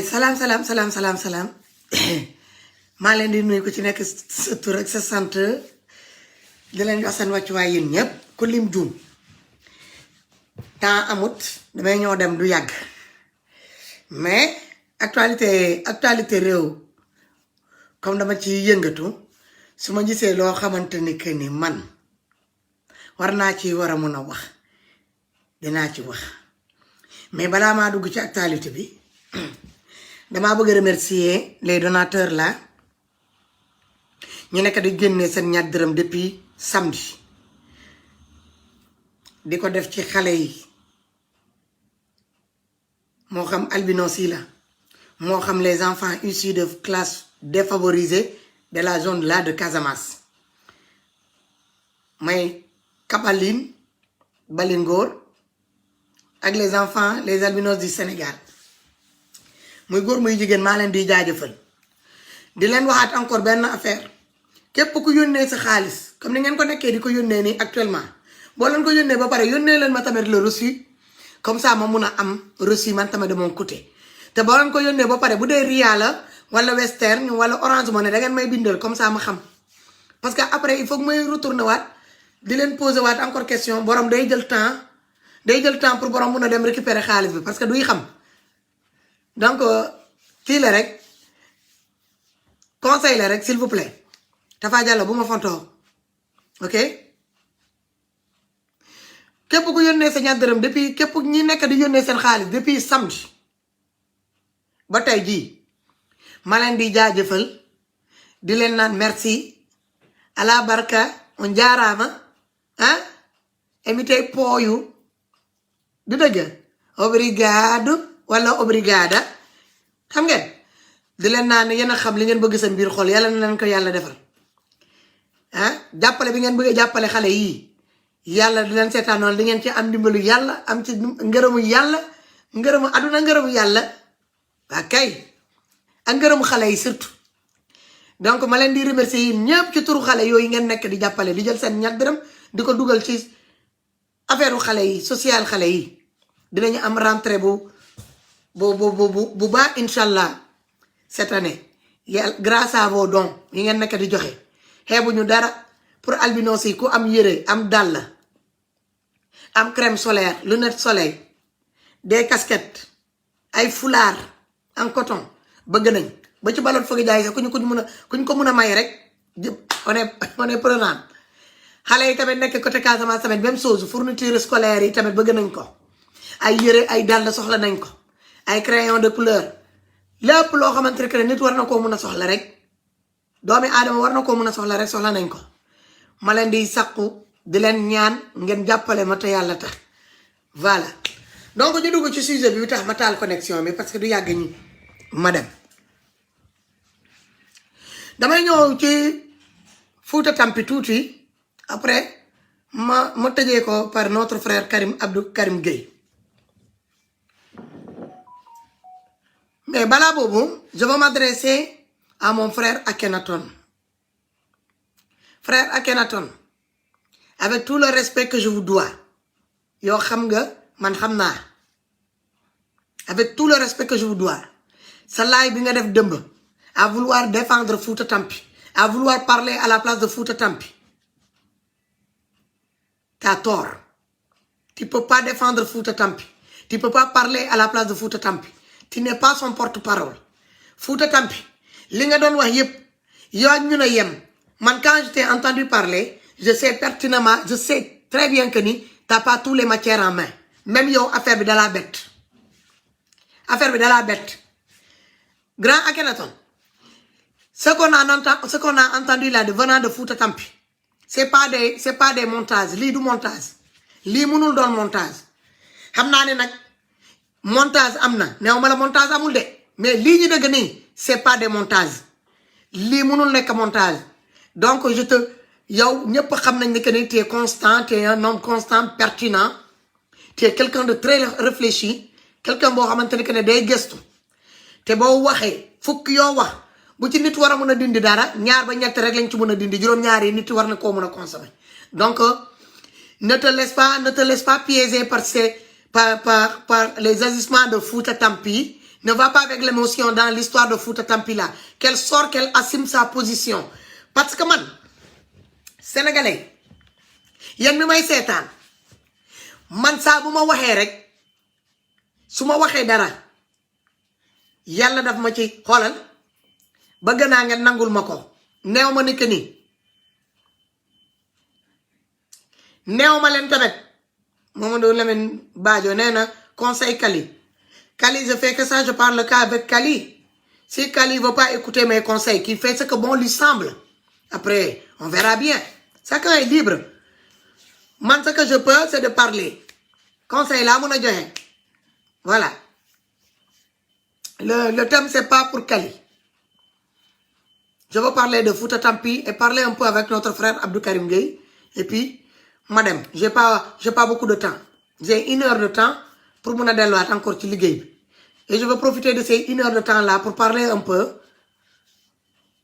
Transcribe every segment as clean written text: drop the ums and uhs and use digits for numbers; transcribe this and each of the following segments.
salaam salaam salaam salaam salaam maa leen di nuyu ko ci nekk sa tur ak sa sant di leen jox seen wàccuwaay yéen ñëpp ku lim juum temps amut damay ñoo dem du yàgg mais actualité réew comme dama ci yëngatu su ma gisee loo xamante ni que ni man war naa ci war a mun a wax dinaa ci wax mais balaa maa dugg ci actualité bi damaa bëgg remercier les donateurs là ñu nekk di génne seen ñaar dërëm depuis samedi di ko def ci xale yi moo xam albinos yi la moo xam les enfants issus de classes défavorisées de la zone là de Casamance may Kabaline Balingor ak les enfants les albinos du Sénégal muy góor muy jigéen maa leen di jaajëfal di leen waxaat encore benn affaire képp ku yónnee sa xaalis comme ni ngeen ko nekkee di ko yónnee nii actuellement boo leen ko yónnee ba pare yónnee leen ma tamit le reçu comme ça ma mun a am reçu man tamit de mon côté te boo leen ko yónnee ba pare bu dee Ria la wala Western wala Orange Money da ngeen may bindal comme ça ma xam parce que après il faut que may retourner waat di leen poser waat encore question borom day jël temps pour borom mun a dem récupérer xaalis bi parce que duy xam. Donc, kii la rek conseil la rek s'il vous plaît Tafa Diallo bu ma fontoo ok képp ku yónnee sa ñaar dërëm depuis képp ñi nekk di yónnee seen xaalis depuis samedi ba tey jii ma leen di jaajëfal di leen naan merci ala barka on jaaraama ah émité pooyu du dëgg obrigado wala obrigada xam ngeen di leen naan yéen a xam li ngeen bëgg seen biir xol yàlla na leen ko yàlla defal ah jàppale bi ngeen bëggee jàppale xale yii yàlla di leen seetaan noonu di ngeen ci am ndimbalu yàlla am ci ngërëmu yàlla ngërëmu aduna ngërëmu yàlla waa kay ak ngërëmu xale yi surtout donc ma leen di remercier yi ñëpp ci turu xale yooyu ngeen nekk di jàppale di jël seen ñaar dërëm di ko dugal ci affaire xale yi social xale yi dinañu am rentrée bu baax inshallah cette année yàlla grâce à vos dons yi ngeen nekk di joxe xeebuñu dara pour albinos yi ku am yére am dàll am crème solaire lunette soleil des casquettes ay foulard en coton bëgg nañ ba ci baloon foog jaay sax kuñ ko mun a may rek on est prenant xale yi tamit nekk côté Casamance tamit même chose fourniture scolaire yi tamit bëgg nañ ko ay yére ay dàll soxla nañ ko ay crayon de couleur lépp loo xamante ne nit war na koo mun a soxla rek doomi aadama war na koo mun a soxla rek soxla nañ ko ma leen di sàqu di leen ñaan ngeen jàppale ma te yàlla tax voilà donc ñu dugg ci sujet bi tax ma taal connexion bi parce que du yàgg ñi ma dem damay ñëw ci Fouta Tampi tuuti après ma tëjee ko par notre frère Abdou Karim Gueye. Mais bala bobo, je vais m'adresser à mon frère Akhenaton. Frère Akhenaton, avec tout le respect que je vous dois, yo xam nga man xam naa, avec tout le respect que je vous dois, sa live bi nga def dëmb à vouloir défendre Fouta Tampi, à vouloir parler à la place de Fouta Tampi, t'as tort. Tu peux pas défendre Fouta Tampi, tu peux pas parler à la place de Fouta Tampi. Tu n'es pas son porte-parole. Fouta Tampi, li nga doon wax yépp yow ak ñu na yem man quand je t'ai entendu parler je sais pertinemment je sais très bien que ni t'as pas tous les matières en main même yow affaire bi dala bête grand Akhenaton ce qu'on a entendu là de venant de Fouta Tampi c'est pas des montages lii du montage lii mënul doon montage xam naa ne nag montage amna néew ma la montage amul de mais lii ñu dëgg nii c'est pas des montages lii mënul nekk montage donc yow ñëpp xam nañ ne que ni tu es constant tu es un homme constant pertinent tu es quelqu'un de très réfléchi quelqu'un boo xamante ne que ne day gëstu te boo waxee fukk yoo wax bu ci nit war a mën a dindi dara ñaar ba ñett rek lañ ci mën a dindi juróom-ñaar yi nit war na koo mën a consommer donc ne te laisse pas piéger par les agissements de Fouta Tampi ne va pas avec l'émotion dans l'histoire de Fouta Tampi là. Qu'elle sort, qu'elle assume sa position. Parce que man, Sénégalais, yéen mi may seetaan man saa bu ma waxee rek su ma waxee dara yàlla daf ma ci xoolal bëgg naa ngeen nangul ma ko neew ma ni que ni neew ma leen tamit Mamadou Lamine Badio nee na conseil Kali je fais que ça je parle qu'avec Kali si Kali veut pas écouter mes conseils qu'il fait ce que bon lui semble après on verra bien chacun est libre man ce que je peux c'est de parler conseil là mën a joxe voilà le thème c'est pas pour Kali. Je veux parler de Fouta Tampi et parler un peu avec notre frère Abdou Karim Gueye. Et puis, madame, j'ai pas beaucoup de temps. J'ai 1 heure de temps pour mon adèle encore ci liggéey. Et je veux profiter de ces 1 heure de temps là pour parler un peu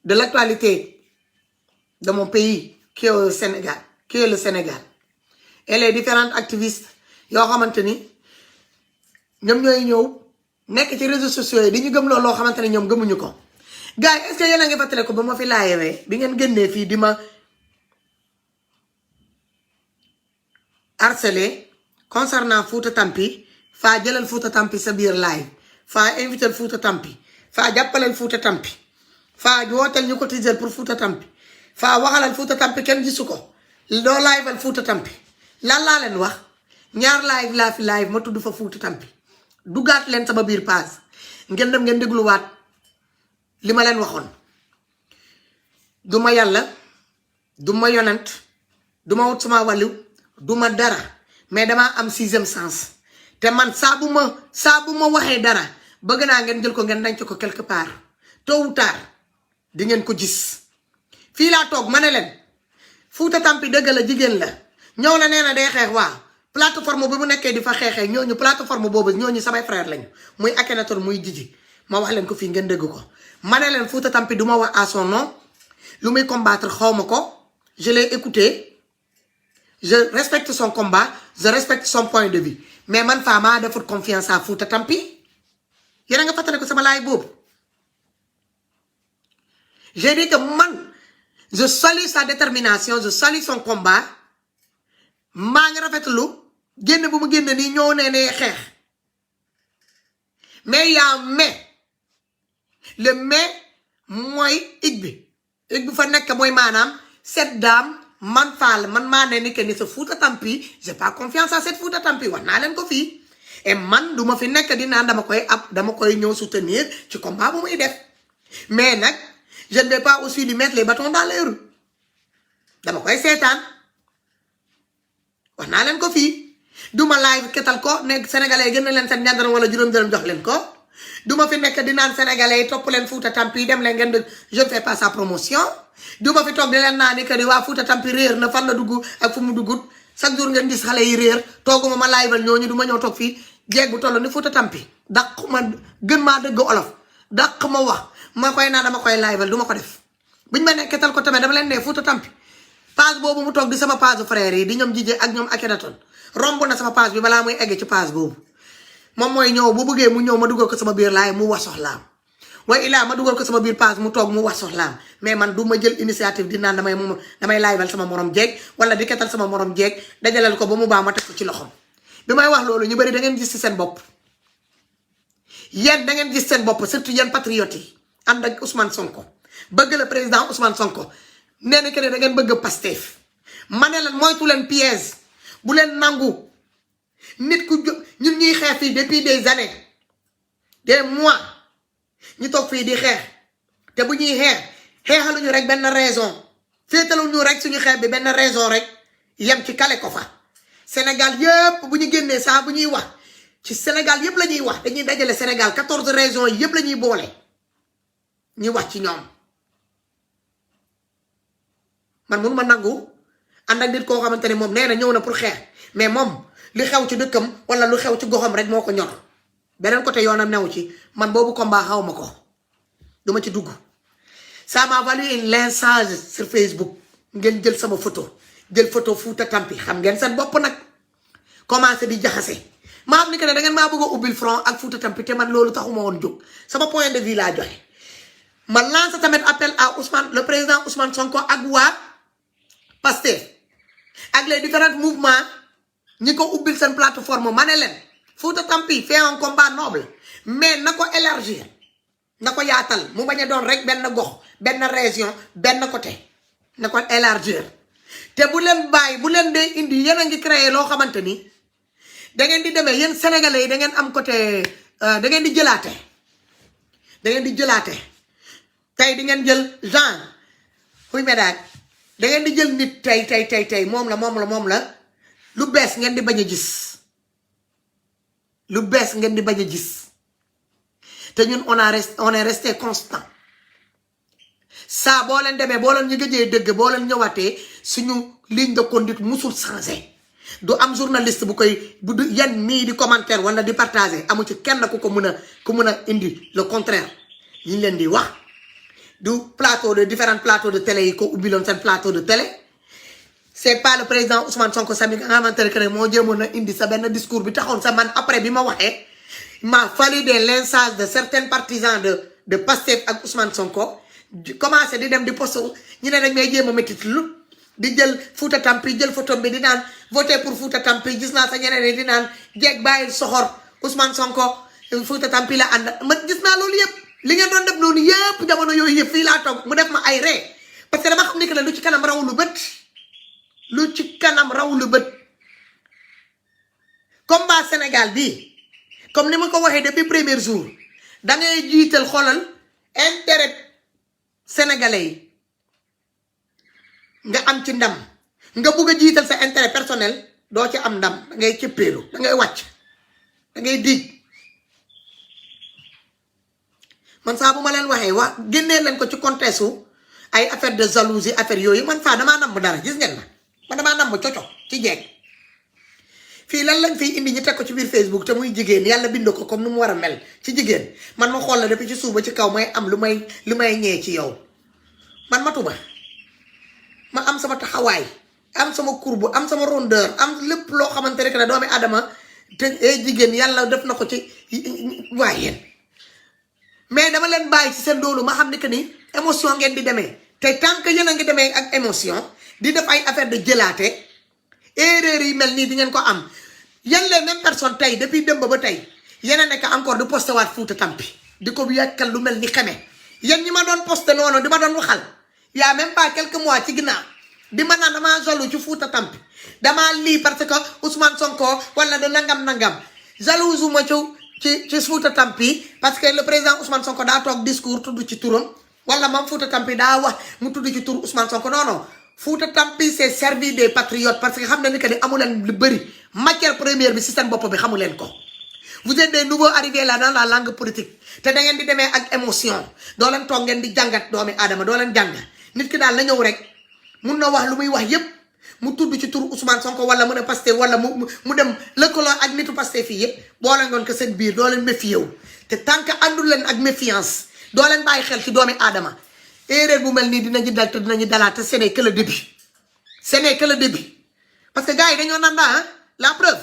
de l'actualité de mon pays qui est le Sénégal. Et les différentes activistes yoo xamante ni ñoom ñooy ñëw nekk ci réseaux sociaux yi dañu gëm loo xamante ni ñoom gëmuñu ko. Gars yi est-ce que yéen a ngi fàttale ko ba ma fi laayewee bi ngeen génnee fii di ma harceler concernant Fouta Tampi faa jëlal Fouta Tampi sa biir live faa inviter Fouta Tampi faa jàppaleel Fouta Tampi faa wooteel ñu cotiser pour Fouta Tampi faa waxalal Fouta Tampi kenn gisu ko doo liveal Fouta Tampi lan laa leen wax ñaar live laa fi live ma tudd fa Fouta Tampi duggaat leen sama biir page ngeen dem ngeen dégluwaat li ma leen waxoon du ma yàlla du ma yonent du ma wut sama wàllu du ma dara mais damaa am 6e sens te man saa bu ma waxee dara bëgg naa ngeen jël ko ngeen denc ko quelque part tôt ou tard di ngeen ko gis fii laa toog ma ne leen Fouta Tampi dëgg la jigéen la ñëw na nee na day xeex waa plateforme bi mu nekkee di fa xeexee ñooñu plateforme boobu ñooñu samay frère lañu muy Akhenaton muy Jiji ma wax leen ko fii ngeen dégg ko ma ne leen Fouta Tampi du ma wax à son nom lu muy combattre xaw ma ko je l'ai écouté je respecte son combat je respecte son point de vue mais man faa maa defut confiance à Fouta Tampi yéen a nga fàttale ko sama laay boobu j'ai dit que man je salue sa détermination je salue son combat maa ngi rafetlu génn bu mu génn nii ñoo nee xeex mais yaa le mais mooy ig bi fa nekk mooy maanaam cette dame man faal man maa ne ni que ni sa Fouta Tampi j'ai pas confiance à cette Fouta Tampi wax naa leen ko fii et man du ma fi nekk di naan dama koy ñëw soutenir ci combat bu muy def mais nag je ne vais pas aussi lui mettre les bâtons dans les roues dama koy seetaan wax naa leen ko fii du ma live ketal ko ne sénégalais gën na leen seen ñaar wala juróom dërëm jox leen ko duma fi nekk di naan sénégalais yi topp leen Fouta Tampi dem leen ngeen je ne fais pas sa promotion duma fi toog di leen naa ni que ni waa Fouta Tampi réer na fan la dugg ak fu mu duggut chaque jour ngeen gis xale yi réer tooguma ma liveal ñooñu du ma ñëw toog fii jeeg bu toll ni Fouta Tampi daq ma gën maa dëgg olof daq ma wax ma koy naa dama koy liveal du ma ko def buñ ma nekketal ko tamit dama leen ne Fouta Tampi page boobu mu toog di sama page frère yi di ñoom Jiji ak ñoom Akhenaton romb na sama page bi balaa muy egg ci page boobu moom mooy ñëw bu bëggee mu ñëw ma dugal ko sama biir laay mu wax soxlaam waaye ilaa ma dugal ko sama biir page mu toog mu wax soxlaam mais man du ma jël initiative di naan damay laayval sama morom jeeg wala di ketal sama morom jeeg dajaleel ko ba mu baax ma teg ko ci loxom bi may wax loolu ñu bëri da ngeen gis ci seen bopp yéen da ngeen gis seen bopp surtout yéen patriotes yi ànd ak Ousmane Sonko bëgg la président Ousmane Sonko nee na que ne da ngeen bëgg Pastef ma ne leen moytu leen piège bu leen nangu nit ku ñun ñuy xeex fii depuis des années des mois ñu toog fii di xeex te bu ñuy xeexaluñu rek benn raison féetaluñu rek suñu xeex bi benn raison rek yem ci kale ko fa Sénégal yëpp bu ñu génnee saa bu ñuy wax ci Sénégal yëpp la ñuy wax dañuy dajale Sénégal 14 raisons yëpp la ñuy boole ñuy wax ci ñoom man mënu ma nangu ànd ak nit koo xamante ne moom nee na ñëw na pour xeex mais moom li xew ci dëkkam wala lu xew ci goxam rek moo ko ñor beneen côté yoonam new ci man boobu combat xaw ma ko duma ci dugg ça m'a valu un lynchage sur Facebook ngeen jël sama photo jël photo Fouta Tampi xam ngeen seen bopp nag commencé di jaxase ma xam ni que ne da ngeen maa bëgg a ubbil front ak Fouta Tampi te man loolu taxuma woon jóg sama point de vue laa joxe ma lance tamit appel à Ousmane le président Ousmane Sonko ak waa Pastef ak les différents mouvements ñi ko ubbil seen plateforme ma ne leen Fouta Tampi fait un combat noble mais na ko élargir na ko yaatal mu bañ a doon rek benn gox benn région benn côté na ko élargir te bu leen bàyyi bu leen dee indi yéen a ngi créé loo xamante ni da ngeen di demee yéen sénégalais yi da ngeen am côté da ngeen di jëlaate tey di ngeen jël genre xuy médaag da ngeen di jël nit tey moom la lu bees ngeen di bañ a gis lu bees ngeen di bañ a gis te ñun on est resté constant saa boo leen demee boo leen ñu gëjee dëgg boo leen ñëwaatee suñu ligne de conduite musul changé du am journaliste bu koy bu yan mii di commentaire wala di partager amu ci kenn ku mën a indi le contraire ñu leen di wax du plateau de différents plateaux de télé yi ko ubbiloon seen plateau de télé c'est pas le président Ousmane Sonko sami nga xamante ne moo jéemoon a indi sa benn discours bi taxoon sa man après bi ma waxee m'a fallu des lynchages de certains partisans de Pastef ak Ousmane Sonko commencé di dem di poste ñu ne dañ may jéem a métti lu di jël Fouta Tampi jël photo bi di naan voté pour Fouta Tampi gis naa sa ñeneen ñi di naan jeeg bàyyil soxor Ousmane Sonko Fouta Tampi la ànd ma gis naa loolu yëpp li ngeen doon def noonu yëpp jamono yooyu yëpp fii laa toog mu def ma ay ree parce que dama xam ni que lu ci kanam raw lu bët lu ci kanam raw lu bët combat Sénégal bi comme ni ma ko waxee depuis premier jour da ngay jiital xoolal intérêt sénégalais yi nga am ci ndam nga bugg a jiital sa intérêt personnel doo ci am ndam da ngay cëppeelu da ngay wàcc da ngay diig man saa bu ma leen waxee wax génnee leen ko ci contexte ay affaire de jalousie affaire yooyu man faa damaa namm dara gis ngeen man damaa namm coco ci jeeg fii lan lañ fiy indi ñu teg ko ci biir Facebook te muy jigéen yàlla bind ko comme nu mu war a mel ci jigéen man ma xool la depuis ci suuf ba ci kaw may am lu may ñee ci yow man matuma ma am sama taxawaay am sama courbe am sama rondeur am lépp loo xamante ne doomi adama te jigéen yàlla def na ko ci waaye yéen mais dama leen bàyyi ci seen doolu ma xam ne que ni émotion ngeen di demee te tant que yéen a ngi demee ak émotion di def ay affaire de jëlaate erreur yi mel nii di ngeen ko am yéen les mêmes personnes tey depuis démb ba tey yéen a nekk encore di posté waat Fouta Tampi di ko yàkkal lu mel ni xeme yéen ñi ma doon posté noonu di ma doon waxal y a même pas quelques mois ci ginnaaw di ma naan damaa jaloux ci Fouta Tampi damaa lii parce que Ousmane Sonko wala de nangam jalouse ma ci Fouta Tampi parce que le président Ousmane Sonko daa toog discours tudd ci turam wala moom Fouta Tampi daa wax mu tudd ci tur Ousmane Sonko non Fouta Tampi c'est servi des patriotes parce que xam na ni que ni amu leen lu bëri matière première bi si seen bopp bi xamu leen ko vous êtes des nouveaux arrivés là dans la langue politique te da ngeen di demee ak émotion doo leen toog ngeen di jàngat doomi aadama doo leen jàng nit ki daal na ñëw rek mun na wax lu muy wax yépp mu tudd ci tur Ousmane Sonko wala mu ne Pastef wala mu dem lëkkaloo ak nitu Pastef fii yépp boo leen ngoon ko seen biir doo leen méfié wu te tant que àndul leen ak méfiance doo leen bàyyi xel ci doomi aadama erreur bu mel nii dinañu dal te dinañu dalaat te ce n'est que le début parce que gars yi dañoo naan la preuve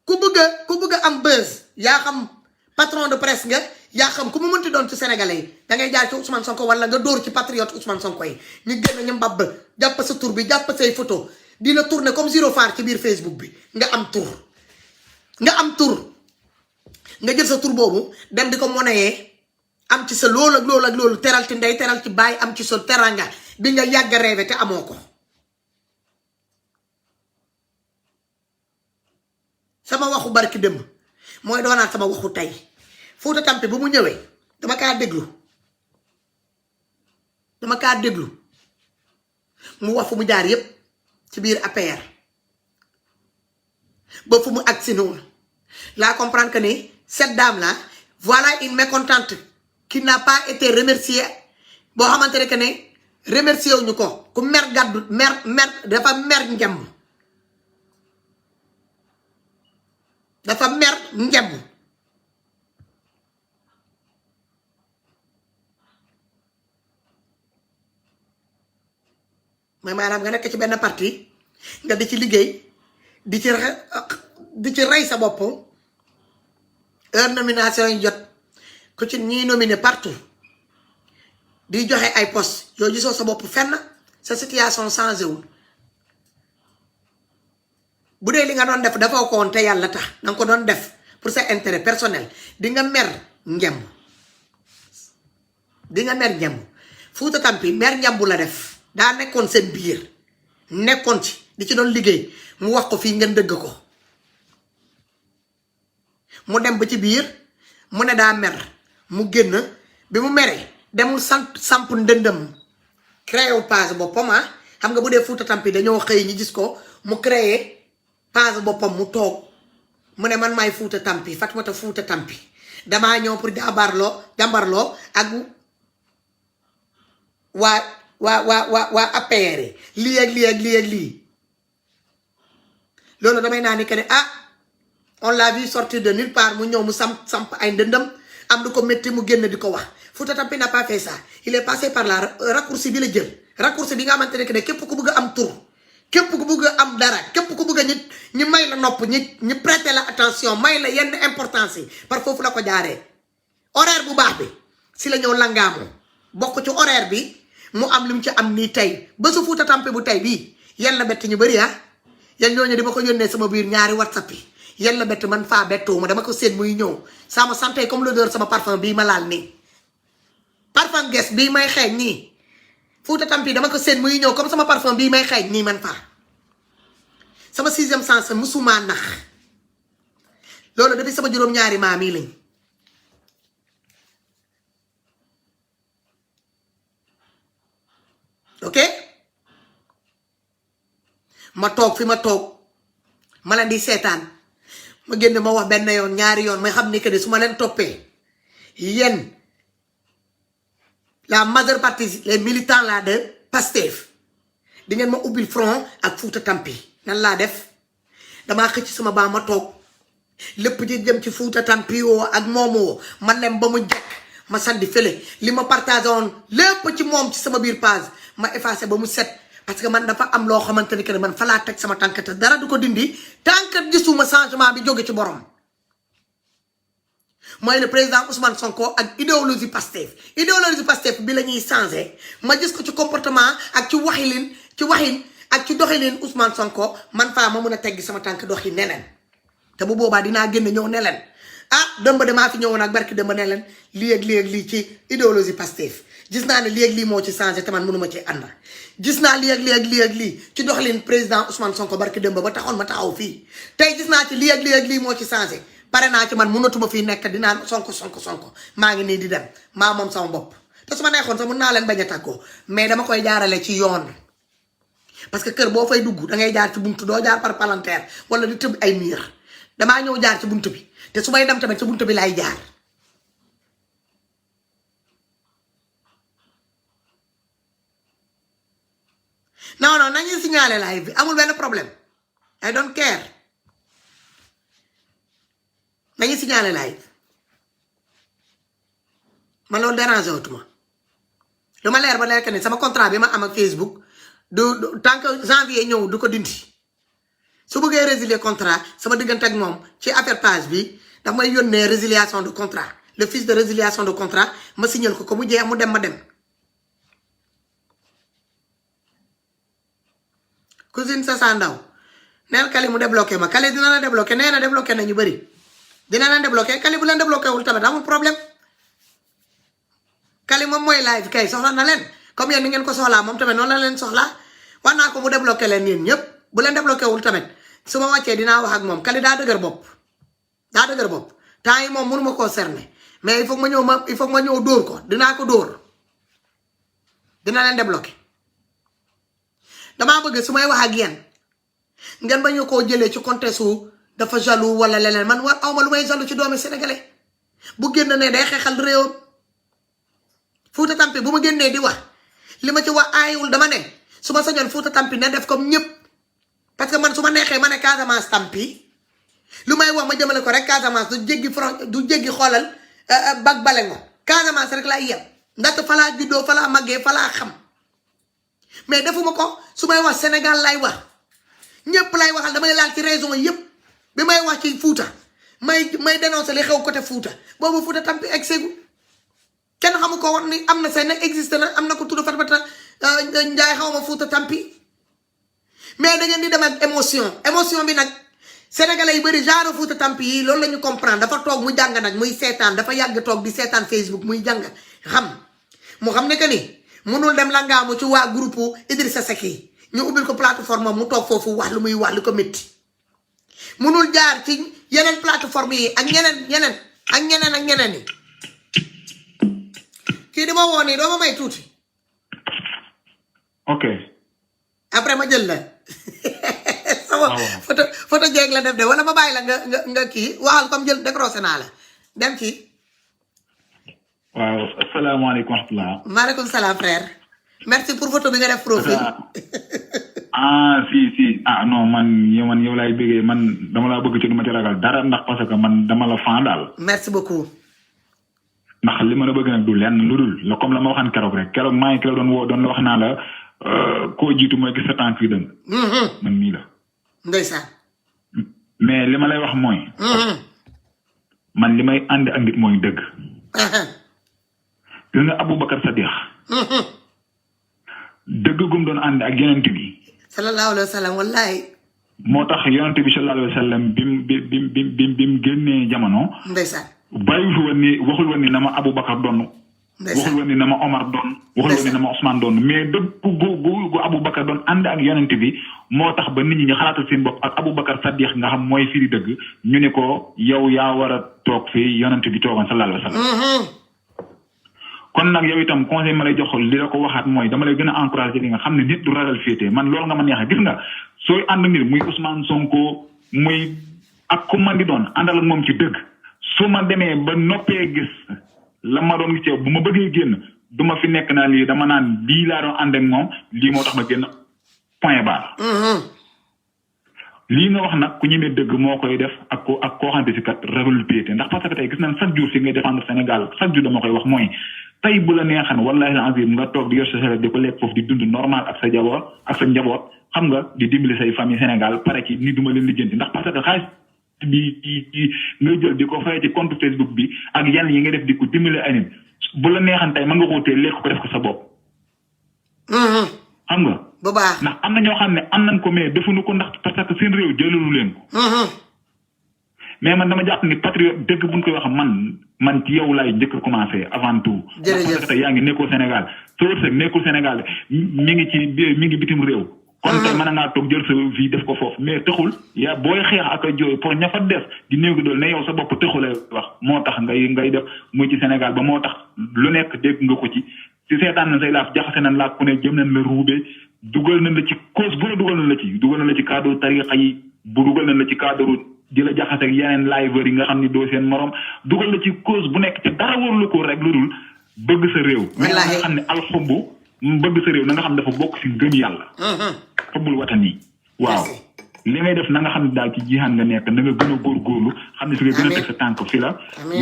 ku bëgg a am buzz yaa xam patron de presse nga yaa xam ku mu mënti doon ci sénégalais yi da ngay jaar ci Ousmane Sonko wala nga dóor ci patriote Ousmane Sonko yi ñu génn ñu mbab jàpp sa tur bi jàpp say photo di la tourner comme gyrophare ci biir Facebook bi nga am tur nga jël sa tur boobu dem di ko monnayer am ci sa loolu ak loolu teral ci ndey teral ci baay am ci sa teranga bi nga yàgg rêvé te amoo ko sama waxu barki démb mooy doonaat sama waxu tey Fouta Tampi bu mu ñëwee dama kaa déglu mu wax fu mu jaar yépp ci biir APR ba fu mu agsi noonu laa comprendre que ni cette dame là voilà une mécontente qui n'a pas été remerciée boo xamante ne que ne remercié wuñu ko ku mer gàddu mer dafa mer njemb mooy maanaam nga nekk ci benn parti nga di ci liggéey di ci di ci rey sa bopp heure nomination yi jot ku ci ñiy nominé partout di joxe ay poste yow gisoo sa bopp fenn sa situation changé wul bu dee li nga doon def dafa ko woon te yàlla tax danga ko doon def pour sa intérêt personnel di nga mer ngemb Fouta Tampi mer njambu la def daa nekkoon seen biir nekkoon ci di ci doon liggéey mu wax ko fii ngeen dëgg ko mu dem ba ci biir mu ne daa mer mu génn bi mu meree demul samp ndëndëm créé wu page boppam xam nga bu dee Fouta Tampi dañoo xëy ñi gis ko mu créé page boppam mu toog mu ne man maay Fouta Tampi Fatoumata Fouta Tampi damaa ñëw pour jàmbarloo ak waa APR lii ak lii loolu damay naa ni que ne on l'a vu sortir de nulle part mu ñëw mu samp ay ndëndam am lu ko métti mu génn di ko wax Fouta Tampi n'a pas fait ça il est passé par la raccourci bi la jël raccourci bi nga xamante ne que ne képp ku bëgg a am tur képp ku bëgg a am dara képp ku bëgg a ñi may la nopp ñi prêter la attention may la yenn importance yi par foofu la ko jaaree horaire bu baax bi si la ñëw langaamu bokk ci horaire bi mu am li mu ci am nii tey ba su Fouta Tampi bu tey bii yàlla bett ñu bëri yan ñooñu di ma ko yónnee sama biir ñaari WhatsApp yi yàlla bett man faa bettuwuma dama ko seen muy ñëw sama santé comme l'odeur sama parfum bii ma laal nii parfum ges bii may xeeñ nii Fouta Tampi dama ko seen muy ñëw comme sama parfum bii may xeeñ nii man faa sama 6e sens musuma nax loolu depuis sama juróom-ñaari maam yi lañ ok ma toog fi ma toog ma leen di seetaan ma génn ma wax benn yoon ñaari yoon may xam ni que de su ma leen toppee yéen la majeure partie les militants là de Pastef di ngeen ma ubbil front ak Fouta Tampi nan laa def damaa xëcc sama baa ma toog lépp di jëm ci Fouta Tampi woo ak moom woo ma lem ba mu jekk ma sandi fële li ma partagé woon lépp ci moom ci sama biir page ma effacé ba mu set parce que man dafa am loo xamante ni que man fa laa teg sama tànk te dara du ko dindi tant que gisuma changement bi jóge ci borom mooy le président Ousmane Sonko ak idéologie Pastef bi la ñuy changé ma gis ko ci comportement ak ci waxin ak ci doxalin Ousmane Sonko man faa ma mun a teggi sama tànk doxi neneen te bu boobaa dinaa génn ñëw ne leen dëmb damaa fi ñëwoon ak barki dëmb ne leen lii ak lii ci idéologie Pastef gis naa ne lii ak lii moo ci changé te man mënuma ci ànd gis naa lii ak lii ci doxalin président Ousmane Sonko barki dëmb ba taxoon ma taxaw fii tey gis naa ci lii ak lii moo ci changé pare naa ci man mënatuma fii nekk dinaa sonko maa ngi nii di dem maa moom sama bopp te su ma neexoon sax mën naa leen bañ a tàggoo mais dama koy jaarale ci yoon parce que kër boo fay dugg da ngay jaar ci buntu doo jaar par palanteer wala di tëb ay miir damaa ñëw jaar ci buntu bi te su may dem tamit ci buntu bi laay jaar non nañuy signaler live bi amul benn problème I don't care nañuy signaler live man loolu déranger wutuma lu ma leer ba leer que ni sama contrat bi ma am ak Facebook du tant que janvier ñëw du ko dindi su bëggee résilier contrat sama diggante ak moom ci affaire page bi daf may yónnee résiliation de contrat le fiche de résiliation de contrat ma signal ko mu jeex mu dem ma dem cousine Sasa Ndaw neel Kali mu débloqué ma Kali dina la débloqué nee na débloqué na ñu bëri dina leen débloqué Kali bu leen débloqué wul tamit amul problème Kali moom mooy live kay soxla na leen comme yéen ni ngeen ko soxlaa moom tamit noonu la leen soxlaa wax naa ko mu débloqué leen yéen ñëpp bu leen débloqué wul tamit su ma wàccee dinaa wax ak moom Kali daa dëgër bopp temps yi moom mënuma koo cerner mais il faut que ma ñëw dóor ko dinaa ko dóor dina leen débloqué damaa bëgg su may wax ak yéen ngeen bañu koo jëlee ci contexte wu dafa jaloux wala leneen man war awma lu may jaloux ci doomi sénégalais bu génn ne day xeexal réewam Fouta Tampi bu ma génnee di wax li ma ci wax aayul dama ne su ma sañoon Fouta Tampi ne def comme ñëpp parce que man su ma neexee ma ne Casamance Tampi lu may wax ma jëmale ko rek Casamance du jéggi xoolal bag bale ngo Casamance rek laay yem ndaxte fa laa juddoo fa laa màggee fa laa xam mais defuma ko su may wax Sénégal lay wax ñëpp lay waxal damay laal ci raison yëpp bi may wax ci Fouta may dénoncer li xew côté Fouta boobu Fouta Tampi egg seegu kenn xamu ko woon ni am na seen existe na am na ko tudd Fatmata Njaay xaw ma Fouta Tampi mais da ngeen di dem ak émotion bi nag sénégalais yi bëri genre Fouta Tampi yi loolu la ñu comprendre dafa toog mu jàng nag muy seetaan dafa yàgg toog di seetaan Facebook muy jàng mu xam ne que ni munul dem langaamu ci waa groupe Idrissa Seck yi ñu ubbil ko plateforme mu toog foofu wax lu muy wax lu ko métti munul jaar ci yeneen plateforme yi ak ñeneen yi kii di ma woo nii doo ma may tuuti. ok. après ma jël la. sama photo jeeg la def de wala ma bàyyi la nga kii waxal comme jël décroché naa la dem kii. waaw asalaamaaleykum wa rahmatulah. maaleykum salaam frère. merci pour photo bi nga def profil. si non man yow laay bëggee man dama laa bëgg ci du ma ci ragal dara ndax parce que man dama la fan daal. merci beaucoup. ndax li ma la bëgg nag du lenn lu dul la comme la ma waxaan keroog rek keroog maa ngi ki la doon woo doon la wax naa la koo jiitu mooy gis sa tànk yi dëng. man mii la. ndeysaan. mais li ma lay wax mooy. man li may ànd ak nit mooy dëgg. gis nga Aboubacar Sadiq. dëgg gum doon ànd ak yonent bi. sallallahu alayhi wa sallam wallahi. moo tax yonent bi sallallahu alayhi wa sallam bim génnee jamono. ndeysaan. bàyyi fi woon ni waxul woon ni na ma Aboubacar doon. waxul woon ni na ma Omar doon. waxul woon ni na ma Ousmane doon mais dëgg gu Aboubacar doon ànd ak yonent bi moo tax ba nit ñi ñu xalaatal seen bopp ak Aboubacar Sadiq nga xam mooy firi dëgg ñu ne ko yow yaa war a toog fii yonent bi toogoon sallallahu alayhi wa sallam. kon nag yow itam conseil ma lay jox li la ko waxaat mooy dama lay gën a encouragé li nga xam ne nit du ragal féete man loolu nga ma neexee gis nga sooy ànd nit muy Ousmane Sonko muy ak ku man di doon àndal ak moom ci dëgg su ma demee ba noppee gis la ma doon gis bu ma bëggee génn du ma fi nekk naa lii dama naan lii laa doon ànd ak moom lii moo tax ma génn point barre. lii nga wax nag ku ñemee dëgg moo koy def ak koo xamante si kat ragalul féete ndax parce que tey gis nañ chaque jour fi ngay défendre Sénégal chaque jour dama koy wax mooy. tey bu la neexan wallahi azim nga toog di yor sa salaire di ko lekk foofu di dund normal ak sa njaboot xam nga di dimbali say famille Sénégal pare ci ni duma leen lijjanti ndax parce que xaalis bi ngay jël di ko fay ci compte Facebook bi ak yenn yi nga def di ko dimbali ay nit bu la neexan tey mën nga koo tee lekk ko def ko sa bopp. xam nga. bu baax ndax am na ñoo xam ne am nañ ko mais defuñu ko ndax parce que seen réew jëlalu leen ko. mais man dama jàpp ni patriote dëgg buñ koy wax man ci yow laay njëkk a commencé avant tout. jërëjëf parce que yaa ngi nekkul Sénégal sa wërsëg nekkul Sénégal mi ngi bitim réew. kon tey mën ngaa toog jël sa vie def ko foofu mais taxul yaa booy xeex ak a jooy pour ña fa def di néegu dool ne yow sa bopp taxulee wax moo tax ngay def muy ci Sénégal ba moo tax lu nekk dégg nga ko ci si seetaan nañ say laaf jaxase nañ laaf ku ne jëm nañ la ruube dugal nañ la ci cause bu ne dugal nañ la ci cadre tariqa yi bu dugal nañ la ci cadre di la jaxase ak yeneen liveur yi nga xam ni doo seen morom dugal la ci cause bu nekk te dara warlu ko rek lu dul bëgg sa réew. mais nga xam ne alxubbu bëgg sa réew na nga xam dafa bokk si ngëm yàlla. xubbul watan yi. waaw li ngay def na nga xam ne daal ci jihaan nga nekk na nga gën a góorgóorlu xam ne si nga gën a teg sa tànk fi la.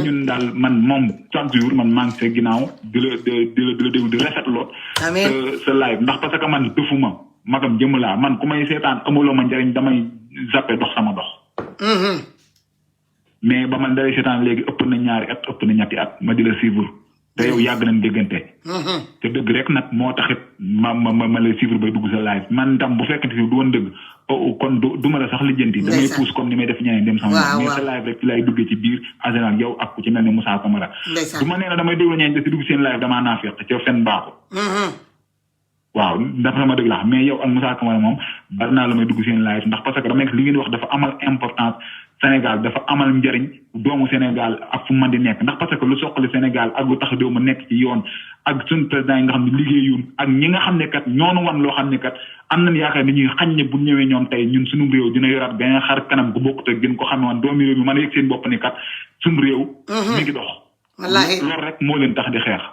ñun daal man moom chaque jour man maa ngi sa ginnaaw di la déglu di rafetloo. sa live ndax parce que man defuma magam jëm laa man ku may seetaan amuloo ma njariñ damay zappe dox sama dox. mais ba man dalay seetaan léegi ëpp na ñaari at ëpp na ñetti at ma di la suivre te yow yàgg nañ déggante. te dëgg rek nag moo taxit ma lay suivre bay dugg sa live man tam bu fekkente ni du woon dëgg kon du ma la sax lijjanti. damay pousse comme ni may def ñeneen dem sama. mais sa live rek ci lay duggee ci biir en général yow ak ku ci mel ne Moussa Camara. du ma nee na damay déglu ñeneen di dugg seen live damaa naa fekk ca fen baaxul. waaw ndax sama dëgg la mais yow ak Moussa Camara moom bari naa la may dugg seen live ndax parce que dama nekk li ngeen wax dafa amal importance Sénégal dafa amal njariñ doomu Sénégal ak fu man di nekk ndax parce que lu soqali Sénégal ak lu tax doo ma nekk ci yoon ak suñu président yi nga xam ne liggéeyuñ ak ñi nga xam ne kat ñoonu wan loo xam ne kat am nañ yaakaar ni ñuy xañ ne bu ñëwee ñoom tey ñun suñu réew dina yoraat benn xar kanam gu bokkut ak gën ko xam ne woon doomu réew mi mën a yëg seen bopp ni kat suñu réew mi ngi dox loolu rek moo leen tax di xeex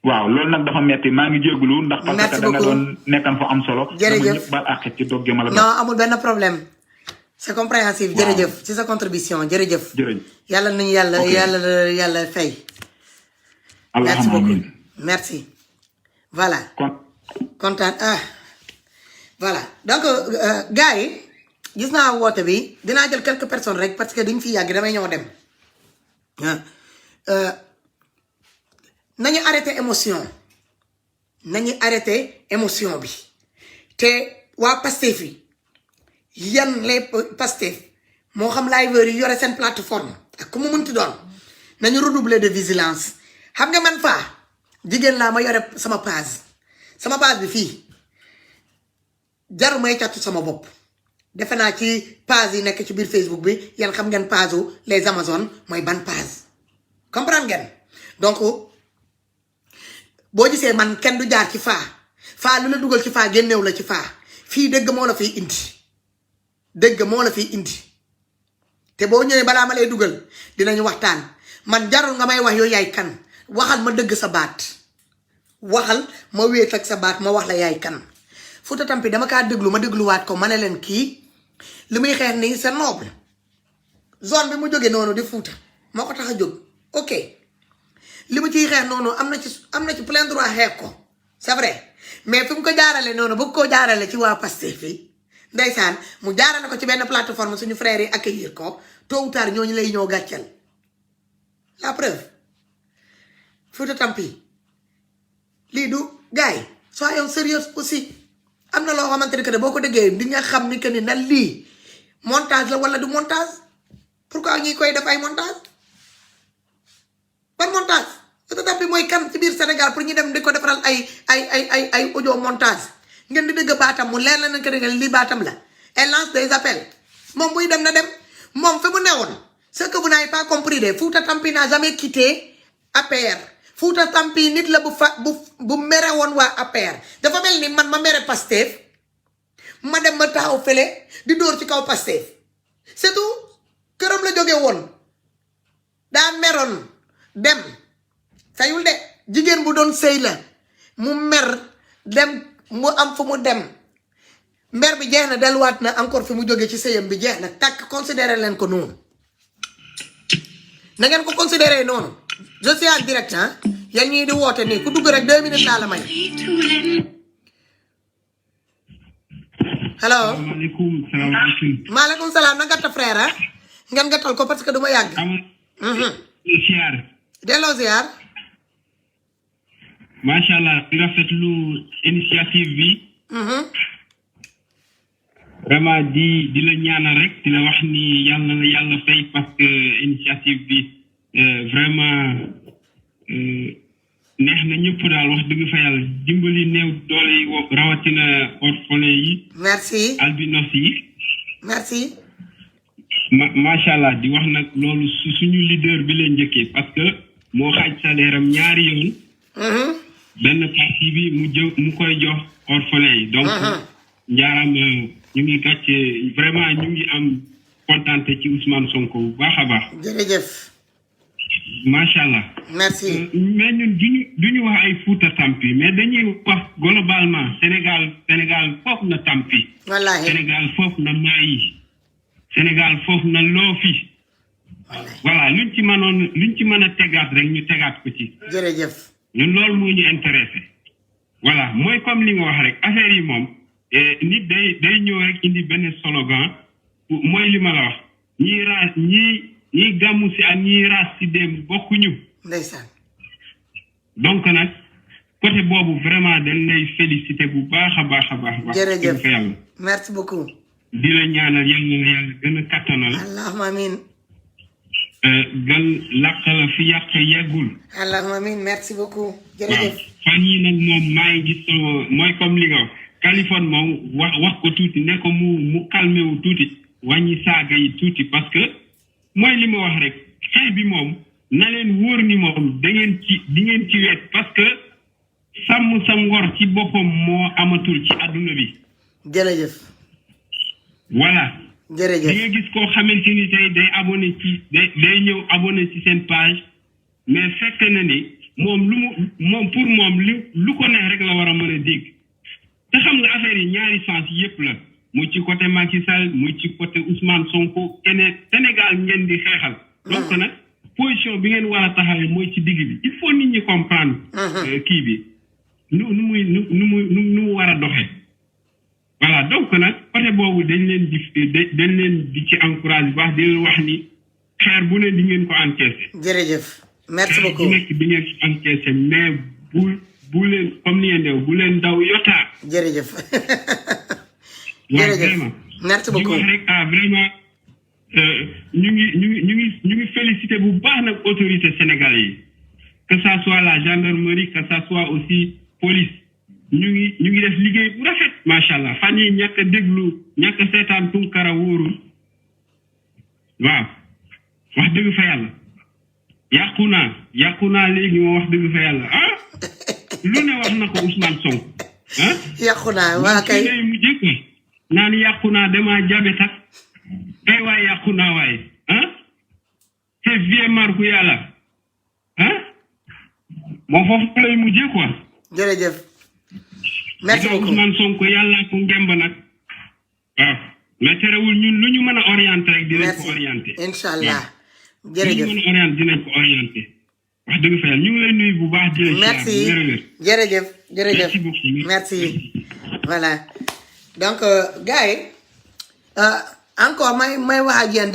waaw loolu nag dafa metti maa ngi jégalu ndax parce que da nga doon nekkan fa am solo jërëjëf ñëpp baal àq ci dogge ma la non amul benn problème c'est compréhensif jërëjëf ci sa contribution jërëjëf yàlla nañu yàlla fay merci beaucoup merci voilà kontaan voilà donc gars yi gis naa woote bi dinaa jël quelques personnes rek parce que dañ fi yàgg damay ñëw dem nañu arrêté émotion bi te waa Pastef yi yan les Pastef moo xam liveurs yi yore seen plateforme ak ku mu mënti doon nañu redoubler de vigilance xam nga man faa jigéen laa ma yore sama page bi fii jaru may càttu sama bopp defe naa ci page yi nekk ci biir Facebook bi yéen xam ngeen page u les Amazones mooy ban page comprendre ngeen donc boo gisee man kenn du jaar ci faa lu la dugal ci faa génneew la ci faa fii dëgg moo la fiy indi te boo ñëwee balaa ma lay dugal dinañu waxtaan man jarul nga may wax yooyu yaay kan waxal ma dëgg sa baat waxal ma wéet ak sa baat ma wax la yaay kan Fouta Tampi dama kaa déglu ma dégluwaat ko ma ne leen kii li muy xeex nii c'est noble zone bi mu jógee noonu di Fouta moo ko tax a jóg ok li mu ciy xeex noonu am na ci plein droit xeex ko c'est vrai mais fi mu ko jaarale noonu bëgg koo jaarale ci waa Pastef yi ndeysaan mu jaarale ko ci benn plateforme suñu frères yi accueillir ko tôt ou tard ñooñu lay ñëw gàcceel la preuve Fouta Tampi lii du gars yi soyons sérieux aussi am na loo xamante ni que boo ko déggee di nga xam ni que ni na lii montage la wala du montage pourquoi ñi koy def ay montage par montage Fouta Tampi mooy kan ci biir Sénégal pour ñu dem di ko defaral ay audio montage ngeen di dëgg baatam mu leer la na que lii baatam la elle lance des appels moom buy dem na dem moom fi mu newoon ce que vous n'avez pas compris de Fouta Tampi n'a jamais quitté APR Fouta Tampi nit la bu mere woon waa APR dafa mel ni man ma mere Pastef ma dem ma taxaw fële di dóor ci kaw Pastef c'est tout këram la jóge woon daa meroon dem fayul de jigéen bu doon sëy la mu mer dem mu am fu mu dem mer bi jeex na delluwaat na encore fi mu jógee ci sëyam bi jeex na takk considéré leen ko noonu na ngeen ko considéré noonu je suis en direct ah yéen ñii di woote nii ku dugg rek 2 minutes laa la may hello maaleykum salaam na gàtta frère ah ngeen gàttal ko parce que du ma yàgg delloo ziar macha allah di rafetlu initiative bi vraiment di la ñaanal rek di la wax ni yàlla na yàlla fay parce que initiative bi vraiment neex na ñëpp daal wax dëgg fa yàlla dimbali néew doole yi rawatina orphelin yi merci albinos yi merci macha allah di wax nag loolu suñu leader bi la njëkkee parce que moo xaaj salaire am ñaari yoon benn partie bi mu koy jox orphelin yi donc njaaram ñu ngi gàcce vraiment ñu ngi am contenté ci Ousmane Sonko bu baax a baax jërëjëf macha allah merci mais ñun duñu wax ay Fouta Tampi mais dañuy wax globalement Sénégal foofu na Tampi wallaahi Sénégal foofu na Mayi Sénégal foofu na Loofi voilà luñ ci mën a tegaat rek ñu tegaat ko ci jërëjëf ñun loolu moo ñu intéressé voilà mooy comme li nga wax rek affaire yi moom nit day ñëw rek indi benn slogan mooy li ma la wax ñii gàmmu si ak ñii raas si démb bokkuñu ndeysaan donc nag côté boobu vraiment dañ lay félicité bu baax a baax jërëjëf merci beaucoup di la ñaanal yàlla na yàlla gën a kattanal allahumma amin gan làq la fi yàq yeggul allahumma amin merci beaucoup jërëjëf fan yi nag moom maa ngi gis mooy comme li nga Californie moom wax ko tuuti ne ko mu calmé wu tuuti wàññi saaga yi tuuti parce que mooy li ma wax rek xëy bi moom na leen wóor ni moom di ngeen ci wet parce que sàmm sa ngor ci boppam moo amatul ci àdduna bi jërëjëf voilà jërëjëf di nga gis koo xamante ni tey day abonné ci day ñëw abonné ci seen page mais fekk na ni moom pour moom lu ko neex rek la war a mën a dégg te xam nga affaire yi ñaari sens yépp la muy ci côté Macky Sall muy ci côté Ousmane Sonko keneen Sénégal ngeen di xeexal donc nag position bi ngeen war a taxawee mooy ci digg bi il faut nit ñi comprendre kii bi nu mu war a doxee voilà donc nag côté boobu dañ leen di ci encouragé baax di leen wax ni xeer bu ne di ngeen ko encaissé. jërëjëf merci beaucoup xeer bu nekk di ngeen ko encaissé mais bu leen comme ni ngeen def bu leen daw yotaa. jërëjëf. waaw vraiment merci beaucoup di wax rek vraiment ñu ngi félicité bu baax nag autorité sénégalais yi que ça soit la gendarmerie que ça soit aussi police ñu ngi def liggéey bu rafet macha allah fan yi ñàkk a déglu ñàkk a seetaan Tunkara wóorul waaw wax dëgg fa yàlla yàqu naa léegi moo wax dëgg fa yàlla ah lu ne wax na ko Ousmane Sonko ah yàqu naa waa kay ngay mujjee ko naan yàqu naa damaa jabe tak ay waay yàqu naa waaye ah c'est vieux marku yàlla ah moom foofu lay mujjee quoi. jërëjëf merci beaucoup Ousmane Sonko yàlla ko ngemb nag waaw mais terewul ñun lu ñu mën a orienté rek dinañ ko orienté. incha allah jërëjëf lu ñu mën a orienté dinañ ko orienté wax dëgg fa yàlla ñu ngi lay nuyu bu baax. merci jërëjëf merci beaucoup merci voilà donc gars yi encore may wax ak yéen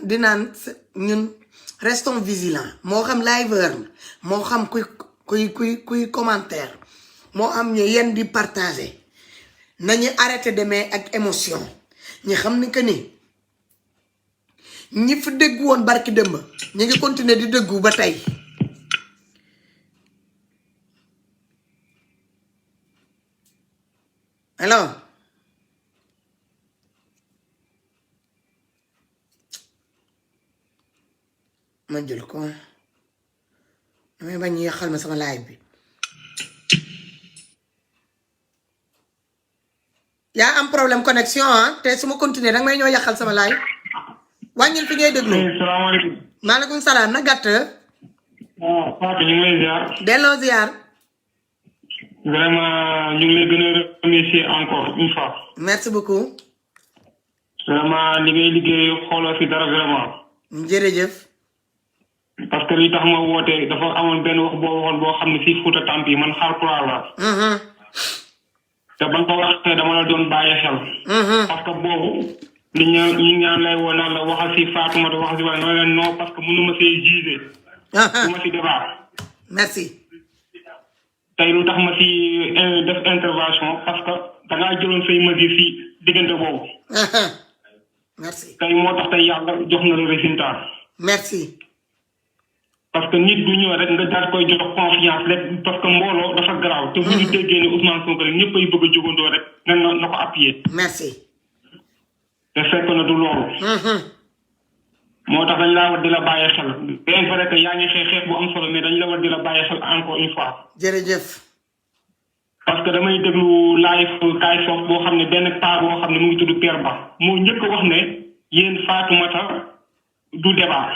dinaan ñun restons vigilants moo xam liveur moo xam kuy commentaire moo am ñu yéen di partager nañu arrêté demee ak émotion ñi xam ni que ni ñi fi dégg woon barki dëmb ñu ngi continuer di déggu ba tey alors ma jël ko damay bañ ñu yàqal ma sama live bi yaa am problème connexion te su ma continuer danga may ñoo yàqal sama live wàññil fi ngay déglu. salaamaaleykum. maaleykum salaam na gàtt. Fatou ñu ngi lay ziar. delloo ziar. vraiment ñu ngi lay gën a remercier encore une fois. merci beaucoup. vraiment li ngay liggéey xooloo fi dara vraiment. jërëjëf. parce que li tax ma woote dafa amoon benn wax boo waxoon boo xam ne fii Fouta Tampi man Haalpulaar la. te ba nga ko waxee dama la doon bàyyi xel. parce que boobu li ñu ñaan lay woo naan la waxal si Fatoumata waxal si wala leen non parce que mënu ma see juger. du ma si débat. merci. tey lu tax ma si def intervention parce que da ngaa jëloon say mesures si diggante boobu. merci. tey moo tax tey yàlla jox na le résultat. merci. parce que nit du ñëw rek nga daal koy jox confiance rek parce que mbooloo dafa garaaw. te bu ñu déggee ne Ousmane Sonko rek ñëpp ay bëgg a jógandoo rek na ko appuyer. merci. te fekk na du loolu. moo tax dañ laa war di la bàyyi xel bien vrai que yaa ngi xeex bu am solo mais dañ la war di la bàyyi xel encore une fois. jërëjëf. parce que damay déglu live kaay foofu boo xam ne benn paa boo xam ne mu ngi tudd Père Ba moo njëkk a wax ne yéen Fatoumata du débat.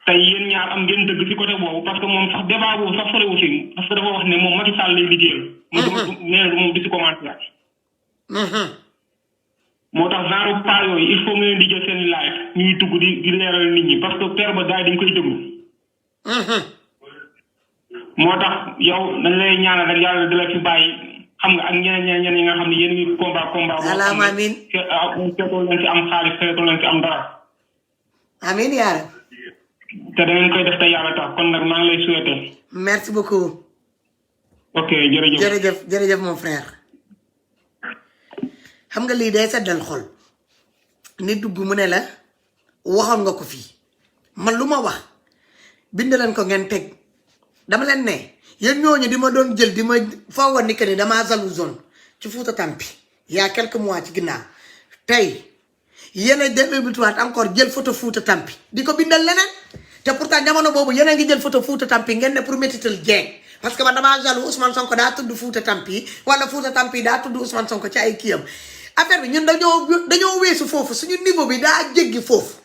tey yéen ñaar am ngeen dëgg ci côté boobu parce que moom sax débat boobu sax sore aussi parce que dafa wax ne moom Macky Sall lay liggéeyal. nee na moom du ci commentaire. moo tax genre pas yooyu il faut ngeen di jël seen live ñuy dugg di leeral nit ñi parce que Père Ba gars yi dañ koy déglu. moo tax yow dañ lay ñaanal rek yàlla di la fi bàyyi xam nga ak ñeneen yi nga xam ne yéen ngi combat. alaama amiin seetoo leen ci am xaalis seetoo leen ci am dara. amiin yaara. te da ngeen koy def te yàlla tax kon nag maa ngi lay souhaiter. merci beaucoup. ok jërëjëf jërëjëf mon frère. xam nga lii day seddal xol nit dugg mu ne la waxoon nga ko fii man lu ma wax bind leen ko ngeen teg dama leen ne yéen ñooñu di ma doon jël di ma foogoon ni que ni damaa jaloux zone ci Fouta Tampi il y a quelques mois ci ginnaaw tey yéen a débituwaat encore jël photo Fouta Tampi di ko bindal leneen te pourtant jamono boobu yéen a ngi jël photo Fouta Tampi ngeen ne pour métital jeeg parce que man damaa jaloux Ousmane Sonko daa tudd Fouta Tampi wala Fouta Tampi daa tudd Ousmane Sonko ci ay kiyam affaire bi ñun dañoo weesu foofu suñu niveau bi daa jéggi foofu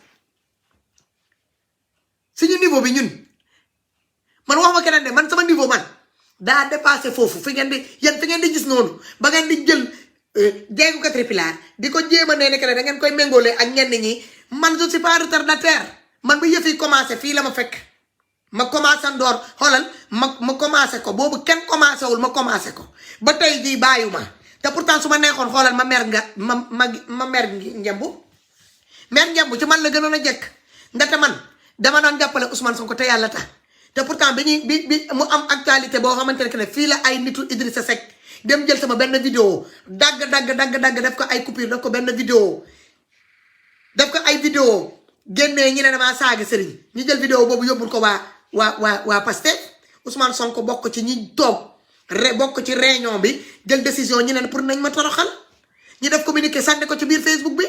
suñu niveau bi ñun man wax ma keneen de man sama niveau man daa dépassé foofu fi ngeen di gis noonu ba ngeen di jël jeegu Caterpillar di ko jéem a nee ne que da ngeen koy méngoolee ak ñenn ñi man je suis pas retardataire man bi yëf yi commencé fii la ma fekk ma commencé ndoor xoolal ma commencé ko boobu kenn commencé wul ma commencé ko ba tey jii bàyyiwuma te pourtant su ma neexoon xoolal ma mer nga ma mer njembu mer njembu ci man la gënoon a jekk ndaxte man dama doon jàppale Ousmane Sonko te yàlla tax te pourtant bi mu am actualité boo xamante ne fii la ay nitu Idrissa Seck dem jël sama benn vidéo dagg def ko ay coupure def ko benn vidéo def ko ay vidéo génnee ñi ne damaa saaga sëriñ ñu jël vidéo boobu yóbbul ko waa Pastef Ousmane Sonko bokk ci ñi toog bokk ci réunion bi jël décision ñi ne pour nañ ma toroxal ñu def communiqué sànni ko ci biir Facebook bi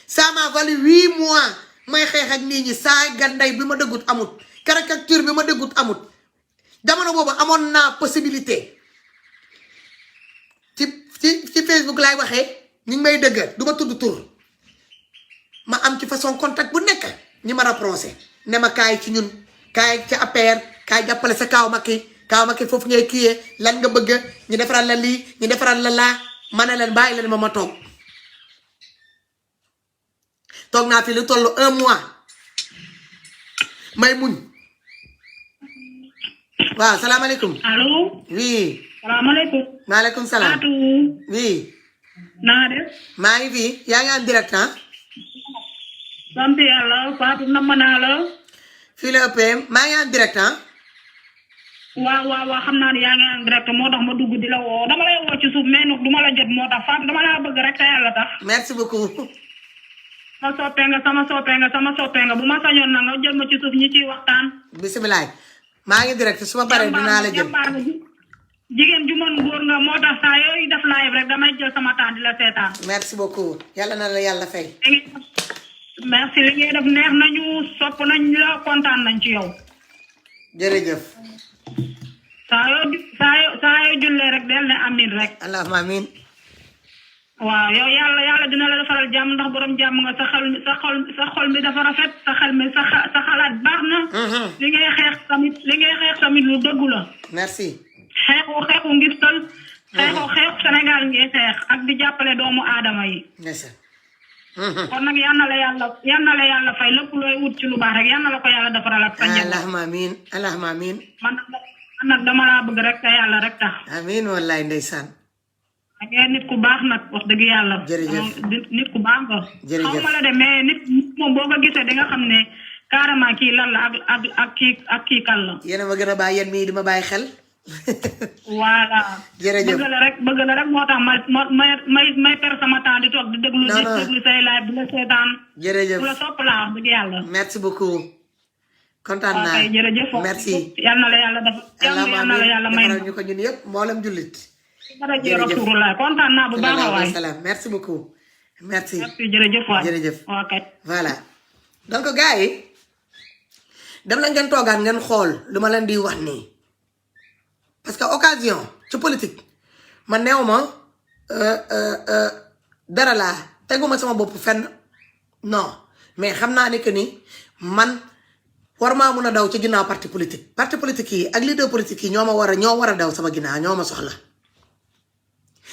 ça m'a valu 8 mois may xeex ak nit ñi saaga ndey bi ma dëggut amut caricature bi ma dëggut amut jamono boobu amoon naa possibilité ci Facebook laay waxee ñu ngi may dëggal du ma tudd tur ma am ci façon contact bu nekk ñi ma rapproché ne ma kaay ci ñun kaay ci APR kaay jàppale sa kaaw Macky foofu ngay kiyee lan nga bëgg ñu defaral la lii ñu defaral la laa ma ne leen bàyyi leen ma toog naa fi lu toll 1 mois may muñ waaw salaamaaleykum. allo. oui. salaamaaleykum. maaleykum salaam. Fatou. oui. naa def. maa ngi fi yaa ngi en direct ah. sant yàlla Fatou namm naa la. fii la ëppee maa ngi en direct ah. waaw xam naa ne yaa ngi en direct moo tax ma dugg di la woo dama lay woo ci suuf mais nag du ma la jot moo tax Fatou dama laa bëgg rek te yàlla tax. merci beaucoup. sama soppee nga bu ma sañoon na nga jël ma ci suuf ñi ciy waxtaan. bisimilah maa ngi direct su ma paree dinaa la jël. jigéen ju mën góor nga moo tax saa yooyu def live rek damay jël sama temps di la seetaan. merci beaucoup yàlla na la yàlla fay. merci li ngay def neex nañu sopp nañ la kontaan nañ ci yow. jërëjëf. saa yoo jullee rek del ne amin rek. allahumma amin. waaw yow yàlla dina la defaral jàmm ndax borom jàmm nga sa xol mi dafa rafet sa xel mi sa xalaat baax na. li ngay xeex tamit lu dëggu la. merci. xeexu ngistal. xeexu Sénégal ngay xeex ak di jàppale doomu aadama yi. kon nag yal na la yàlla fay lépp looy wut ci lu baax rek yal na la ko yàlla defaral ak sa njaboot. allahumma amin. man nag dama laa bëgg rek te yàlla rek tax. amin wallaay ndeysaan. ak nit ku baax nag wax dëgg yàlla. jërëjëf nit ku baax nga. jërëjëf xaw ma la de mais nit moom boo ko gisee di nga xam ne carrément kii lan la ak kii kan la. yéen a ma gën a bàyyi yéen mii di ma bàyyi xel. voilà. jërëjëf bëgg la rek moo tax may per sama temps di toog di déglu. di déglu say live di la seetaan. jërëjëf bu la sopp laa wax dëgg yàlla. merci beaucoup. kontaan naa ok jërëjëf. merci. yal na la yàlla def. yal na la yàlla may ñu ko ñun yëpp mboolem jullit. jërëjëf kontaan naa bu baax a waay. merci beaucoup. merci jërëjëf waay. jërëjëf ok voilà. donc gars yi dem la ngeen toogaan ngeen xool lu ma leen di wax nii parce que occasion ci politique man neew ma dara laa teguma sama bopp fenn non mais xam naa ne que ni man war maa mun a daw ci ginnaaw parti politique yi ak leader politique yi ñoo war a daw sama ginnaaw ñoo ma soxla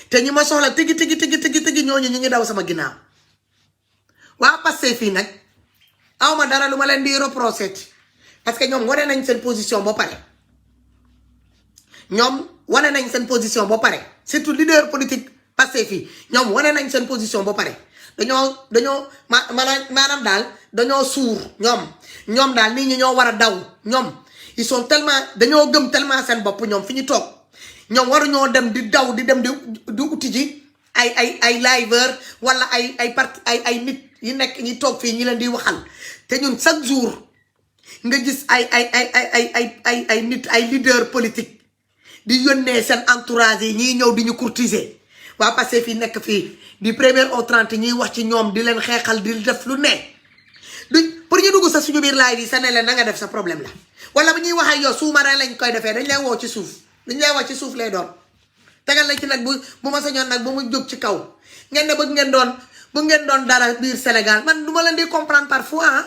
te ñi ma soxla tigi ñooñu ñu ngi daw sama ginnaaw waa Pastef fii nag awma dara lu ma leen di reprocher parce que ñoom wane nañ seen position ba pare surtout leader politique Pastef fii ñoom wane nañ seen position ba pare dañoo maanaam daal dañoo suur ñoom daal nit ñi ñoo war a daw ñoom ils sont tellement dañoo gëm tellement seen bopp ñoom fi ñu toog ñoom waruñoo dem di daw di dem di uti ji ay liveur wala ay nit yi nekk ñi toog fii ñi leen di waxal te ñun chaque jour nga gis ay nit ay leader politique di yónnee seen entourage yi ñiy ñëw di ñu courtiser waa passé fii nekk fii du 1er au 30 ñiy wax ci ñoom di leen xeexal di def lu ne pour ñu dugg sa suñu biir live yi sa ne leen na nga def sa problème la wala bu ñuy wax ak yow sous-marin lañ koy defee dañ lay woo ci suuf dañ lay wax ci suuf lay doon tegal la ci nag bu ma sañoon nag bu mu jóg ci kaw ngeen ne bëgg ngeen doon dara biir Sénégal man du ma leen di comprendre parfois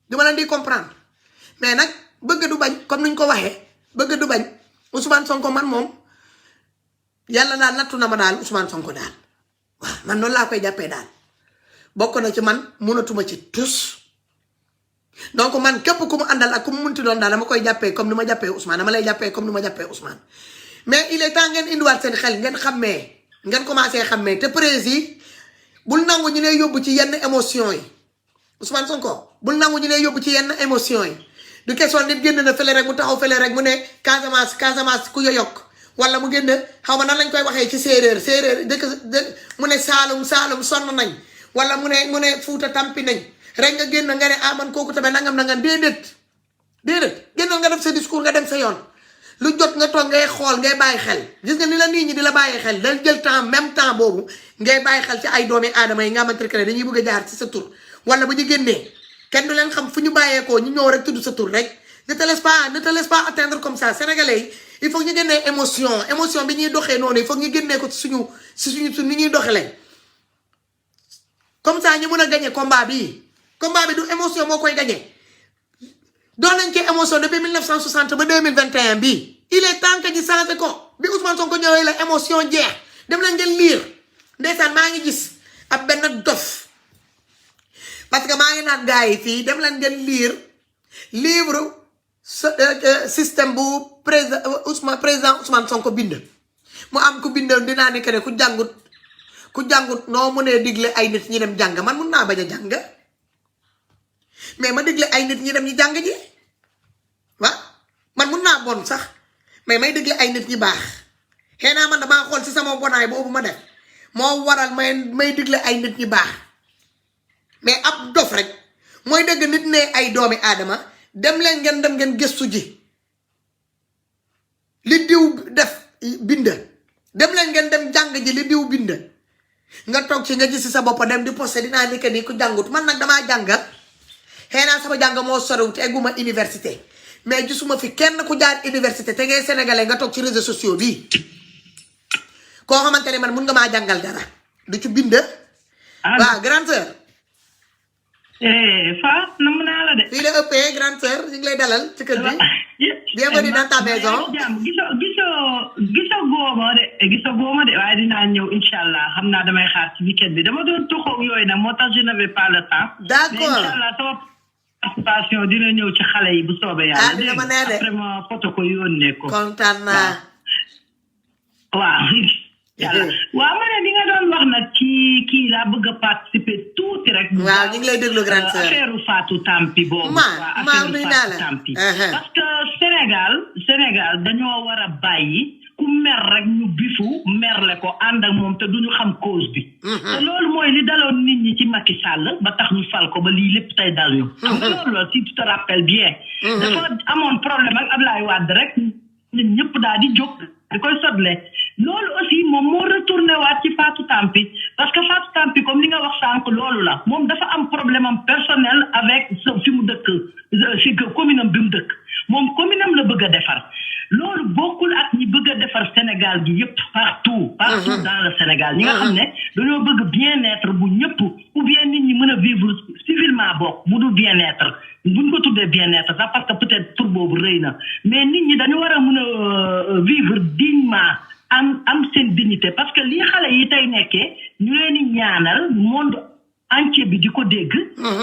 du ma leen di comprendre mais nag bëgg du bañ comme niñ ko waxee bëgg du bañ Ousmane Sonko man moom yàlla daal nattu na ma daal Ousmane Sonko daal waaw man noonu laa koy jàppee daal bokk na ci man mënatuma ci tus donc man képp ku mu àndal ak ku mu munti doon daal dama koy jàppee comme ni ma jàppee Ousmane dama lay jàppee comme ni ma jàppee Ousmane mais il est temps ngeen indiwaat seen xel ngeen xàmmee ngeen commencé xamé te président bul nangu ñu lay yóbbu ci yenn émotion yi Ousmane Sonko bul nangu ñu lay yóbbu ci yenn émotion yi du question nit génn na fële rek mu taxaw fële rek mu ne Casamance ku yokk wala mu génn xaw ma nan lañ koy waxee ci séeréer dëkk mu ne Saalum sonn nañ wala mu ne Fuuta tampi nañ rek nga génn nga ne ah man kooku tamit nangam déedéet génnoon nga def sa discours nga dem sa yoon lu jot nga toog ngay xool ngay bàyyi xel gis nga ni la nit ñi di la bàyyi xel dañ jël temps même temps boobu ngay bàyyi xel ci ay doomi aadama yi nga xamante ne dañuy bëgg a jaar ci sa tur wala bu ñu génnee kenn du leen xam fu ñu bàyyeekoo ñu ñëw rek tudd sa tur rek ne te laisse pas atteindre comme ça sénégalais yi il faut que ñu génnee émotion bi ñuy doxee noonu il faut que ñu génnee ko ci suñu ni ñuy doxalee comme ça ñu mën a gagné combat bi du émotion moo koy gagné doon nañ ci émotion depuis 1960 ba 2021 bii il est temps que ñu changé ko bi Ousmane Sonko ñëwee la émotion jeex dem leen ngeen lire ndeysaan maa ngi gis ab benn dof parce que maa ngi naan gars yi fii dem leen ngeen lire livre système bu président Ousmane Sonko bind mu am ku bindoon dinaa ne que ne ku jàngut noo mënee digle ay nit ñi dem jàng man mun naa bañ a jàng mais ma digle ay nit ñi dem ñu jàng ji waaw man mun naa bon sax mais may digle ay nit ñi baax xëy naa man damaa xool ci sama bonaay boobu ma def moo waral may digle ay nit ñi baax mais ab dof rek mooy dëgg nit ne ay doomi aadama dem leen ngeen gëstu ji li diw def bind dem leen ngeen dem jàng ji li diw bind nga toog ci nga gis ci sa bopp dem di posté dinaa ni que ni ku jàngut man nag damaa jàng xëy naa sama jàng moo soriwut egguma université mais gisuma fi kenn ku jaar université te ngay sénégalais nga toog ci réseaux sociaux bi koo xamante ne man mun nga maa jàngal dara du ci bind. waaw grande sœur. Fa nam naa la de. fii la ëppee grande sœur ñu ngi lay dalal ci kër bi. bienvenue dans ta maison. gisoo góoma de waaye dinaa ñëw incha allah xam naa damay xaar ci weekend bi dama doon tuxoo yooyu nag moo tax je n'avais pas le temps. d'accord mais incha allah sama participation dina ñëw ci xale yi bu soobee yàlla. dina ma nee de après ma photo ko yónnee ko. kontaan naa. waaw. yàlla waaw ma ne li nga doon wax nag ci kii laa bëgg a participer tuuti rek. waaw ñu ngi lay déglu grande sœur. affaire Fatou Tampi boobu. affaire Fatou Tampi. parce que Sénégal dañoo war a bàyyi ku mer rek ñu bifu merle ko ànd ak moom te duñu xam cause bi. te loolu mooy li daloon nit ñi ci Macky Sall ba tax ñu fal ko ba lii lépp tey dal ñu. xam nga loolu la si tu te rappelles bien. dafa amoon problème ak Ablaye Wade rek nit ñëpp daal di jóg di koy sotle loolu aussi moom moo retourné waat ci Fatou Tampi parce que Fatou Tampi comme li nga wax sànq loolu la moom dafa am problème am personnel avec fi mu dëkk si commune am bi mu dëkk moom commune am la bëgg a defar loolu bokkul ak ñi bëgg a defar Sénégal gi yëpp partout dans le Sénégal ñi nga xam ne dañoo bëgg bien-être bu ñëpp ou bien nit ñi mën a vivre civilement bokk mu dul bien-être buñ ko tuddee bien-être sax parce que peut-être tur boobu rëy na mais nit ñi dañu war a mën a vivre dignement am seen dignité parce que lii xale yi tey nekkee ñu leen di ñaanal monde entier bi di ko dégg.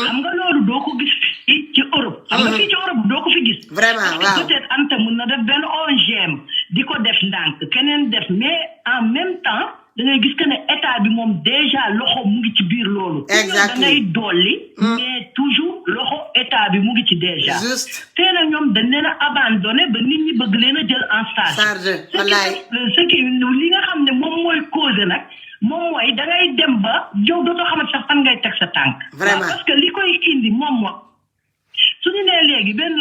xam nga loolu doo ko gis fii ci Europe. xam nga fii ci Europe doo ko fi gis. vraiment waaw parce que peut-être Anta mën na def benn ONGM di ko def ndànk keneen def mais en même temps da ngay gis que ne état bi moom déjà loxo mu ngi ci biir loolu. exactement da ngay dolli. mais toujours loxo état bi mu ngi ci déjà. juste tey nag ñoom dañ leen a abandonné ba nit ñi bëgg leen a jël en charge. wallaay ce qui li nga xam ne moom mooy cause nag. moom mooy da ngay dem ba yow dootoo xamante sax fan ngay teg sa tànk. vraiment parce que li koy indi moom su ñu nee léegi benn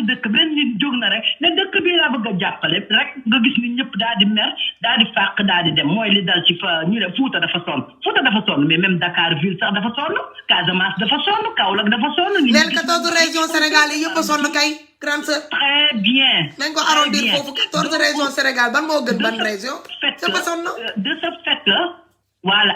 nit jóg na rek ne dëkk bii laa bëgg a jàppale rek nga gis ni ñëpp daal di mer daal di fàq daal di dem mooy li dal ci fa ñu ne Fouta dafa sonn mais même Dakar ville sax dafa sonn Casamance dafa sonn Kaolack dafa sonn. leen 14 régions Sénégal yi yëpp a sonn kay. grande sœur très bien. nañ ko arrondir foofu 14 régions Sénégal ban moo gën ban région. de ce fait là voilà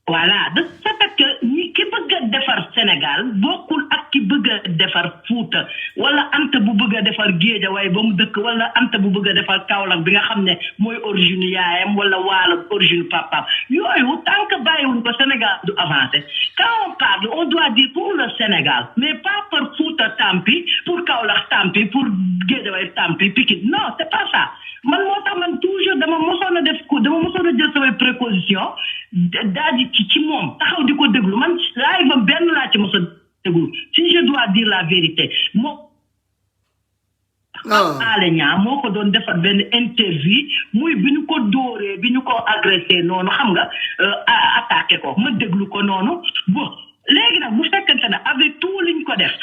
voilà de ce fait que ñi ki bëgg a defar Sénégal bokkul ak ki bëgg a defar Fuuta wala Anta bu bëgg a defar Géejawaay ba mu dëkk wala Anta bu bëgg a defar Kaolack bi nga xam ne mooy origine yaayam wala waala origine papaam yooyu tant que bàyyiwuñ ko Sénégal du avancé quand on parle on doit dire pour le Sénégal mais pas pour Fuuta tampi pour Kaolack tampi pour Géejawaay tampi Pikine non c'est pas ça man moo tax man toujours dama mosoon a def ko dama mosoon a jël samay préposition daal di ci moom taxaw di ko déglu man live am benn laa ci mos a déglu si je dois dire la vérité moom Alé Niang moo ko doon defar benn interview muy bi ñu ko dóoree bi ñu ko agressé noonu xam nga attaqué ko ma déglu ko noonu bon léegi nag bu fekkente ne avec tout liñ ko def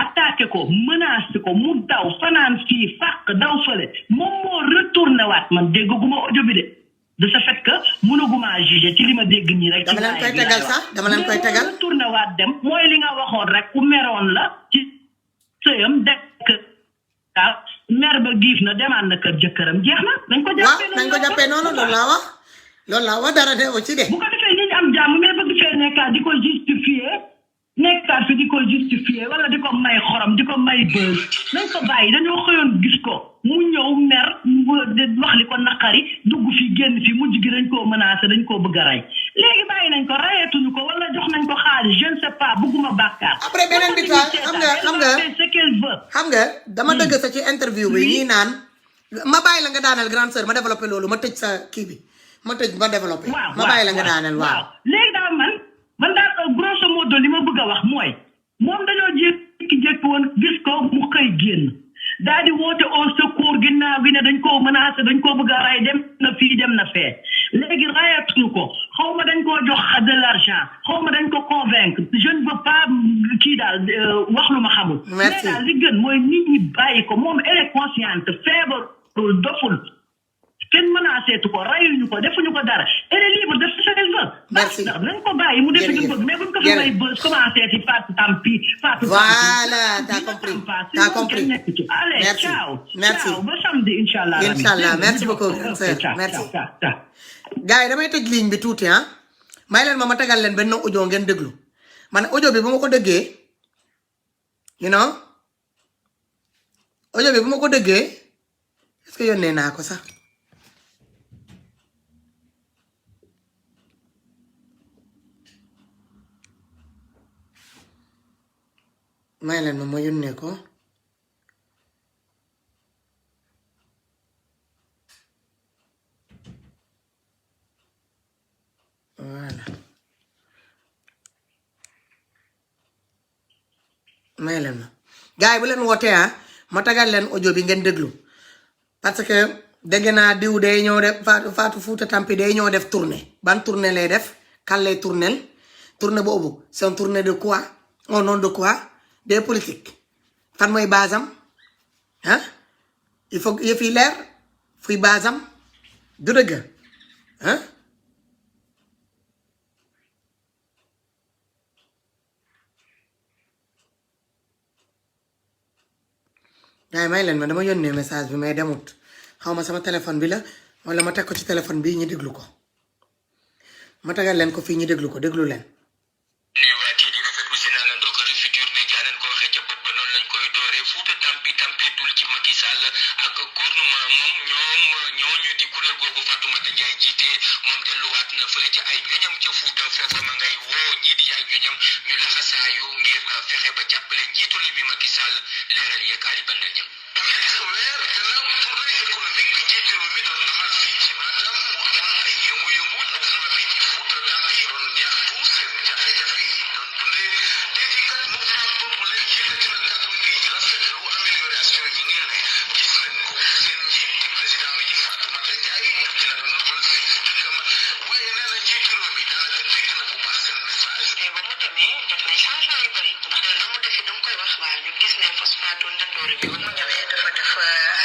attaqué ko menacé ko mu daw fanaan fii fàq daw fële moom moo retourné waat man dégguma audio bi de ce fait que mënuguma jugé ci li ma dégg nii rek. dama leen koy tegal sax dama leen koy tegal retourné waat dem mooy li nga waxoon rek ku meroon la ci sëyam dekk mer ba giif na demaan na kër jëkkëram jeex na nañ ko jàppee waaw nañ ko jàppee noonu loolu laa wax dara de ci de bu ko defee nit ñi am jàmm mais bëgg fee nekkaat di ko justifier nekkaat fi di ko justifier wala di ko may xorom di ko may bës nañ ko bàyyi dañoo xëyoon gis ko mu ñëw mer wax li ko naqari dugg fi génn fi mujj gi dañ koo menacé dañ koo bëgg a rey léegi bàyyi nañ ko rayetuñu ko wala jox nañ ko xaalis je ne sais pas bëgguma bàkkaar après beneen bi xam nga dama dëgg sa ci interview bi ñii naan ma bàyyi la nga daaneel grande sœur ma développé loolu ma tëj sa kii bi ma développé ma bàyyi la nga daaneel waaw léegi daal man daal grosso modo li ma bëgg a wax mooy moom dañoo jékki-jékki woon gis ko mu xëy génn daal di woote au secours ginnaaw gi ne dañ koo menacé dañ koo bëgg a rey dem na fii dem na fee léegi rayatuñu ko xaw ma dañ koo jox de l'argent xaw ma dañ ko convaincre je ne veux pas kii daal wax lu ma xamul mais daal li gën mooy nit ñi bàyyi ko moom elle est consciente feebarul doful kenn menacé tu ko rayuñu ko defuñu ko dara elle est libre de ce qu'elle veut merci nañ ko bàyyi mu def li bëgg mais buñ ko fi may bës commencé ci Fatou Tampi voilà t'as compris allez merci ciao merci ciao ba samedi inchallah merci beaucoup merci gars yi damay tëj ligne bi tuuti may leen ma tegal leen benn audio ngeen déglu man audio bi bu ma ko déggee audio bi bu ma ko déggee est-ce que yónnee naa ko sax may leen ma yónnee ko voilà may leen ma gars yi bu leen wootee ma tagal leen audio bi ngeen déglu parce que dégg naa diw day ñëw def Fatou Fouta Tampi day ñëw def tournée ban tournée lay def kan lay tournel tournée boobu c'est un tournée de quoi au nom de quoi des politiques fan mooy basam il faut yëf yi leer fuy basam du dëgg gaay may leen ma dama yónnee message bi may demut xaw ma sama téléphone bi la wala ma teg ko ci téléphone bi ñu déglu ko ma tegal leen ko fii ñu déglu ko déglu leen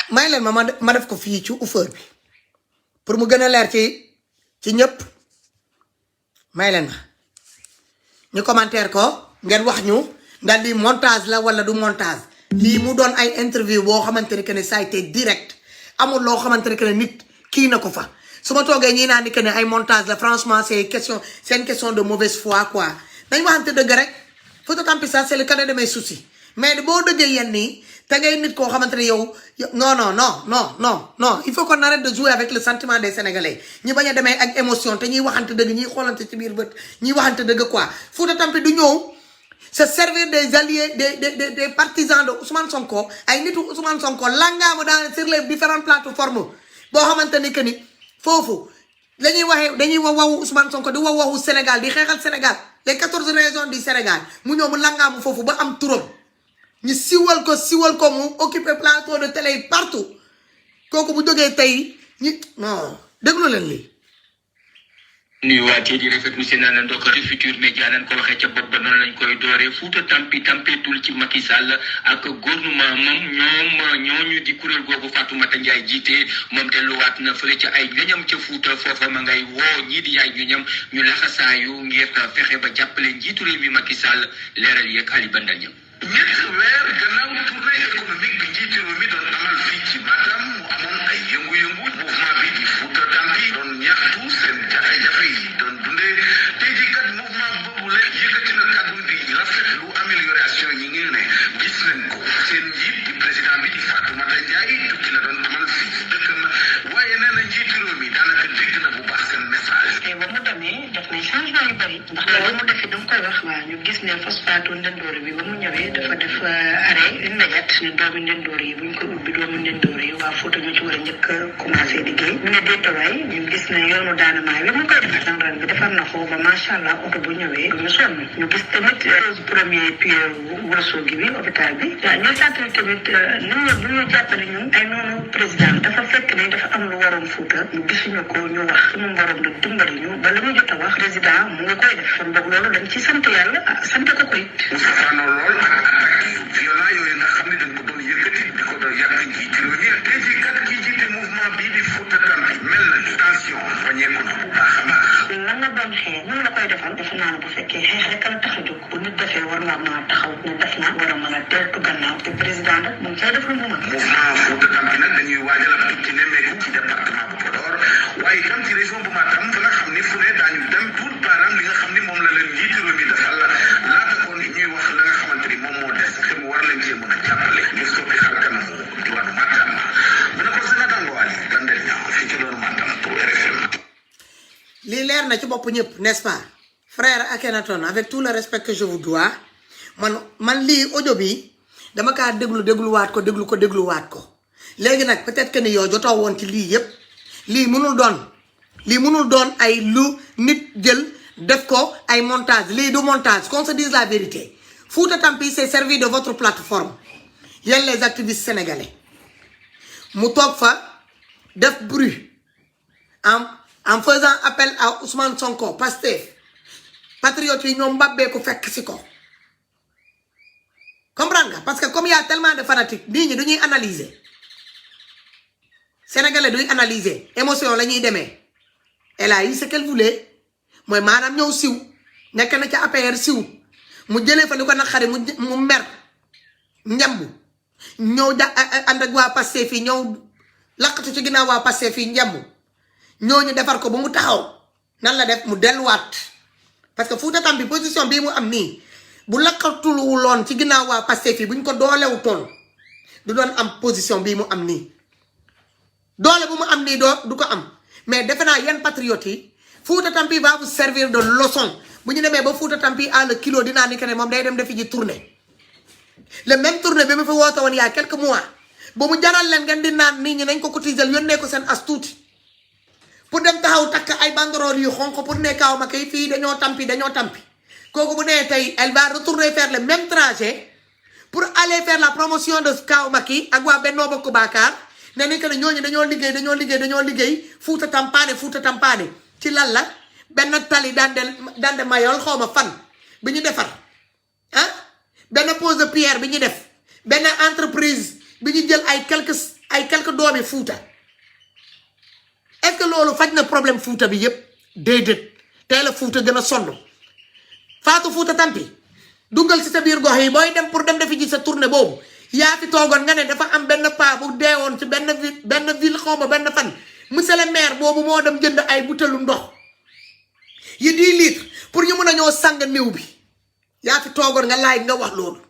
may leen ma def ko fii ci uffeur bi pour mu gën a leer ci ñëpp may leen ma ñu commentaire ko ngeen wax ñu ndax lii montage la wala du montage lii mu doon ay interview boo xamante ne que ne ça a été direct amul loo xamante ne que ne nit kii na ko fa su ma toogee ñii naan ni que ne ay montage la franchement c'est une question de mauvaise foi quoi dañ waxante dëgg rek Fouta Tampi ça c'est le cadet de mes soucis mais boo dëggee yenn nii te ngay nit koo xamante ne yow non il faut qu'on arrête de jouer avec le sentiment des Sénégalais ñi bañ a demee ak émotion te ñuy waxante dëgg ñuy xoolante ci biir bët ñuy waxante dëgg quoi Fouta Tampi du ñëw se servir des alliés des partisans de Ousmane Sonko ay nitu Ousmane Sonko langaamu sur les différentes plateformes boo xamante ni que ni foofu la ñuy waxee dañuy waxu Ousmane Sonko di waxu Sénégal di xeexal Sénégal les 14 régions du Sénégal mu ñëw mu langaamu foofu ba am turam ñu siwal ko mu occupé plateau de télé partout kooku bu jógee tey ñi non déglu leen lii. nuyuwaatee di rafetlu seen àndandoo ak Futurs Médias nañ ko waxee ca bopp ba noonu lañ koy dooree Fouta Tampi tampeetul ci Macky Sall ak gouvernement moom ñooñu di kuréel googu Fatoumata Ndiaye jiite moom delluwaat na fële ca ay ñoñam ca Fouta foofa ma ngay woo ñii di ay ñoñam ñu laxasaayu ngir fexe ba jàppale njiitu réew mi Macky Sall leeral yeeg Ali Bandal ñam. ñetti weer gannaaw tournée économique bi njiitu réew mi doon amal fii ci Matam mu amoon ay yëngu-yëngu mouvement bi di Fouta Tampi doon ñaxtu seen jafe-jafe yi doon dundee tey jii kat mouvement boobu la yëkkati na kàddu di rafetlu amélioration yi ngeen ne gis nañ ko seen njiit di président bi di Fatoumata Ndiaye tukki la doon amal fii ci dëkkam waaye nee na njiitu réew mi daanaka dégg na bu baax seen message. te ba mu demee def nañ changement yu bëri ndax loolu mu defee dama koy wax waa ñu gis ne phosphate ndendoor bi ba mu ñëwee dafa def arrêt immédiat ne doomi ndendoor yi buñ ko ubbi doomi ndendoor yi waa Fouta ñu ci war a njëkk a commencé liggéey ñu ne déetawaay ñu gis ne yoonu daanamaay bi mu koy defar ren bi defar na ko ba macha allah oto bu ñëwee du ñu sonn ñu gis tamit premier pied Ourossogui gi bi hôpital bi waaw ñooy sàttali tamit bu ñu jàppale ñun ay noonu président dafa fekk ne dafa am lu waroon Fouta ñu gisuñu ko ñu wax suñu waroon da dimbali ñu ba la ñu jot a wax président mu ngi koy def kon boog loolu dañ ci sant yàlla sant ko ko it lool ak attaque yu violent yooyu nga xam ne dañ ko doon yëkkati di ko doon yàq njiitu réew mi tey jii kat ki jiite mouvement bii di Fouta Tampi mel na ni tension wàññeeku na bu baax a baax. lan nga doon xeex nan la koy defal defe naa ne bu fekkee xeex rek la tax a jóg bu nit defee war naa mën a taxaw ne def na war a mën a teeltu gannaaw te président nag mu ngi cay def lu mu mën. mouvement Fouta Tampi nag dañuy waajal ab tukki nemmeeku ci département bu Podor waaye itam ci région bu Matam fa nga xam ni fu ne daañu dem pour baaraam li nga xam ni moom la leen njiitu réew mi defal laata ko ni ñuy wax la nga xamante ni moom moo des te mu war leen cee mën a jàppale ngir soppi xar kanamu diwaanu Matam mu ne ko sa natango Ali Bandel ñaaw fii ci loolu Matam pour RFM. lii leer na ci bopp ñëpp n'est-ce pas frère Akhenaton avec tout le respect que je vous dois man lii audio bi dama kaa dégluwaat ko léegi nag peut-être que ni yow jotoo woon ci lii yëpp lii mënul doon ay lu nit jël def ko ay montage lii du montage qu'on se dise la vérité Fouta Tampi s'est servi de votre plateforme yéen les activistes sénégalais mu toog fa def bruit en faisant appel à Ousmane Sonko Pastef patriotes yi ñoom mbabbee ko fekk si ko comprendre nga parce que comme il y a tellement de fanatiques nit ñi duñuy analyser sénégalais duñuy analyser émotion la ñuy demee elle a eu ce qu'elle voulait mooy maanaam ñëw siw nekk na ca APR siw mu jëlee fa li ko naqari mu mer njambu ñëw ànd ak waa Pastef fii ñëw laqatu ci ginnaaw waa Pastef fii njambu ñooñu defar ko ba mu taxaw nan la def mu delluwaat parce que Fouta Tampi position bii mu am nii bu laqatuluwuloon ci ginnaaw waa Pastef fii buñ ko doolewutoon du doon am position bii mu am nii doole bu mu am nii du ko am mais defe naa yenn patriotes yi Fouta Tampi va vous servir de leçon bu ñu demee ba Fouta Tampi à le kilo dinaa ni que ne moom day dem defi ji tournée le même tournée bi mu fi woote woon il y a quelques mois ba mu jaral leen ngeen di naan nit ñi nañ ko cotiser yónnee ko seen as tuuti pour dem taxaw takk ay banderole yu xonq pour ne Kaaw Macky fii dañoo tampi kooku bu nee tey elle va retourner faire le même trajet pour aller faire la promotion de Kaaw Macky ak waa Benno Bokk Yaakaar ne ni que ne ñooñu dañoo liggéey Fouta Tampaane ci lan la benn tali dande mayol xaw ma fan bi ñu defar benn pose de pierre bi ñu def benn entreprise bi ñu jël ay quelques doomi Fouta est-ce que loolu faj na problème Fouta bi yépp déedéet tey la Fouta gën a sonn Fatou Fouta Tampi duggal ci sa biir gox yi booy dem pour dem defi ji sa tournée boobu yaa fi toogoon nga ne dafa am benn paa bu deewoon ci benn ville xaw ma benn fan monsieur le maire boobu moo dem jënd ay butéelu ndox yi 10 litres pour ñu mën a ñoo sang néew bi yaa fi toogoon nga laay nga wax loolu.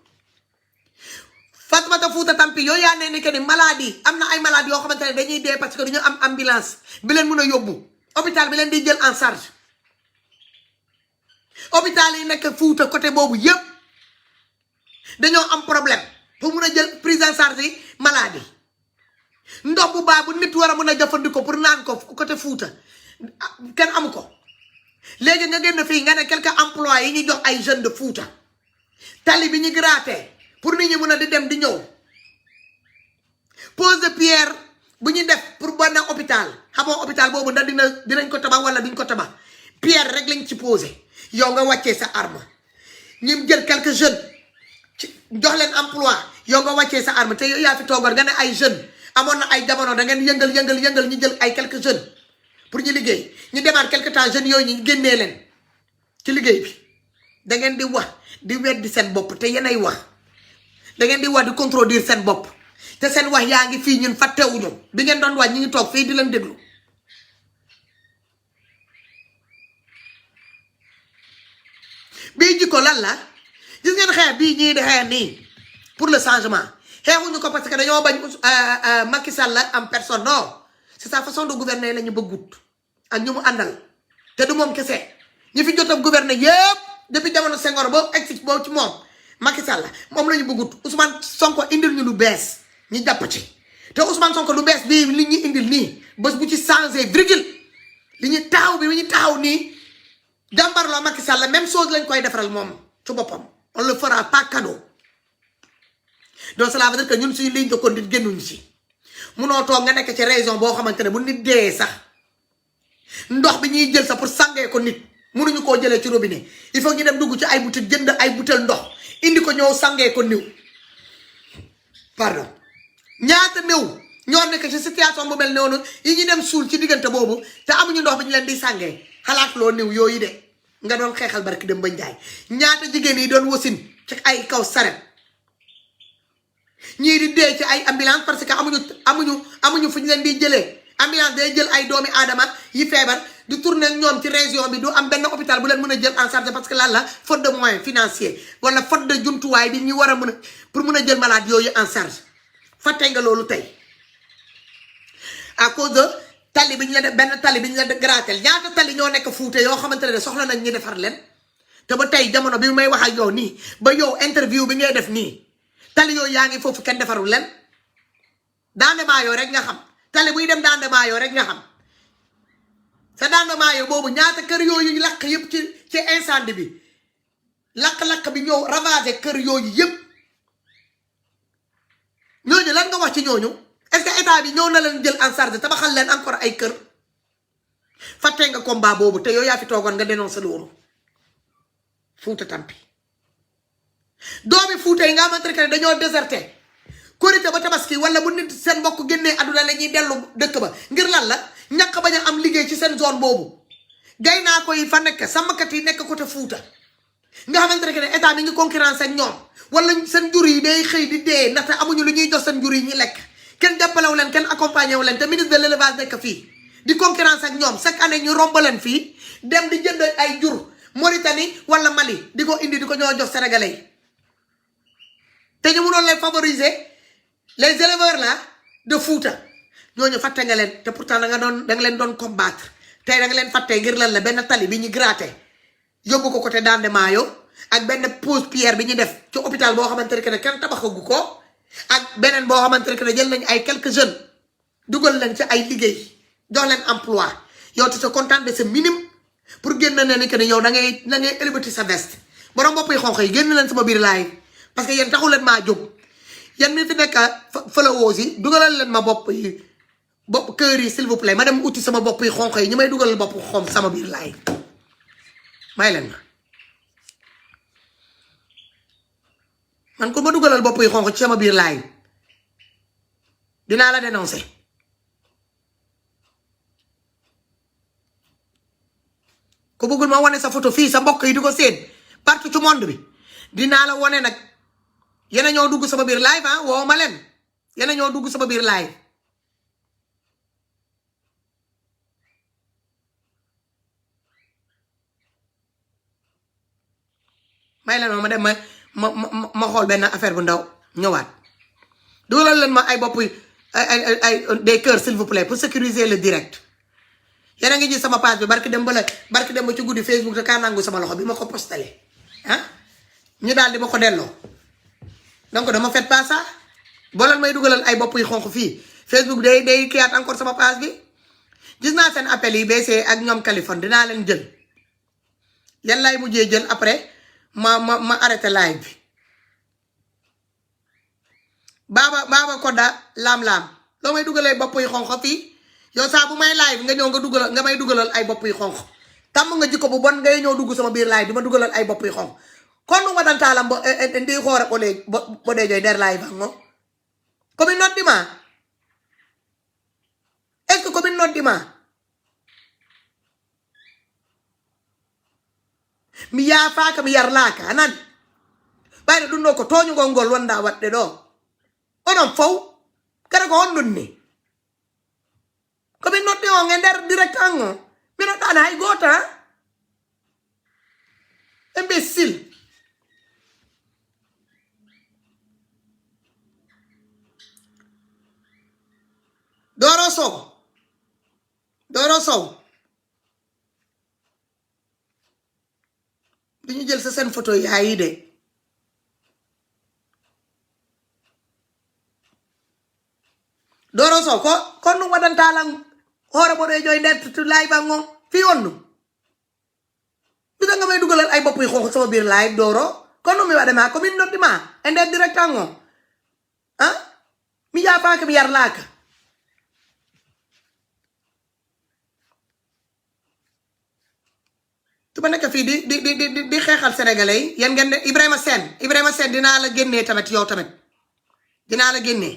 Fatoumata Fouta Tampi yow yaa ne ni que ni maladie am na ay malades yoo xamante ne dañuy dee parce que dañu am ambulance bi leen mën a yóbbu hôpital bi leen di jël en charge hôpital yi nekk Fouta côté boobu yëpp dañoo am problème pour mun a jël prise en charge yi maladie ndox bu baax bu nit war a mën a jëfandikoo pour naan ko côté Fouta kenn amu ko. léegi nga génn fii nga ne quelques emplois yi ñu jox ay jeunes de Fouta tali bi ñu gratter pour nit ñi mën a di dem di ñëw pose de pierre bu ñu def pour benn hôpital xamoo hôpital boobu ndax dinañ ko tabax wala duñ ko tabax pierre rek lañ ci posé yow nga wàccee sa arme ñi jël quelques jeunes jox leen emploi yow nga wàccee sa arme te yow yaa fi toogoon nga ne ay jeunes amoon na ay jamono da ngeen yëngal ñu jël ay quelques jeunes pour ñu liggéey ñu demaat quelque temps jeunes yooyu ñu génnee leen ci liggéey bi da ngeen di wax di weddi seen bopp te yéenay wax da ngeen di wax di contredire seen bopp te seen wax yaa ngi fii ñun fàttewuñu bi ngeen doon wax ñu ngi toog fii di leen déglu. bii jikko lan la gis ngeen xeex bii ñii di xeex nii pour le changement xeexuñu ko parce que dañoo bañ Macky Sall en personne non c'est sa façon de gouverner la ñu bëggut ak ñu mu àndal te du moom kese ñi fi jotam gouverner yëpp depuis jamono Senghor boo egsi boo ci moom Macky Sall moom la ñu bëggut Ousmane Sonko indil ñu lu bees ñu jàpp ci te Ousmane Sonko lu bees bii li ñu indil nii bés bu ci changé virgule li ñu taxaw bi ñu taxaw nii jàmbarloo Macky Sall même chose lañ koy defaral moom ci boppam on le fera pas cadeau donc cela veut dire que ñun suñu ligne de conduite génnuñu ci munoo toog nga nekk ci raison boo xamante ne bu nit dee sax ndox bi ñuy jël sax pour sangee ko nit munuñu koo jëlee ci robinet il faut ñu dem dugg ci ay butéel jënd ay butéel ndox indi ko ñëw sangee ko niw pardon ñaata néew ñoo nekk ci situation bu mel noonu yi ñu dem suul ci diggante boobu te amuñu ndox bi ñu leen di sangee xalaat loo néew yooyu de nga doon xeexal barki dem ba njaay ñaata jigéen yi doon wasin ci ay kaw saret ñii di dee ci ay ambulance parce que amuñu fu ñu leen di jëlee ambulance day jël ay doomi aadama yi feebar di tourner ñoom ci région bi du am benn hôpital bu leen mën a jël en charge parce que lan la faute de moyens financiers wala faute de jumtuwaay bi ñu war a mën a pour mën a jël malade yooyu en charge fàtte nga loolu tey à cause de tali bi ñu la def benn tali bi ñu la gratel ñaata tali ñoo nekk Fuuta yoo xamante ne soxla nañ ñu defar leen te ba tey jamono bi may wax ak yow nii ba yow interview bi ngay def nii tali yooyu yaa ngi foofu kenn defarul leen Dandement yoo rek nga xam tali buy dem Dandement yoo rek nga xam sa Dandement yoo boobu ñaata kër yooyu lakk yëpp ci incendie bi lakk-lakk bi ñëw ravagé kër yooyu yëpp ñooñu lan nga wax ci ñooñu est-ce que état bi ñëw na leen jël en charge tabaxal leen encore ay kër fàtte nga combat boobu te yow yaa fi toogoon nga dénoncé loolu Fouta Tampi doomi Fouta yi nga xamante ne dañoo déserté korité ba tabaski wala bu nit seen mbokk génnee àdduna la ñuy dellu dëkk ba ngir lan la ñàkk bañ a am liggéey ci seen zone boobu gay naa ko yi fa nekk sàmmkat yi nekk côté Fouta nga xamante ne état mi ngi concurrence ak ñoom wala seen jur yi day xëy di dee ndaxte amuñu lu ñuy jox seen jur yi ñu lekk kenn jàppalewu leen kenn accompagné wu leen te ministre de l'élevage nekk fii di concurrence ak ñoom chaque année ñu romb leen fii dem di jënd ay jur Mauritanie wala Mali di ko indi di ko ñoo jox sénégalais yi te ñu mënoon leen favoriser les éleveurs là de Fouta ñooñu fàtte nga leen te pourtant da nga leen doon combattre tey da nga leen fàtte ngir lan la benn tali bi ñu gratter yóbbu ko côté Dandement yo ak benn pose pierre bi ñu def ci hôpital boo xamante ne kenn tabaxagu ko ak beneen boo xamante ne jël nañ ay quelques jeunes dugal leen ci ay liggéey jox leen emploi yow tu te contentes de ce minimum pour génn ne ni que yow da ngay élevati sa veste borom bopp yi xonq yi génn leen sama biir live parce que yéen taxu leen maa jóg yéen mi fi nekk followers yi dugalal leen ma bopp kër yi s'il vous plaît ma dem uti sama bopp yi xonq yi ñu may dugalal bopp xom sama biir live may leen ma man ko ma dugalal bopp yi xonq ci sama biir live dinaa la dénoncer ko bëggul ma wane sa photo fii sa mbokk yi di ko seen partout ci monde bi dinaa la wane nag yéen a ñoo dugg sama biir live woo ma leen yéen a ñoo dugg sama biir live may leen ma dem ma xool benn affaire bu ndaw ñëwaat dugalal leen ma ay bopp ay des cœurs s'il vous plaît pour sécuriser le direct yéen a ngi gis sama page bi barki dem ba ci guddi Facebook te kaa nangu sama loxo bi ma ko postale ah ñu daal di ma ko delloo donc dama fait pas ça boo leen may dugalal ay bopp yu xonq fii Facebook day kiyaat encore sama page bi gis naa seen appel yi BC ak ñoom Californie dinaa leen jël yan lay mujjee jël après ma arrêté live bi baaba Koda laam-laam loo may dugalay bopp yu xonq fii yow saa bu may live nga ñëw nga may dugalal ay bopp yu xonq tàmm nga jikko bu bon ngay ñëw dugg sama biir live di ma dugalal ay bopp yu xonq kon wa dantalam ndi xoore bo de joy der live ngo komi noddima est ce que komi noddima mi yaafaka mi yarlaka anan ɓayde ɗum ɗo ko toñugol ngol wonda waɗde ɗo onon fow kada ko honɗum ni komi noddi on e nder direct an o mi noddani hay goto ha imbécile Doro Sow duñu jël sa seen photo yaay yi de Doro Sow ko nu wadantalam hoore bo de joy nder tu live bango fi wonnu nga may dugalal ay bopp yu xonq sama biir live Doro ko nu mi wadema ko min noddi ma e nder direct ango ah mi jaafaaka mi yar laaka tu ma nekk fii di xeexal sénégalais yi yéen ngeen ne Ibrahima Sène dinaa la génnee tamit yow tamit dinaa la génnee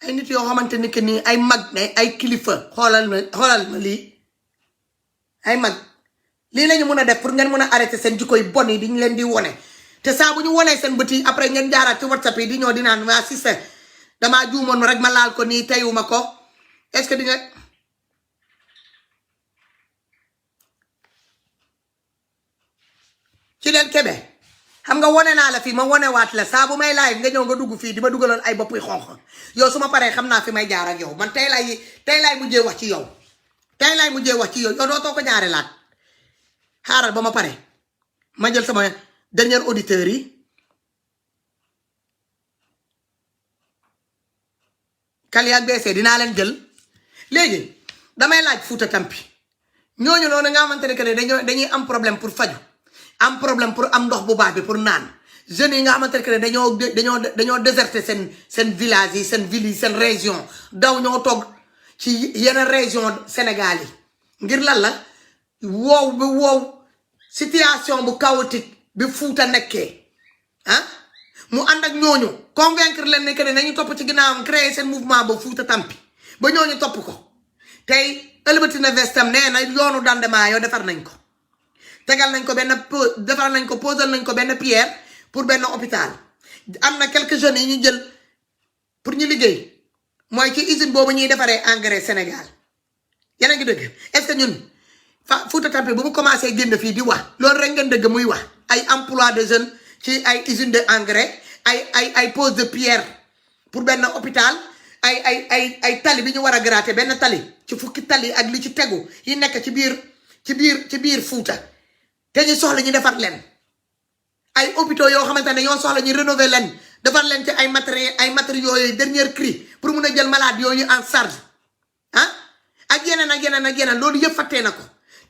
ay nit yoo xamante ni que nii ay mag ay kilifa xoolal ma lii ay mag lii la ñu mën a def pour ngeen mën a arrêter seen jikko yu bon yi di ñu leen di wone te saa bu ñu wonee seen bët yi après ngeen jaaraat ci WhatsApp yi di ñëw di naan waa sister damaa juumoon rek ma laal ko nii teyuma ko est-ce que di nga ci leen kebe xam nga wone naa la fii ma wone waat la saa bu may live nga ñëw nga dugg fii di ma dugaloon ay bopp yu xonq yow su ma paree xam naa fi may jaar ak yow man tey laay mujjee wax ci yow yow dootoo ko ñaare laat xaaral ba ma pare ma jël sama dernier auditeur yi Kali ak BC dinaa leen jël léegi damay laaj Fouta Tampi ñooñu noonu nga xamante ne que dañuy am problème pour faju am problème pour am ndox bu baax bi pour naan jeunes yi nga xamante ne que dañoo déserté seen village yi seen ville yi seen région daw ñoo toog ci yeneen région Sénégal yi ngir lan la wow situation bu chaotique bi Fouta nekkee ah mu ànd ak ñooñu convaincre leen ne que nañu topp ci ginnaawam créer seen mouvement ba Fouta Tampi ba ñooñu topp ko tey ëlbatina vestam nee na yoonu Dandema yow defar nañ ko tegal nañ ko posal nañ ko benn pierre pour benn hôpital am na quelques jeunes yi ñu jël pour ñu liggéey mooy ci usine boobu ñuy defaree engrais Sénégal yéen a ngi dëgg est-ce que ñun Fouta Tampi bu mu commencé génn fii di wax loolu rek ngeen dëgg muy wax ay emploi de jeunes ci ay usine de engrais ay pose de pierre pour benn hôpital ay tali bi ñu war a gratter benn tali ci fukki tali ak li ci tegu yi nekk ci biir Fouta te ñu soxla ñu defar leen ay hôpitaux yoo xamante ne ñoo soxla ñu rénover leen defar leen ci ay matériaux yooyu dernier cri pour mun a jël malade yooyu en charge ah ak yeneen loolu yëpp fàttee na ko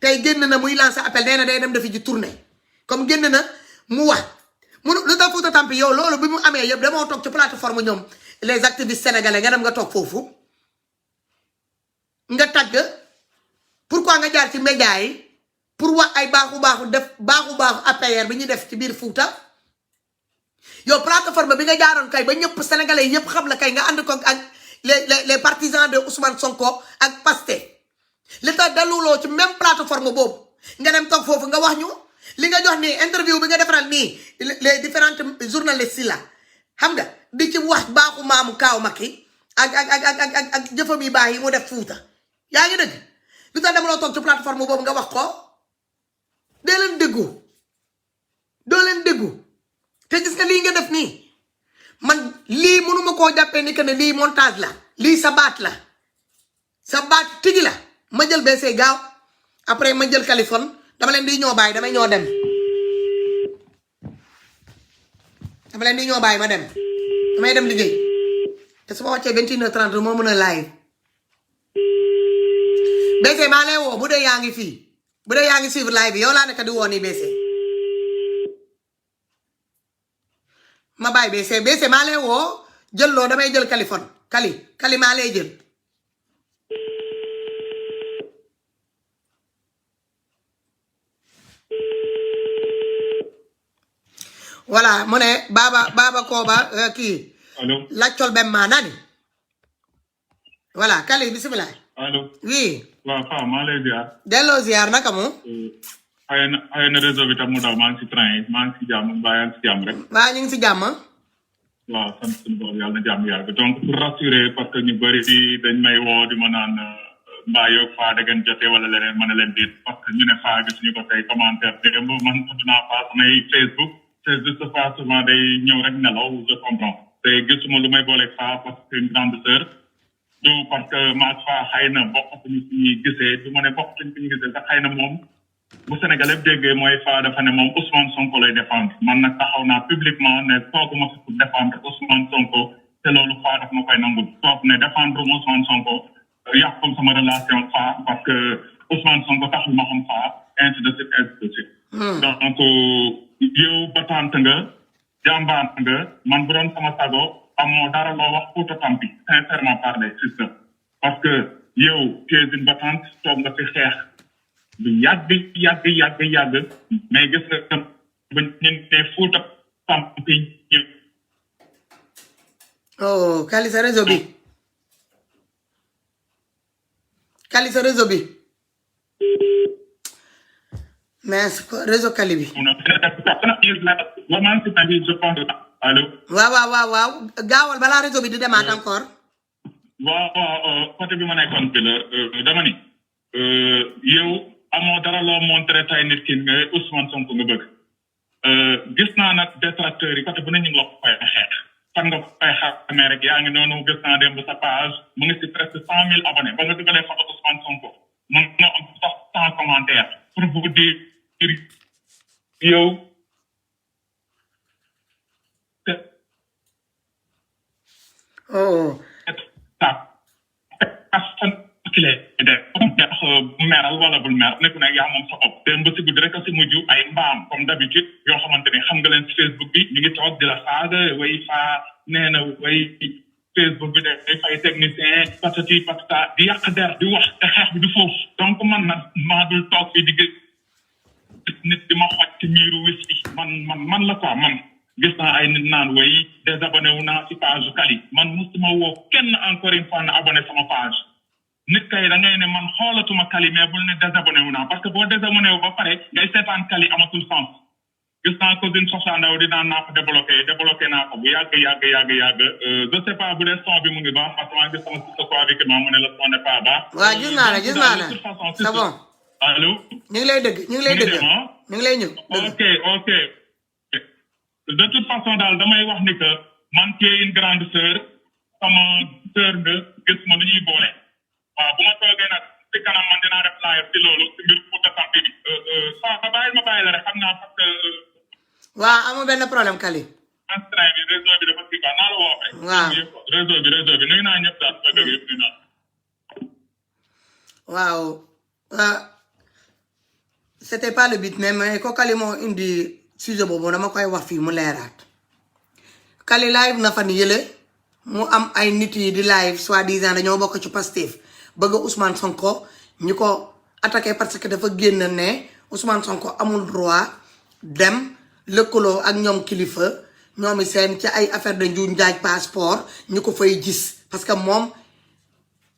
tey génn na muy lancer appel nee na day dem defi ji tournée comme génn na mu wax lu tax Fouta Tampi yow loolu bi mu amee yëpp damoo toog ci plateforme ñoom les activistes sénégalais nga dem nga toog foofu nga tagg pourquoi nga jaar ci média yi pour wax ay baaxu APR bi ñu def ci biir Fouta yow plateforme bi nga jaaroon kay ba ñëpp sénégalais yëpp xam la kay nga ànd ko ak les partisans de Ousmane Sonko ak Pastef li tax daluloo ci même plateforme boobu nga dem toog foofu nga wax ñu li nga jox nii interview bi nga defaral nii les différentes journalistes yi la xam nga di ci wax baaxu maamu kaaw Macky ak jëfam yi baax yi mu def Fuuta yaa ngi dëgg lu tax dama la toog ci plateforme boobu nga wax ko dee leen déggu doo leen déggu te gis nga lii nga def nii man lii mënuma koo jàppee ni que ne lii montage la lii sa baat la sa baat tigi la ma jël BC gaaw après ma jël Kaliphone dama leen di ñoo bàyyi damay ñoo dem dama leen di ñoo bàyyi ma dem damay dem liggéey te su ma wàccee 21h30 moo mën a live BC maa lay woo bu dee yaa ngi fii bu dee yaa ngi suivre live bi yow laa nekk di woo nii BC ma bàyyi BC maa lay woo jël loo damay jël Kaliphone Kali maa lay jël voilà mu ne Baba Koba kii allo laccol bem maa nani voilà Kali bismillah allo oui waaw Faa maa lay ziar delloo ziar naka mu xëy na réseau bi tam mu daw maa ngi si train yi maa ngi si jàmm mbaa yaa ngi si jàmm rek waa ñu ngi si jàmm waaw sant suñu borom yàlla na jàmm yàgg donc pour rassurer parce que ñu bëri dañ may woo di ma naan mbaa yow Faa da ngeen jotee wala leneen mën na leen diit parce que ñu ne Faa gisuñu ko tey commentaire démb man tudd naa Faa samay Facebook c'est juste Faa souvent day ñëw rek nelaw je comprends te gisuma lu may booleeg Faa parce que une grande sœur du parce que maa Faa xëy na bokkatuñu fi ñuy gisee du ma ne bokkatuñu fi ñu gisee sax xëy na moom bu Sénégal yëpp déggee mooy Faa dafa ne moom Ousmane Sonko lay défendre man nag taxaw naa publiquement ne tooguma fi pour défendre Ousmane Sonko te loolu Faa daf ma koy nangul toog ne défendre Ousmane Sonko yàqul sama relation Faa parce que Ousmane Sonko taxul ma xam Faa ainsi de suite donc yow batante nga jàmbaar nga man bu doon sama sago amoo dara loo wax Fouta Tampi sincèrement parler sister parce que yow tu es une battante toog nga fi xeex lu yàgg mais gis nga ba ñu ne Fouta Tampi ñëw oh Kali sa réseau bi mais réseau Kali bi allo waaw gaawal balaa réseau bi di demaat encore waaw côté bi ma nekkoon bi la dama ni yow amoo dara loo montré tay nit ki nga Ousmane Sonko nga bëgg gis naa nag détracteurs yi côté bu ne ñu ngi la koy xeex fan nga koy xamee rek yaa ngi noonu gis naa dem ba sa page mu ngi si presque 100,000 abonnés ba nga dugalee photo Ousmane Sonko mën na am sax 100 commentaires pour vous dire yow oh meral wala bul mer nekku nag yaa moom sa bopp dem ba si guddi rek a si mujj ay mbaam comme d'habitude yoo xamante ne xam nga leen si Facebook bi ñu ngi toog di la saaga way Faa nee na way Facebook bi day fay technicien patati patata di yàq der di wax te xeex bi di foofu donc man nag maa dul toog fii di gis nit di ma xoj ci miiru wis bi man la quoi man gis naa ay nit naan way désabonné wu naa si page Kali man musuma woo kenn encore une fois na abonné sama page nit kay da ngay ne man xoolatuma Kali mais bul ne désabonné wu naa parce que boo désabonné wu ba pare ngay seetaan Kali amatul sens gis naa ko din soxandaw di naan naa ko débloqué naa ko bu yàgg je sais pas bu dee son bi mu ngi baax parce que maa ngi gis sama sista ko avec ma mu ne la son n'est pas baax waaw gis naa la c'est bon allo ñu ngi lay dëgg ñu ngi lay ñëw ok de toute façon daal damay wax ni que man tu es une grande sœur sama sœur nga gis ma lu ñuy boole waaw bu ma toogee nag si kanam man dinaa def live ci loolu si mbir Fouta Tampi bi ma bàyyi la rek xam naa parce que waaw amul benn problème Kali train bi réseau bi dafa kii naa la woo waaw réseau bi nuyu naa ñëpp daal ma dëgg yëpp nuyu naa waaw c'était pas le but mais ko Kali moo indi sujet boobu dama koy wax fii mu leeraat Kali live na fan yële mu am ay nit yi di live soi-disant dañoo bokk ci Pastef bëgg Ousmane Sonko ñu ko attaqué parce que dafa génn ne Ousmane Sonko amul droit dem lëkkaloo ak ñoom kilifa ñoomi seen ci ay affaire de njuuj njaaj passeport ñu ko fay gis parce que moom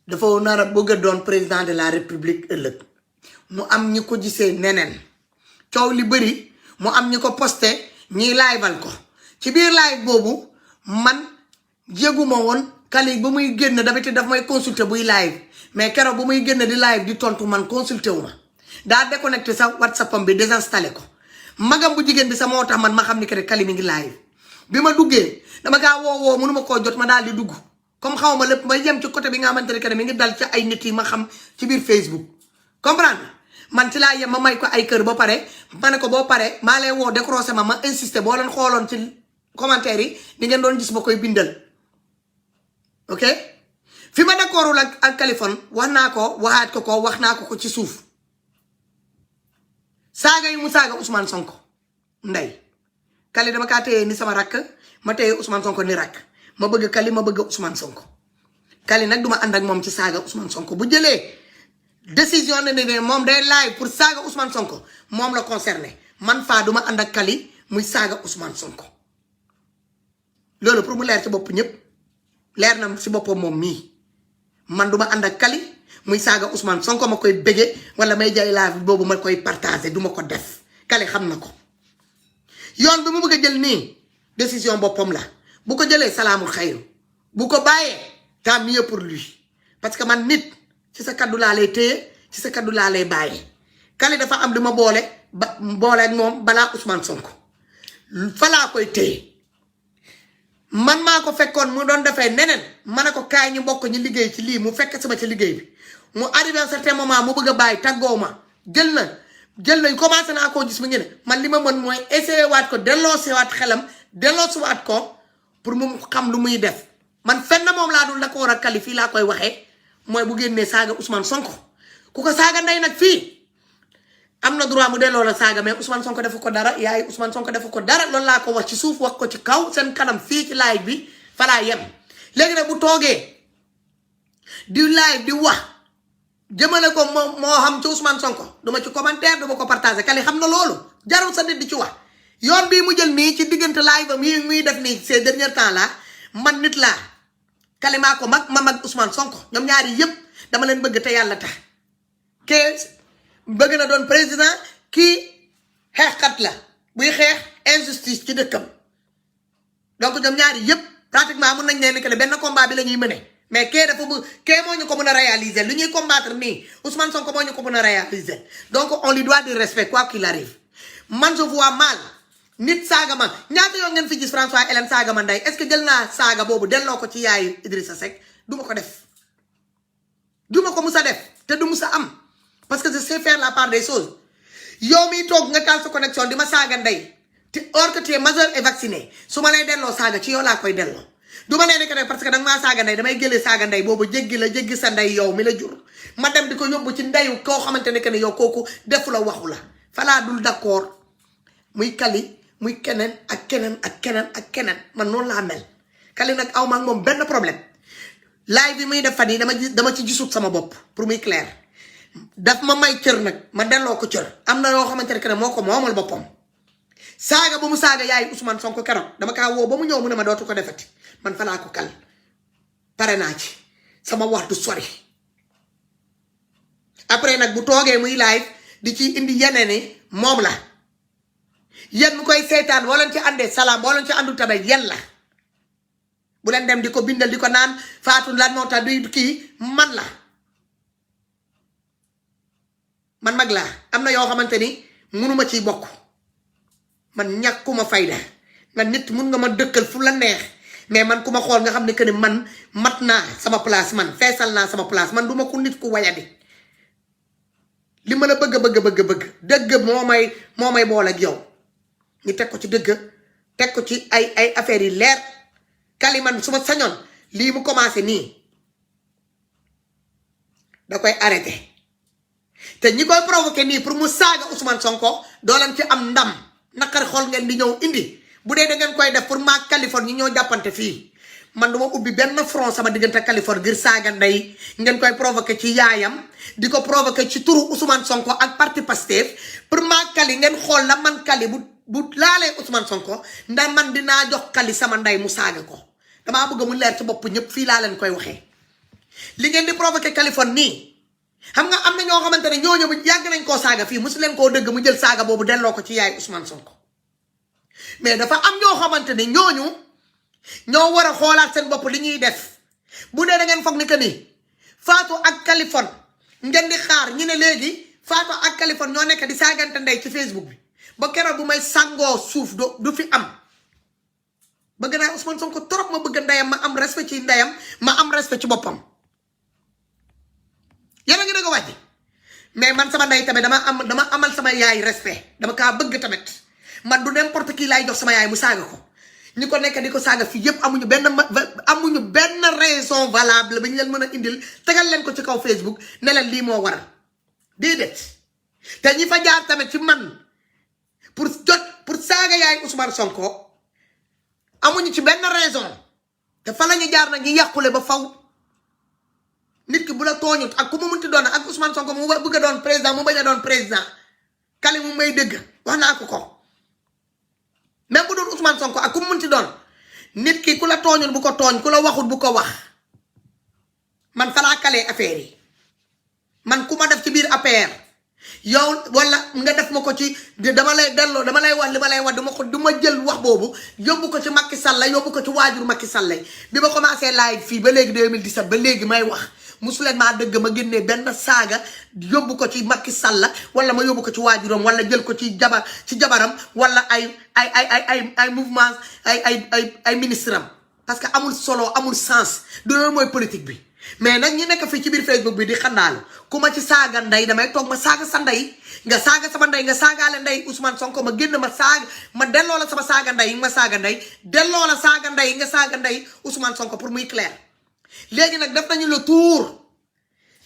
dafa nar a bëgg a doon président de la république ëllëg mu am ñi ko gisee neneen coow li bëri mu am ñi ko posté ñiy liveal ko ci biir live boobu man yëguma woon Kali bu muy génn d'habitude daf may consulter buy live mais keroog bu muy génn di live di tontu man consulter wu ma daa déconnecté sa WhatsApp am bi désinstallé ko magam bu jigéen bi sa moo tax man ma xam ni que Kali mi ngi live bi ma duggee dama kaa woo mënuma koo jot ma daal di dugg comme xaw ma lépp ma yem ci côté bi nga xamante ne que mi ngi dal ci ay nit yi ma xam ci biir Facebook comprendre man ci laa yem ma may ko ay kër ba pare ma ne ko boo pare maa lay woo décroché ma insisté boo leen xooloon ci commentaire yi di ngeen doon gis ma koy bindal ok fi ma d'accordul ak Kaliphone wax naa ko waxaat ko wax naa ko ci suuf saaga yu mu saaga Ousmane Sonko ndey Kali dama kaa téye ni sama rakk ma téye Ousmane Sonko ni rakk ma bëgg Kali ma bëgg Ousmane Sonko Kali nag duma ànd ak moom ci saaga Ousmane Sonko bu jëlee décision ne moom day live pour saaga Ousmane Sonko moom la concerné man faa duma ànd ak Kali muy saaga Ousmane Sonko loolu pour mu leer ci bopp ñëpp leer na ci boppam moom mii man duma ànd ak Kali muy saaga Ousmane Sonko ma koy bëggee wala may jaay live boobu ma koy partager duma ko def Kali xam na ko yoon bi mu bëgg a jël nii décision boppam la bu ko jëlee salaamul xayru bu ko bàyyee tant mieux pour lui parce que man nit ci sa kaddu laa lay téye ci sa kaddu laa lay bàyyee Kali dafa am li ma boole ak moom balaa Ousmane Sonko fa laa koy téye man maa ko fekkoon mu doon defee neneen ma ne ko kaay ñu bokk ñu liggéey ci lii mu fekk sama ci liggéey bi mu arrivé à un certain moment mu bëgg a bàyyi tàggoo ma jël nañ commencé naa koo gis mu ngi ne man li ma mën mooy essayer waat ko delloosewaat xelam delloosiwaat ko pour mu xam lu muy def man fenn moom laa dul d'accord ak Kali fii laa koy waxee mooy bu génnee saaga Ousmane Sonko ku ko saaga ndey nag fii am na droit mu delloo la saaga mais Ousmane Sonko defu ko dara yaay Ousmane Sonko defu ko dara loolu laa ko wax ci suuf wax ko ci kaw seen kanam fii ci live bi fa laa yem léegi nag bu toogee di live di wax jëmale ko moo xam ci Ousmane Sonko duma ci commentaire duma ko partager Kali xam na loolu jarul sa nit di ci wax yoon bii mu jël nii ci diggante live am yi muy def nii ces derniers temps là man nit laa Kali maa ko mag ma mag Ousmane Sonko ñoom ñaari yëpp dama leen bëgg te yàlla tax kee bëgg na doon président kii xeexkat la buy xeex injustice ci dëkkam donc ñoom ñaari yëpp pratiquement mun nañ ne que benn combat bi la ñuy mëne mais kee dafa kee moo ñu ko mën a réaliser lu ñuy combattre nii Ousmane Sonko moo ñu ko mën a réaliser donc on lui doit du respect quoi qu'il arrive man je vois mal nit saaga ma ñaata yoon ngeen fi gis François Hélène saaga ma ndey est-ce que jël naa saaga boobu delloo ko ci yaayu Idrissa Seck du ma ko def du ma ko mus a def te du mus a am parce que je sais faire la part des choses yow miy toog nga taal sa connexion di ma saaga ndey te or que tu es majeur et vacciné su ma lay delloo saaga ci yow laa koy delloo du ma nee ne que ne parce que danga maa saaga ndey damay jëlee saaga ndey boobu jéggi sa ndey yow mi la jur ma dem di ko yóbbu ci ndeyu koo xamante ne que ne yow kooku defu la waxu la falaa dul d'accord muy Kali muy keneen ak keneen man noonu laa mel Kali nag aw ma ak moom benn problème live bi muy def fan yi dama ci gisut sama bopp pour muy clair daf ma may cër nag ma delloo ko cër am na yoo xamante ne que ne moo ko moomal boppam saaga ba mu saaga yaay Ousmane Sonko keroog dama kaa woo ba mu ñëw mu ne ma dootu ko defati man fa laa ko kal pare naa ci sama wax du sori après nag bu toogee muy live di ci indi yeneen ni moom la yéen mu koy seetaan boo leen ci àndee salaam boo leen ci àndu tamit yéen la bu leen dem di ko bindal di ko naan Fatou lan moo tax du kii man la man mag laa am na yoo xamante ni munuma ciy bokk man ñàkkuma fayda man nit mun nga ma dëkkal fu la neex mais man ku ma xool nga xam ne que ni man mat naa sama place man feesal naa sama place man du ma ko nit ku wayadi li ma la bëgg dëgg moo may boole ak yow ñu teg ko ci dëgg teg ko ci ay affaires yi leer Kali man su ma sañoon lii mu commencé nii da koy arrêté te ñi koy provoqué nii pour mu saaga Ousmane Sonko doo leen ci am ndam naqar xool ngeen di ñëw indi bu dee da ngeen koy def pour maa Kaliphone ñi ñoo jàppante fii man duma ubbi benn front sama diggante Kaliphone ngir saaga ndey ngeen koy provoqué ci yaayam di ko provoqué ci turu Ousmane Sonko ak parti Pastef pour maa Kali ngeen xool la man Kali bu laalee Ousmane Sonko ndax man dinaa jox Kali sama ndey mu saaga ko damaa bëgg mu leer ci bopp ñëpp fii laa leen koy waxee li ngeen di provoqué Kaliphone nii xam nga am na ñoo xamante ne ñooñu bu yàgg nañ koo saaga fii mosu leen koo dëgg mu jël saaga boobu delloo ko ci yaay Ousmane Sonko mais dafa am ñoo xamante ne ñooñu ñoo war a xoolaat seen bopp li ñuy def bu dee da ngeen foog ni que ni Fatou ak Kaliphone ngeen di xaar ñu ne léegi Fatou ak Kaliphone ñoo nekk di saagante ndey ci Facebook bi ba keroog bu may sangoo suuf du fi am bëgg naa Ousmane Sonko trop ma bëgg ndeyam ma am respect ci ndeyam ma am respect ci boppam yéen a ngi dégg wàcc mais man sama ndey tamit dama amal sama yaay respect dama kaa bëgg tamit man du n'importe qui laay jox sama yaay mu saaga ko ñi ko nekk di ko saaga fii yëpp amuñu benn raison valable ba ñu leen mën a indil tegal leen ko ci kaw Facebook ne leen lii moo waral déedéet te ñi fa jaar tamit ci man pour saaga yaay Ousmane Sonko amuñu ci benn raison te fa la ñu jaar nag ñu yàqule ba faw nit ki bu la tooñut ak ku mu munti doon ak Ousmane Sonko mu bëgg a doon président mu bañ a doon président Kali mu may dëgg wax naa ko même bu doon Ousmane Sonko ak ku mu munti doon nit ki ku la tooñul bu ko tooñ ku la waxul bu ko wax man fa laa kalee affaire yi man ku ma def ci biir APR yow wala nga def ma ko ci dama lay delloo dama lay wax li ma lay wax du ma jël wax boobu yóbbu ko ci Macky Sall yóbbu ko ci waajur Macky Sall bi ma commencé live fii ba léegi 2017 ba léegi may wax musuleen maa dëgg ma génnee benn saaga yóbbu ko ci Macky Sall wala ma yóbbu ko ci waajuram wala jël ko ci jabaram wala ay mouvement ay ministre am parce que amul solo amul sens du loolu mooy politique bi mais nag ñi nekk fii ci biir Facebook bi di xandaalu ku ma ci saaga ndey damay toog ma saaga sa ndey nga saaga sama ndey nga saagaale ndey Ousmane Sonko ma génn ma saaga ma delloo la sama saaga ndey ma saaga ndey delloo la saaga ndey nga saaga ndey Ousmane Sonko pour muy clair léegi nag def nañu le tour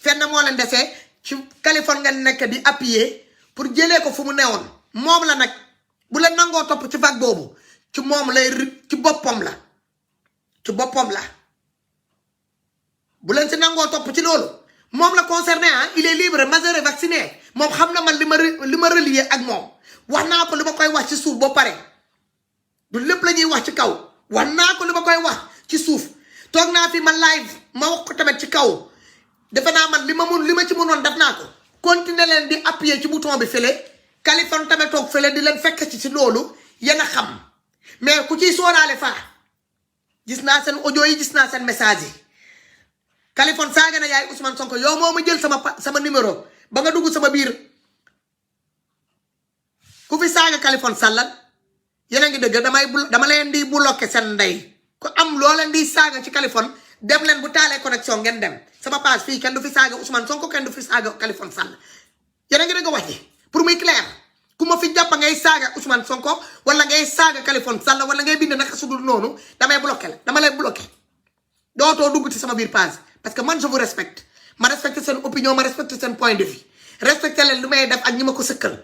fenn moo leen desee ci Kaliphone nga nekk di appuyer pour jëlee ko fu mu newoon moom la nag bu leen nangoo topp ci vague boobu ci moom lay ci boppam la bu leen si nangoo topp ci loolu moom la concerné il est libre majeur et vacciné moom xam na man li ma relier ak moom wax naa ko li ma koy wax ci suuf ba pare du lépp la ñuy wax ci kaw wax naa ko li ma koy wax ci suuf toog naa fi man live ma wax ko tamit ci kaw defe naa man li ma ci mënoon def naa ko continuer leen di appuyer ci bouton bi fële Kaliphone tamit toog fële di leen fekk ci loolu yéen a xam mais ku ciy sóoraale faa gis naa seen audio yi gis naa seen message yi Kaliphone saaga na yaay Ousmane Sonko yow moo ma jël sama numéro ba nga dugg sama biir ku fi saaga Kaliphone sàllal yéen a ngi dëgg dama leen di bloqué seen ndey ku am loo leen di saaga ci Kaliphone dem leen bu taalee connexion ngeen dem sama page fii kenn du fi saaga Ousmane Sonko kenn du fi saaga Kaliphone Sall yéen a ngi dëgg wax ji pour muy clair ku ma fi jàpp ngay saaga Ousmane Sonko wala ngay saaga Kaliphone Sall wala ngay bind naka sudul noonu damay bloqué la dama lay bloqué dootoo dugg ci sama biir page parce que man je vous respecte ma respecte seen opinion ma respecte seen point de vue respecte leen lu may def ak ñi ma ko sëkkal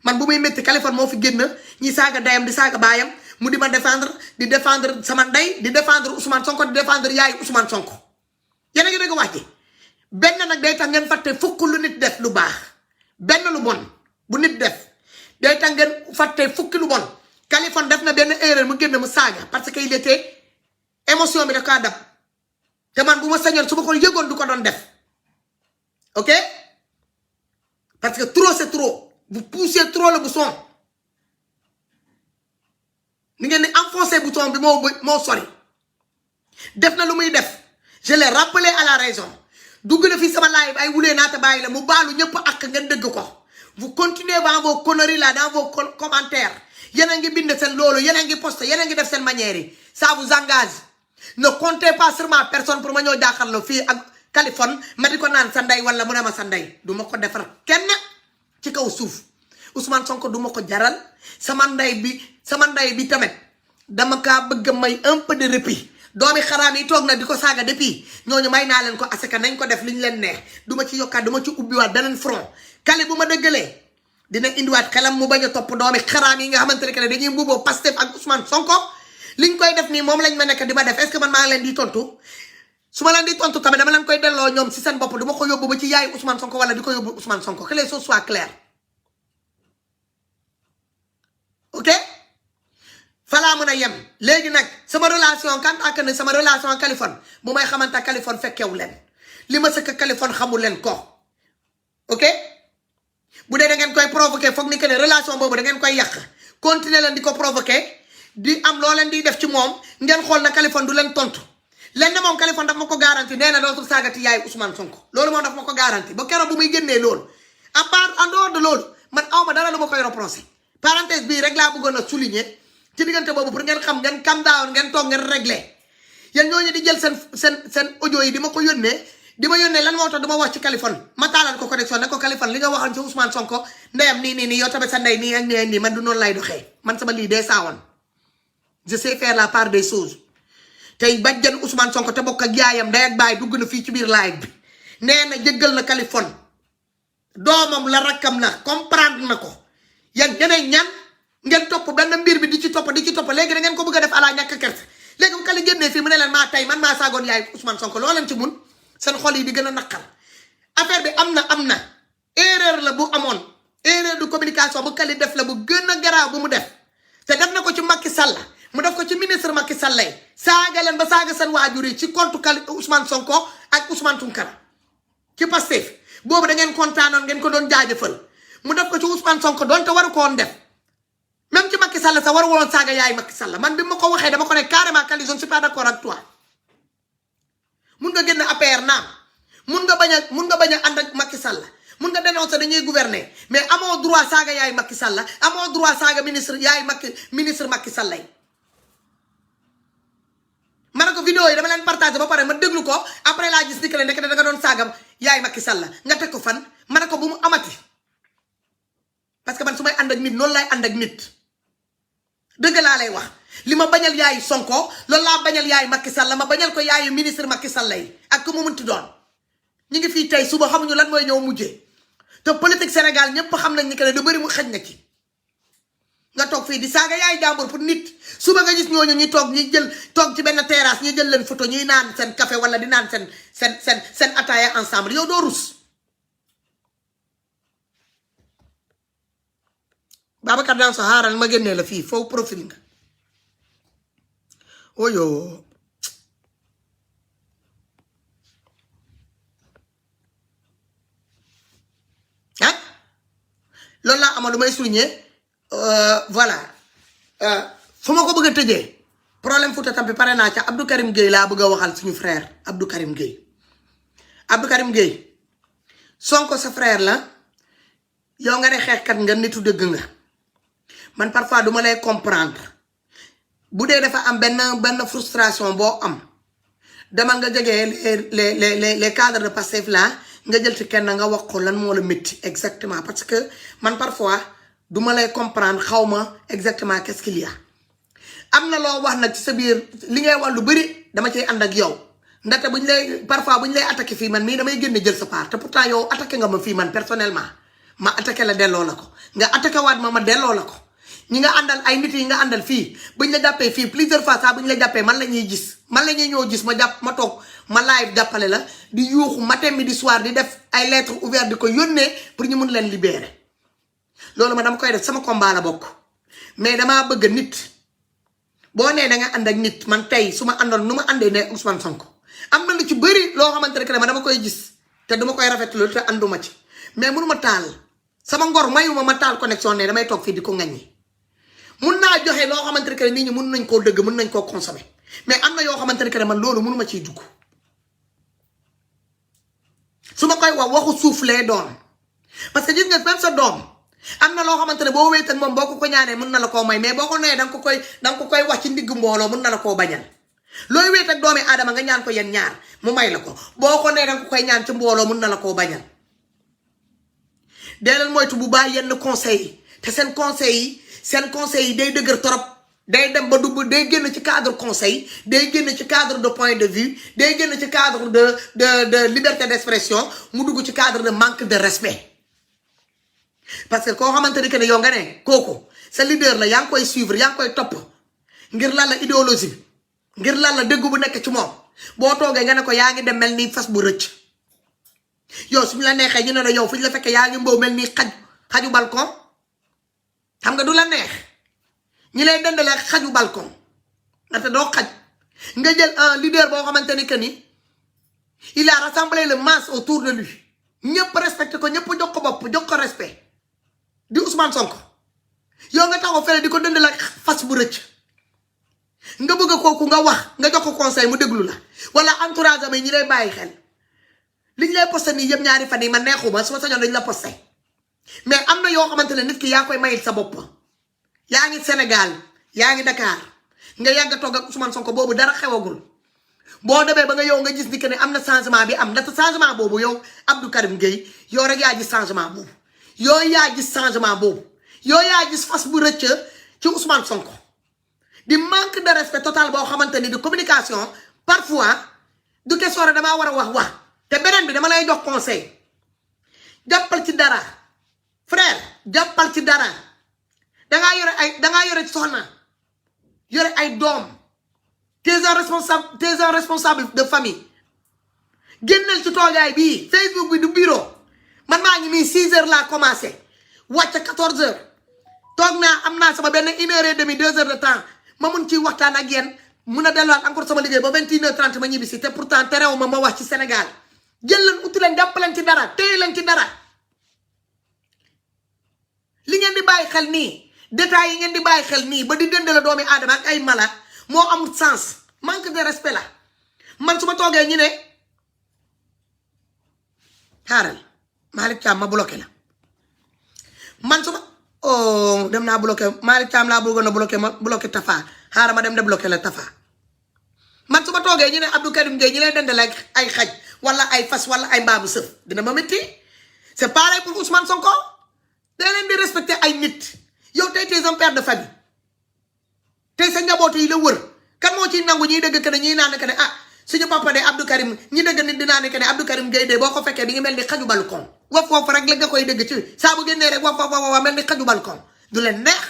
man bu muy métti Kaliphone moo fi génn ñi saaga ndeyam di saaga baayam mu di ma di défendre sama ndey di défendre Ousmane Sonko di défendre yaayu Ousmane Sonko yéen a ngi dégg wax ji benn nag day tax ngeen fàtte fukk lu nit def lu baax benn lu bon bu nit def day tax ngeen fàtte fukki lu bon Kaliphone def na benn erreur mu génn mu saaga parce que il était émotion bi da kaa dab te man bu ma sañoon su ma ko yëgoon du ko doon def ok parce que trop c'est trop vous poussez trop le bouchon ni ngeen di enfoncer bouton bi moo sori def na lu muy def je l'ai rappelé à la raison dugg na fi sama live ay wulee naata bàyyi la mu baalu ñëpp ak ngeen dëgg ko vous continuez dans vos conneries là dans vos commentaires yéen a ngi bind seen loolu yéen a ngi posté yéen a ngi def seen manière yi ça vous engage ne comptez pas sur ma personne pour ma ñëw jaaxarloo fii ak Kaliphone ma di ko naan sa ndey wala mu ne ma sa ndey du ma ko defar kenn ci kaw suuf Ousmane Sonko du ma ko jaral sama ndey bi tamit dama kaa bëgg may un peu de répit doomi xaraam yi toog na di ko saaga depuis ñooñu may naa leen ko asaka nañ ko def li ñu leen neex du ma ci yokkaat du ma ci ubbiwaat beneen front Kali bu ma dëggalee dina indiwaat xelam mu bañ a topp doomi xaraam yi nga xamante ne dañuy mbuboo Pastef ak Ousmane Sonko liñ koy def nii moom lañ ma nekk di ma def est-ce que man maa ngi leen di tontu su ma leen di tontu tamit dama leen koy delloo ñoom si seen bopp du ma ko yóbbu ba ci yaay Ousmane Sonko wala di ko yóbbu Ousmane Sonko que les choses soient claires ok falaa mën a yem léegi nag sama relation quand ak ne sama relation ak Kaliphone bu may xamante ak Kaliphone fekkewu leen li ma sëkk Kaliphone xamul leen ko ok bu dee da ngeen koy provoqué foog ni que ne relation boobu da ngeen koy yàq continuer leen di ko provoqué di am loo leen di def ci moom ngeen xool na Kaliphone du leen tontu leen ne moom Kaliphone daf ma ko garanti nee na dootul saagati yaay Ousmane Sonko loolu moom daf ma ko garanti ba keroog bu muy génnee loolu à part en dehors de loolu man awma dara lu ma koy reproché parenthèse bii rek laa bëggoon a souligner ci diggante boobu pour ngeen xam ngeen calm down ngeen toog ngeen réglé yéen ñooñu di jël seen audio yi di ma ko yónnee di ma yónnee lan moo tax du ma wax ci Kaliphone ma taalal ko connexion ne ko Kaliphone li nga waxoon ci Ousmane Sonko ndeyam nii yow tamit sa ndey nii ak nii man du noonu lay doxee man sama lii dee saawoon je sais faire la part des choses tey bajjan Ousmane Sonko te bokk ak yaayam ndey ak baay dugg na fii ci biir live bi nee na jëggal na Kaliphone doomam la rakkam na comprendre na ko yan ñeneen ñan ngeen topp benn mbir bi di ci topp léegi da ngeen ko bëgg a def ala ñàkk kersa léegi bu Kali génnee fii mu ne leen maa tey man maa saagoon yaay Ousmane Sonko loo leen ci mun seen xol yi di gën a naqar affaire bi am na erreur la bu amoon erreur de communication bu Kali def la bu gën a garaaw bu mu def te def na ko ci Macky Sall mu def ko ci ministre Macky Sall lay saaga leen ba saaga seen waajur yi ci compte Kali Ousmane Sonko ak Ousmane Tounkara ci Pastef boobu da ngeen kontaanoon ngeen ko doon jaajëfal mu def ko ci Ousmane Sonko doon te waru ko woon def même ci Macky Sall sa waru woon saaga yaay Macky Sall man bi ma ko waxee dama ko ne carrément Kali je ne suis pas d'accord ak toi mun nga génn APR naam mun nga bañ a ànd ak Macky Sall mun nga dénoncer dañuy gouverner mais amoo droit saaga yaay Macky Sall amoo droit saaga ministre Macky Sall lay ma ne ko vidéo yi dama leen partagé ba pare ma déglu ko après laa gis ni que ne ndekete da nga doon saagam yaay Macky Sall nga teg ko fan ma ne ko bu mu amati parce que man su may ànd ak nit noonu lay ànd ak nit dëgg laa lay wax li ma bañal yaay Sonko loolu laa bañal yaay Macky Sall ma bañal ko yaayu ministre Macky Sall lay ak ku mu munti doon ñu ngi fii tey suba xamuñu lan mooy ñëw mujjee te politique Sénégal ñëpp xam nañ ni que ne du bëri mu xëj na ci nga toog fii di saaga yaay jàmbur pour nit suba nga gis ñooñu ñuy toog ci benn terrasse ñuy jël leen photo ñuy naan seen café wala di naan seen ataaya ensemble yow doo rus Babacar daan sa xaaral ma génnee la fii foofu profil nga oyo ah loolu laa amoon lu may souligner voilà fu ma ko bëgg a tëjee problème Fouta Tampi pare naa ca Abdou Karim Gueye laa bëgg a waxal suñu frère Abdou Karim Gueye Sonko sa frère la yow nga ne xeexkat nga nitu dëgg nga man parfois duma lay comprendre bu dee dafa am benn frustration boo am dama nga jegee les cadres de Pastef là nga jël ci kenn nga wax ko lan moo la métti exactement parce que man parfois duma lay comprendre xaw ma exactement qu'est-ce qu'il y a am na loo wax nag ci sa biir li ngay wax lu bëri dama cay ànd ak yow ndaxte parfois bu ñu lay attaqué fii man mii damay génn jël sa part te pourtant yow attaqué nga ma fii man personnellement ma attaqué la delloo la ko nga attaqué waat ma delloo la ko ñi nga àndal ay nit yi nga àndal fii buñ la jàppee fii plusieurs fois ça buñ la jàppee man la ñuy ñëw gis ma toog ma live jàppale la di yuuxu matin midi soir di def ay lettres ouvertes di ko yónnee pour ñu mun leen libérer loolu ma dama koy def sama combat la bokk mais damaa bëgg nit boo nee da nga ànd ak nit man tey su ma àndoon nu ma àndee ne Ousmane Sonko am na lu ci bëri loo xamante ne que ma dama koy gis te dama koy rafetlu te ànduma ci mais mënuma taal sama ngor mayuma ma taal connexion ne damay toog fii di ko ŋaññi mun naa joxe loo xamante ne que nit ñi mun nañ koo dëgg mun nañ koo consommer mais am na yoo xamante ne que man loolu mënuma ciy dugg su ma koy wax waxu suuf lee doon parce que gis nga même sa doom am na loo xamante ne boo wéet ak moom boo ko ñaanee mun na la koo may mais boo ko nee danga ko koy wax ci ndigg mbooloo mun na la koo bañal looy wéet ak doomi aadama nga ñaan ko yéen ñaar mu may la ko boo ko nee danga ko koy ñaan ci mbooloo mun na la koo bañal dee leen moytu bu bàyyi yenn conseils yi te seen conseils yi day dëgër trop day dem ba dugg day génn ci cadre conseil day génn ci cadre de point de vue day génn ci cadre de liberté d'expression mu dugg ci cadre de manque de respect parce que koo xamante ni que ne yow nga ne kooku sa leader la yaa ngi koy suivre yaa ngi koy topp ngir lan la idéologie bi ngir lan la dëgg bu nekk ci moom boo toogee nga ne ko yaa ngi dem mel ni fas bu rëcc yow suñu la neexee ñu ne la yow fu ñu la fekkee yaa ngi mbow mel ni xaju balcon xam nga du la neex ñi lay dendale xaju balcon ndaxte doo xaj nga jël un leader boo xamante ni que ni il a rassemblé le masse autour de lui ñëpp respecté ko ñëpp jox ko bopp jox ko respect di Ousmane Sonko yow nga taxaw fële di ko dendale fas bu rëcc nga bëgg kooku nga wax nga jox ko conseil mu déglu la wala entourage am ñi lay bàyyi xel liñ lay posté nii yëpp ñaari fan yi man neexuma su ma sañoon dañ la posté mais am na yoo xamante ne nit ki yaa koy mayil sa bopp yaa ngi Sénégal yaa ngi Dakar nga yàgg a toog ak Ousmane Sonko boobu dara xewagul boo demee ba nga yow nga gis ni que ne am na changement bi am ndax changement boobu yow Abdou Karim Gueye yow rek yaa gis changement boobu yow yaa gis changement boobu yow yaa gis fas bu rëcc ci Ousmane Sonko di manque de respect total boo xamante ni de communication parfois du question rek damaa war a wax te beneen bi dama lay jox conseil jàppal ci dara frère jàppal ci dara dangaa yore soxna yore ay doom t'es un responsable de famille génnal ci toogaay bii Facebook bi du bureau man maa ngi nii 6 heures laa commencé wàcc 14 heures toog naa am naa sama benn 1 heure et demie 2 heures de temps ma mun ciy waxtaan ak yéen mun a delluwaat encore sama liggéey ba 21h30 ma ñibbi si te pourtant terew ma wax ci Sénégal jël leen uti leen jàppaleen ci dara téye leen ci dara li ngeen di bàyyi xel nii détails yi ngeen di bàyyi xel nii ba di dëndale doomi aadama ak ay mala moo amul sens manque de respect la man su ma toogee ñu ne xaaral Malick Thiam ma bloqué la man su ma dem naa bloqué Malick Thiam laa bëggoon a bloqué Tafa xaaral ma dem de bloqué la Tafa man su ma toogee ñu ne Abdou Karim Gueye ñu lay dendale ay xaj wala ay fas wala ay mbaabu sëf dina ma métti c'est pareil pour Ousmane Sonko da leen di respecter ay nit yow tey un père de famille tey sa njaboot yi la wër kan moo ciy nangu ñuy dëgg que ne ñuy naan que ne suñu papa de Abdou Karim ñi dëgg nit dinaa ne que ne Abdou Karim Gueye de boo ko fekkee di nga mel ni xaju balcon waf foofu rek la nga koy dëgg ci saa bu génnee rek waf mel ni xaju balcon du leen neex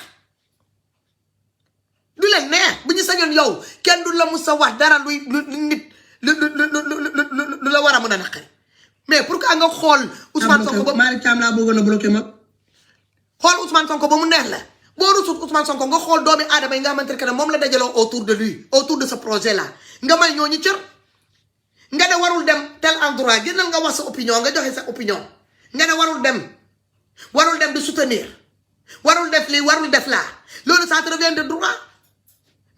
bu ñu sañoon yow kenn du la mus a wax dara luy nit lu la war a mën a naqari mais pour que nga xool Ousmane Sonko ba Malick Thiam laa bëggoon a bloqué ma xool Ousmane Sonko ba mu neex la boo rusut Ousmane Sonko nga xool doomi aadama yi nga xamante ne moom la dajaloo autour de lui autour de ce projet là nga may ñooñu cër nga ne warul dem tel endroit génnal nga wax sa opinion nga joxe sa opinion nga ne warul dem di soutenir warul def lii warul def laa loolu ça te revient de droit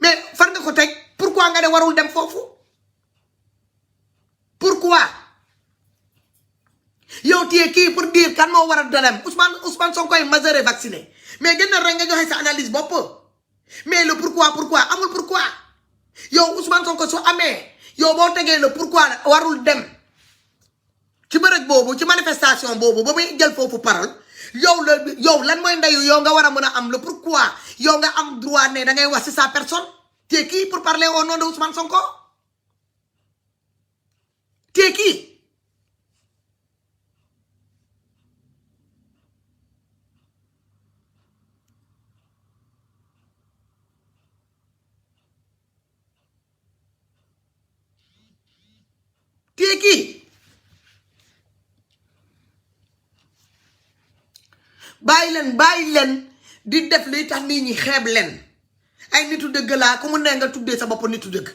mais far nga ko teg pourquoi nga ne warul dem foofu pourquoi yow téye kii pour dire kan moo war a dem Ousmane Sonko est majeur et vacciné mais gën na rek nga joxe sa analyse bopp mais le pourquoi amul pourquoi yow Ousmane Sonko su amee yow boo tegee le pourquoi warul dem ci bërëg boobu ci manifestation boobu ba muy jël foofu parole yow lan mooy ndeyu yow nga war a mën a am le pourquoi yow nga am droit ne da ngay wax ci sa personne téye kii pour parler au nom de Ousmane Sonko téye kii bàyyi leen di def luy tax nit ñi xeeb leen ay nitu dëgg laa ku mu ne nga tuddee sa bopp nitu dëgg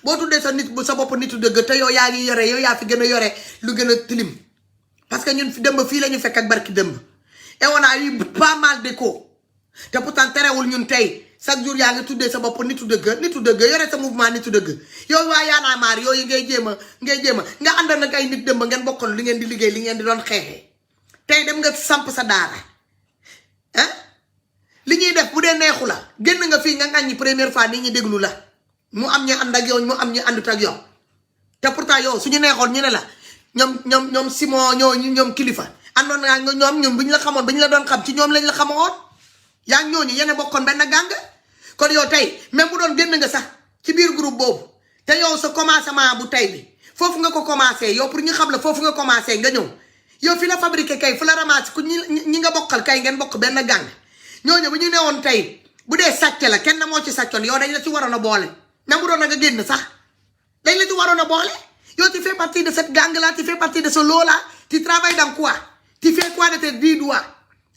boo tuddee sa bopp nitu dëgg te yow yaa ngi yore yow yaa fi gën a yore lu gën a tilim parce que ñun fi dëmb fii la ñu fekk ak barki dëmb et on a eu pas mal d'écho te pourtant terewul ñun tey chaque jour yaa ngi tuddee sa bopp nitu dëgg yore sa mouvement nitu dëgg yow waa yaanaa maar yooyu ngay jéem a nga ànd nag ay nit dëmb ngeen bokkoon li ngeen di liggéey li ngeen di doon xeexee tey dem nga samp sa daara li ñuy def bu dee neexu la génn nga fii nga ŋàññi première fois nit ñi déglu la mu am ñu ànd ak yow mu am ñu àndut ak yow te pourtant yow suñu neexoon ñu ne la ñoom Simon ñoom kilifa àndoon nga ñoom bu ñu la xamoon ba ñu la doon xam ci ñoom lañ la xamoon yaa ngi ñooñu yene bokkoon benn gàng kon yow tey même bu doon génn nga sax ci biir groupe boobu te yow sa commencement bu tey bi foofu nga ko commencé yow pour ñu xam la foofu nga commencé nga ñëw yow fi la fabriqué kay fu la ramasse ku ñi nga bokkal kay ngeen bokk benn gàng ñooñu bu ñu newoon tey bu dee sàcc la kenn moo ci sàccoon yow dañ la ci waroon a boole même bu doon na nga génn sax dañ la ci waroon a boole yow tu fais partie de cette gang là tu fais partie de ce lot là tu travailles dans quoi tu fais quoi de tes 10 doigts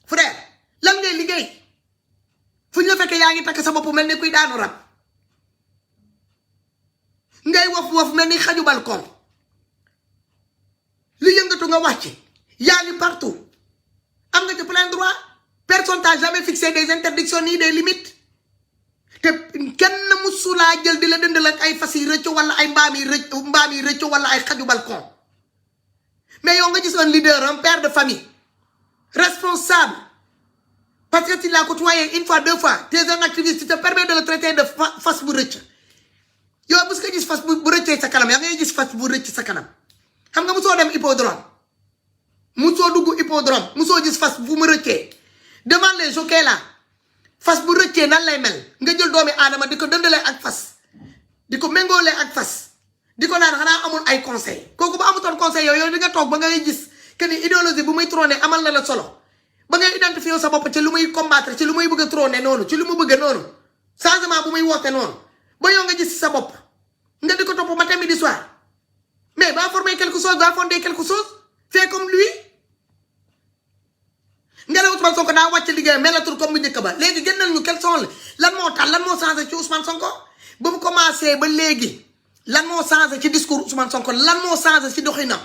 frère lan ngay liggéey fu ñu la fekkee yaa ngi takk sa bopp mel ni kuy daanu rab ngay wof mel ni xaju balcon li yëngatu nga wàcc yaa ngi partout am nga ci plein droit personne t'a jamais fixé des interdictions ni des limites te kenn musulaa jël di la dëndal ak ay fas yi rëcc wala ay mbaam yi rëcc wala ay xaju balcon mais yow nga gis un leader un père de famille responsable parce que tu l'as côtoyé une fois 2 fois tu es un activiste tu te permets de le traiter de fas bu rëcc yow bés nga gis fas bu rëccee sa kanam yaa ngay gis fas bu rëcc sa kanam xam nga musoo dem hippodrome musoo dugg hippodrome musoo gis fas bu mu rëccee demande les jockeys là fas bu rëccee nan lay mel nga jël doomi aadama di ko dëndalee ak fas di ko méngoolee ak fas di ko naan xanaa amul ay conseil kooku ba amutoon conseil yow di nga toog ba ngay gis que ni idéologie bu muy trôné amal na la solo ba ngay identifier sa bopp ci lu muy combattre ci lu muy bëgg a trôné noonu ci lu mu bëgg noonu changement bu muy woote noonu ba yow nga gis sa bopp nga di ko topp matin midi soir mais va former quelque chose va fonder quelque chose fait comme lui nga ne Ousmane Sonko daa wàcc liggéey melatul comme bu njëkk ba léegi génnal ñu quels sont lan moo tax lan moo changé ci Ousmane Sonko ba mu commencé ba léegi lan moo changé ci discours Ousmane Sonko lan moo changé ci doxinam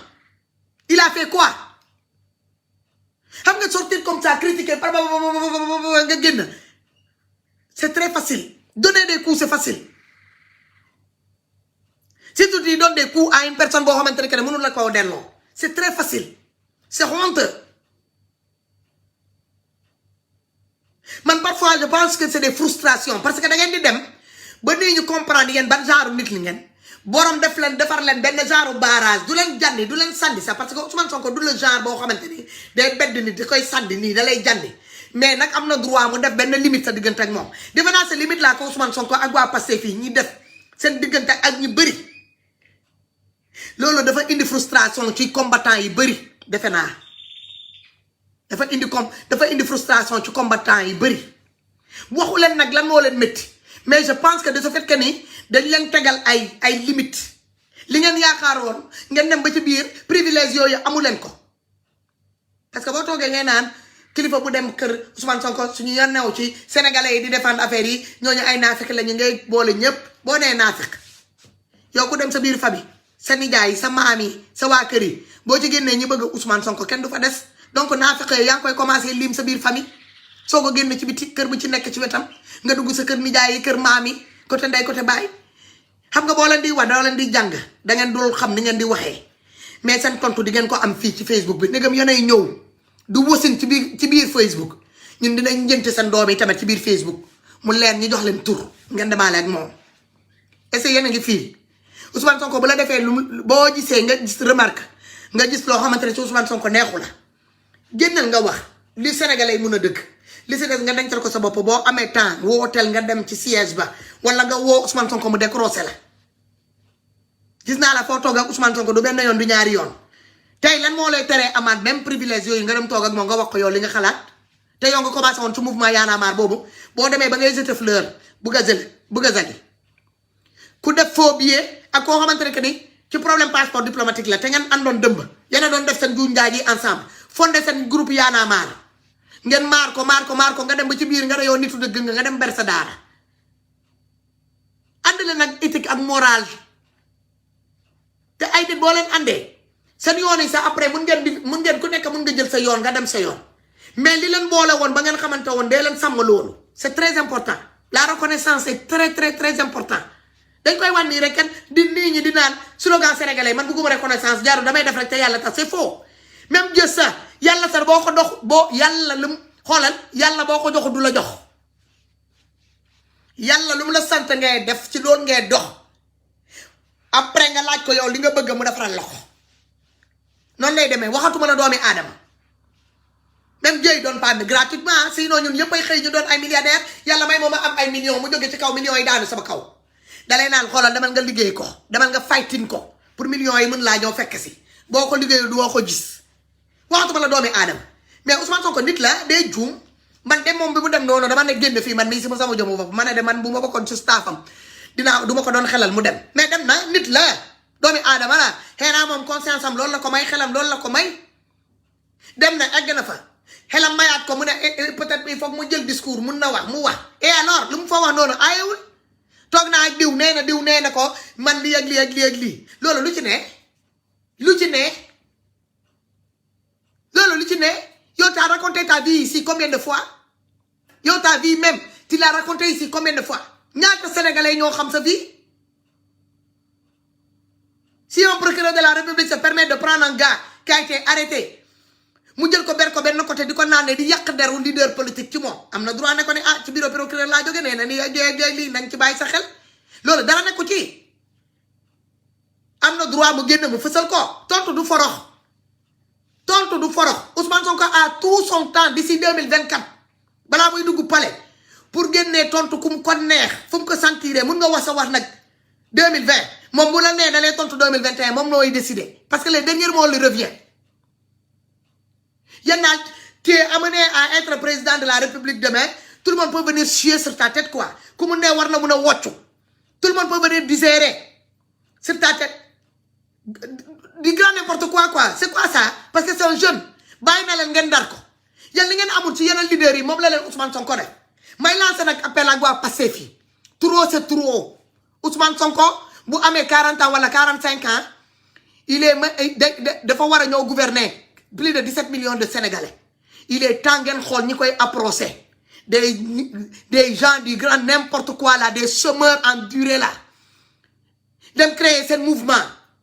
il a fait quoi xam nga sortir comme ça critiquer par nga génn c'est très facile donner des coups c'est facile si tu dis donnes des coups à une personne boo xamante ne que ne mënul la ko delloo c'est très facile c'est honteux man parfois je pense que c'est des frustrations parce que da ngeen di dem ba nii ñu comprendre yéen ban genre nit li ngeen borom defar leen benn genre barrage du leen jànni du leen sànni sax parce que Ousmane Sonko du le genre boo xamante ni day bedd nit di koy sànni nii da lay jànni mais nag am na droit mu def benn limite sa diggante ak moom defe naa sa limite laa ko Ousmane Sonko ak waa Pastef fii ñi def seen diggante ak ñu bëri loolu dafa indi frustration ci combattant yi bëri defe naa dafa indi frustration ci combattant yi bëri waxu leen nag lan moo leen métti mais je pense que de ce fait que ni dañ leen tegal ay limites li ngeen yaakaaroon ngeen dem ba ci biir privilège yooyu amu leen ko parce que boo toogee ngay naan kilifa bu dem kër Ousmane Sonko suñu yoon new ci sénégalais yi di défendre affaire yi ñooñu ay naafeq la ñu ngay boole ñëpp boo nee naafeq yow ku dem sa biir famille sa nijaay sa maam yi sa waa kër yi boo ci génnee ñi bëgg Ousmane Sonko kenn du fa des donc naafeq yaa ngi koy commencé lim sa biir famille soo ko génne ci biti kër bu ci nekk ci wetam nga dugg sa kër nijaay yi kër maam yi côté ndey côté baay xam nga boo leen di wax doo leen di jàng da ngeen dul xam ni ngeen di waxee mais seen compte di ngeen ko am fii ci Facebook bi ndegam yéenay ñëw du wasin ci biir Facebook ñun dinañ njënte seen doom yi tamit ci biir Facebook mu leen ñu jox leen tur ngeen demaale ak moom est-ce que yéen a ngi fii Ousmane Sonko bu la defee lu boo gisee nga gis remarque nga gis loo xamante ne ci Ousmane Sonko neexu la génnal nga wax li Sénégalais yi mën a dëgg li si des nga dencal ko sa bopp boo amee temps wooteel nga dem ci siège ba wala nga woo Ousmane Sonko mu décroché la gis naa la foo toog ak Ousmane Sonko du benn yoon du ñaari yoon tey lan moo lay teree amaat même privilège yooyu nga dem toog ak moom nga wax ko yow li nga xalaat te yow nga commencé woon ci mouvement Y'en a marre boobu boo demee ba ngay jeter fleur bugg a zali ku def faux billet ak koo xamante ne que ni ci problème passeport diplomatique la te ngeen àndoon dëmb yéen a doon def seen juuñ njaay yi ensemble fondé seen groupe Y'en a marre ngeen maar ko nga dem ba ci biir nga ne yow nitu dëgg nga dem ber sa daara ànd leen nag éthique ak morale te ay nit boo leen àndee seen yoon yi sax après mun ngeen ku nekk mun nga jël sa yoon nga dem sa yoon mais li leen boole woon ba ngeen xamante woon dee leen sàmm loolu c'est très important la reconnaissance est très très très important dañ koy wan nii rek kenn di nii ñi di naan slogan sénégalais man bëgguma reconnaissance jaaru damay def rek te yàlla tax c'est faux même Dieu ça yàlla sax boo ko dox boo yàlla lu mu xoolal yàlla boo ko jox du la jox yàlla lu mu la sant ngay def ci loolu ngay dox après nga laaj ko yow li nga bëgg mu defaral la ko noonu lay demee waxatuma la doomi aadama même Dieu doon pas gratuitement sinon ñun yëpp ay xëy ñu doon ay milliardaire yàlla may moom a am ay millions mu jóge ci kaw millions yi daanu sama kaw dalay naan xoolal demal nga liggéey ko demal nga fighting ko pour millions yi mën laa ñëw fekk si boo ko liggéeyul du woo ko gis waxatuma la doomi aadama mais Ousmane Sonko nit la day juum man de moom bi mu dem noonu dama ne génn fii man mii si ma sama jëmu bopp ma ne de man bu ma bokkoon ci staffam du ma ko doon xelal mu dem mais dem na nit la doomi aadama la xëy na moom conscience am loolu la ko may xelam loolu la ko may dem na egg na fa xelam mayaat ko mu ne peut-être il faut mu jël discours mun na wax mu wax et alors lu mu fa wax noonu aayewul toog naa ak diw nee na ko man lii ak lii ak lii ak lii loolu lu ci ne loolu lu ci ne yow t'as raconté ta vie ici combien de fois yow ta vie même tu l'as raconté ici combien de fois ñaata sénégalais ñoo xam sa vie. Si un procureur de la République se permet de prendre un gars qui a été arrêté mu jël ko ber ko benn côté di ko naan ne di yàq deru leader politique ci moom am na droit ne ko ne ci bureau procureur laa jóge nee na ni lii nañ ci bàyyi sa xel loolu dara nekku ci am na droit mu génn mu fësal ko tontu du forox Ousmane Sonko a tout son temps d'ici 2024 balaa muy dugg palais pour génnee tontu ku mu ko neex fu mu ko sentiré mun nga wax sa wax nag 2020 moom bu la nee da lay tontu 2021 moom nooy décider parce que les derniers mots lui revient. Yanal, tu es amené à être président de la République demain. Tout le monde peut venir chier sur ta tête, quoi. Tout le monde peut venir digérer sur ta tête. Du grand n'importe quoi, quoi. C'est quoi ça? Parce que c'est un jeune. Baye na len ngeen dar ko. Yeen li ngeen amul ci yeneen leader yi mom la len Ousmane Sonko def. May lancer nak appel ak waa Pastef fi. Trop c'est trop. Ousmane Sonko bu amé 40 ans wala 45 ans, il est dafa wara ñoo gouverner plus de 17 millions de Sénégalais. Il est temps ngeen xol ñi koy approcher. Des gens du grand n'importe quoi là, des chômeurs endurés là. Dem créer ce mouvement.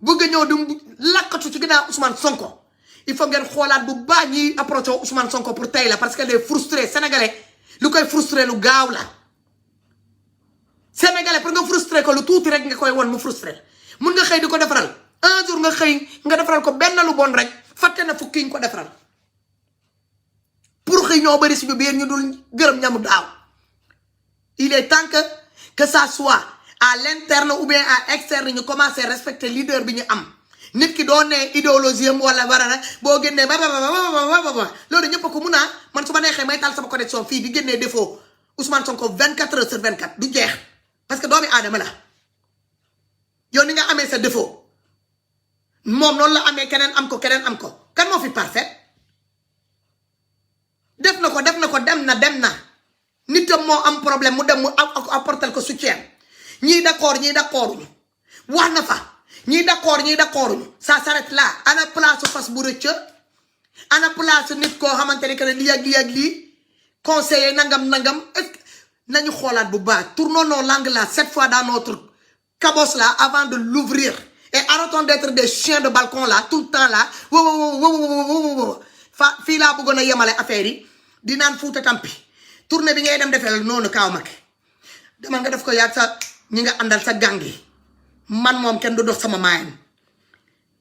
Bëgg ñoo du lakkatu ci gëna Ousmane Sonko. Il faut ngeen xolaat bu baax ñi approcher Ousmane Sonko pour tay la parce que les frustrés sénégalais lu koy frustré lu gaaw la. Sénégalais pour nga frustré ko lu tuuti rek nga koy won mu frustré. Mun nga xey diko défaral. Un jour nga xey nga défaral ko benn lu bon rek faté na fukki ñu ko défaral. Pour xey ñoo bari suñu biir ñu dul gërëm ñamu daaw. Il est temps que ça soit à l'interne ou bien à externe ñu commencer à respecter leader bi ñu am. Nit ki do né idéologie am wala wara bo génné ba lolu ñëpp ko mëna man suma nexé may tal sama connexion fi di génné défaut Ousmane Sonko 24 heures sur 24 du jeex parce que doomi adama la yow ni nga amé sa défaut mom non la amé keneen am ko kan mo fi parfait def nako dem na nitam mo am problème mu dem mu apporter ko soutien ñi d'accord wax na fa ñi d'accord ça s'arrête là ana place fas bu recc ana place nit ko xamanteni que li ak li conseiller nangam nañu xolaat bu baax tournons nos langues là cette fois dans notre cabosse là avant de l'ouvrir et arrêtons d'être des chiens de balcon là tout le temps là fi la bëggona yemale affaire yi di nan Fouta Tampi tournée bi ngay dem defal nonu kaw mak dama nga def ko yaak sa ñi nga andal sa gangi man mom ken du dox sama mayen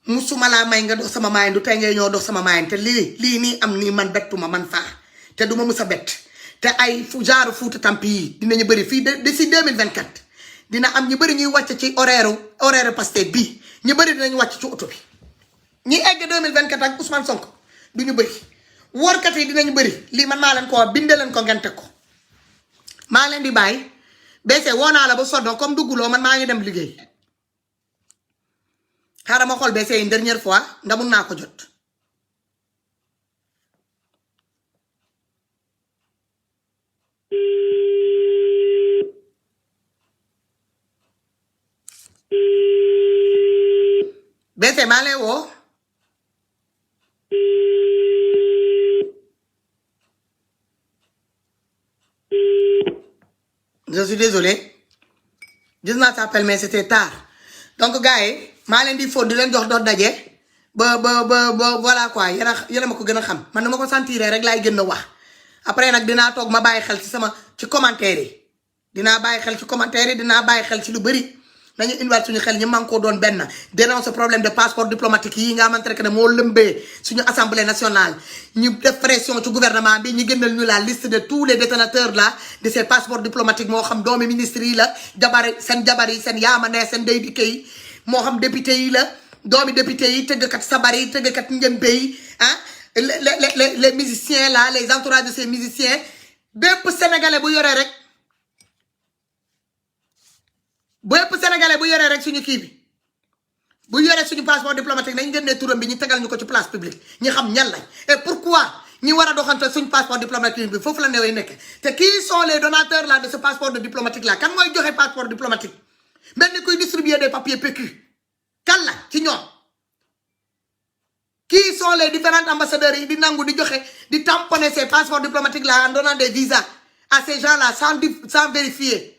musuma la may nga dox sama mayen du tay ngay ñoo dox sama mayen te li ni am ni man bettuma man fa te duma musa bet te ay fu jaaru Fouta Tampi dinañu bari fi d'ici 2024 dina am ñu bari ñuy wacc ci horaire Pastef bi ñu bari dinañu wacc ci auto bi ñi egg 2024 ak Ousmane Sonko duñu bari workat yi dinañu bari li man ma leen ko bindé leen ko ngeen tek ko ma leen di bay BC wona la ba soddo comme dugulo man ma ngi dem liggéey xara ma xol BC une dernière fois ndamu na ko jot BC ma lay wo je suis désolé. Je ne t'appelle mais c'était tard. Donc gars, ma len di fo di len jox do dajé ba voilà quoi yena mako gëna xam man dama ko sentiré rek lay gëna wax après nak dina tok ma baye xel ci commentaire yi dina baye xel ci commentaire yi dina baye xel ci lu bari nañu indiwaat suñu xel ñi man ko doon ben dénoncer problème de passeport diplomatique yi nga xamantene que mo lembé suñu assemblée nationale ñu def pression ci gouvernement bi ñi gënal ñu la liste de tous les détenateurs là de ces passeports diplomatiques mo xam doomi ministre yi la jabari sen yaamane sen day dikay mo xam député yi la doomi député yi teug kat sabari teug kat ñembe yi hein les musiciens là les entourages de ces musiciens bépp sénégalais bu yoré rek bépp sénégalais bu yoré rek suñu ki bi bu yoré suñu passeport diplomatique nañ gënné touram bi ñi tégal ñuko ci place publique ñi xam ñan lañ et pourquoi ñi wara doxante suñu passeport diplomatique bi fofu la néwé nek té qui sont les donateurs là de ce passeport diplomatique là kan moy joxé passeport diplomatique melni kuy distribuer des papiers PQ kan la ci ñom qui sont les différents ambassadeurs yi di nangu di joxé di tamponner ces passeports diplomatiques là en donnant des visas à ces gens là sans vérifier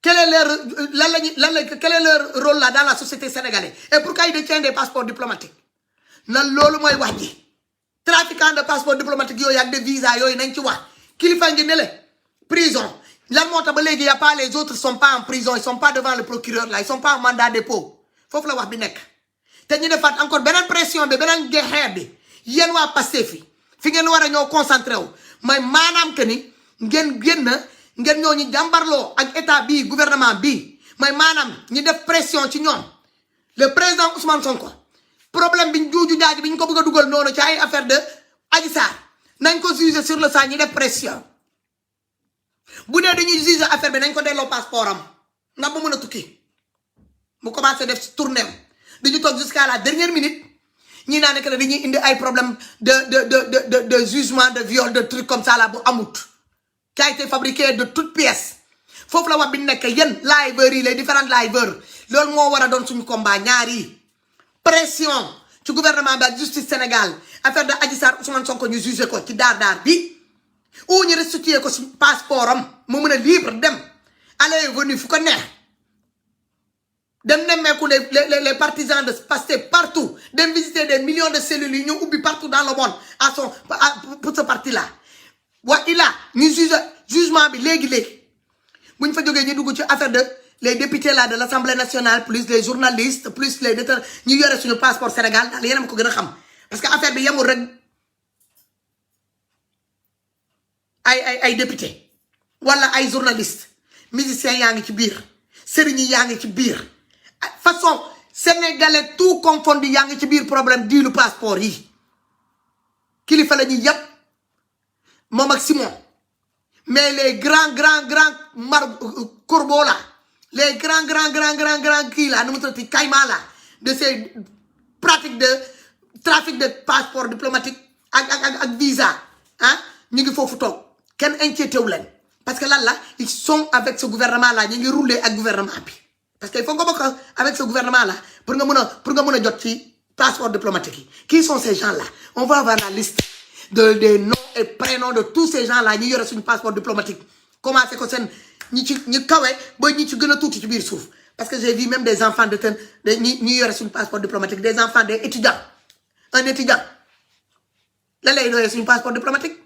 quel est leur rôle là dans la société sénégalaise et pourquoi ils détiennent des passeports diplomatiques na loolu mooy wax ji trafiquant de passeport diplomatique yooyu ak de visa yooyu nañ ci wax kilifa ngi ne la prison lan moo tax ba léegi y a pas les autres sont pas en prison ils sont pas devant le procureur là ils sont pas en mandat de dépôt foofu la wax bi nekk te ñu defaat encore beneen pression bi beneen xeex bi yéen waa Pastef fi ngeen war a ñoo concentré wu mooy maanaam que ni ngeen ngeen ñoo ñu jàmbarloo ak état bii gouvernement bii mooy maanaam ñu def pression ci ñoom le président Ousmane Sonko problème bi juuju jaaj bi ñu ko bëgg a dugal noonu ci ay affaire de Adji Sarr nañ ko juger sur le sang ñu def pression bu dee dañuy juger affaire bi nañ ko delloo passeport am ndax ba mën a tukki mu commencé def tournée dañu toog jusqu'à la dernière minute ñi naa nekk ne dañuy indi ay problème de jugement de viol de trucs comme ça là bu amut qui a été fabriqué de toutes pièces foofu la wax bi nekk yéen liveurs yi les différents liveurs loolu moo war a doon suñu combat ñaari pression ci gouvernement bi ak justice Sénégal affaire de Adji Sarr Ousmane Sonko ñu jugé ko ci daar bi ou ñu restitué ko ci passeport am mu mën a libre dem aller venir fu ko neex dem nemmeeku les partisans de Pastef partout dem visiter des millions de cellules yi ñu ubbi partout dans le monde pour ce parti là wa ila ñu jugement bi léegi bu ñu fa jógee ñu dugg ci affaire de les députés là de l'Assemblée nationale plus les journalistes plus les détenus ñu yore suñu passeport Sénégal daal yéen a ma ko gën a xam parce que affaire bi yemul rek ay député wala ay journalistes musiciens yaa ngi ci biir sëriñ yi yaa ngi ci biir façon sénégalais tout confondu yaa ngi ci biir problème diilu passeport yi kilifa la ñuy yëpp moom ak Simon mais les grands corbeaux là les grands kii là nu mu tuddati caïman là de ces pratiques de trafic de passeport diplomatique ak visa ah ñu ngi foofu toog kenn inquiété wu leen parce que lan la ils sont avec ce gouvernement là ñu ngi rouler ak gouvernement bi parce que il faut nga bokk avec ce gouvernement là pour nga mën a jot ci passeport diplomatique yi qui sont ces gens là on va avoir la liste des noms et prénoms de tous ces gens là ñu yore suñu passeport diplomatique commencé ko seen ñi kawe ba ñi ci gën a tuuti ci biir suuf parce que j'ai vu même des enfants de ñi yore suñu passeport diplomatique des enfants des étudiants un étudiant lan lay doyee suñu passeport diplomatique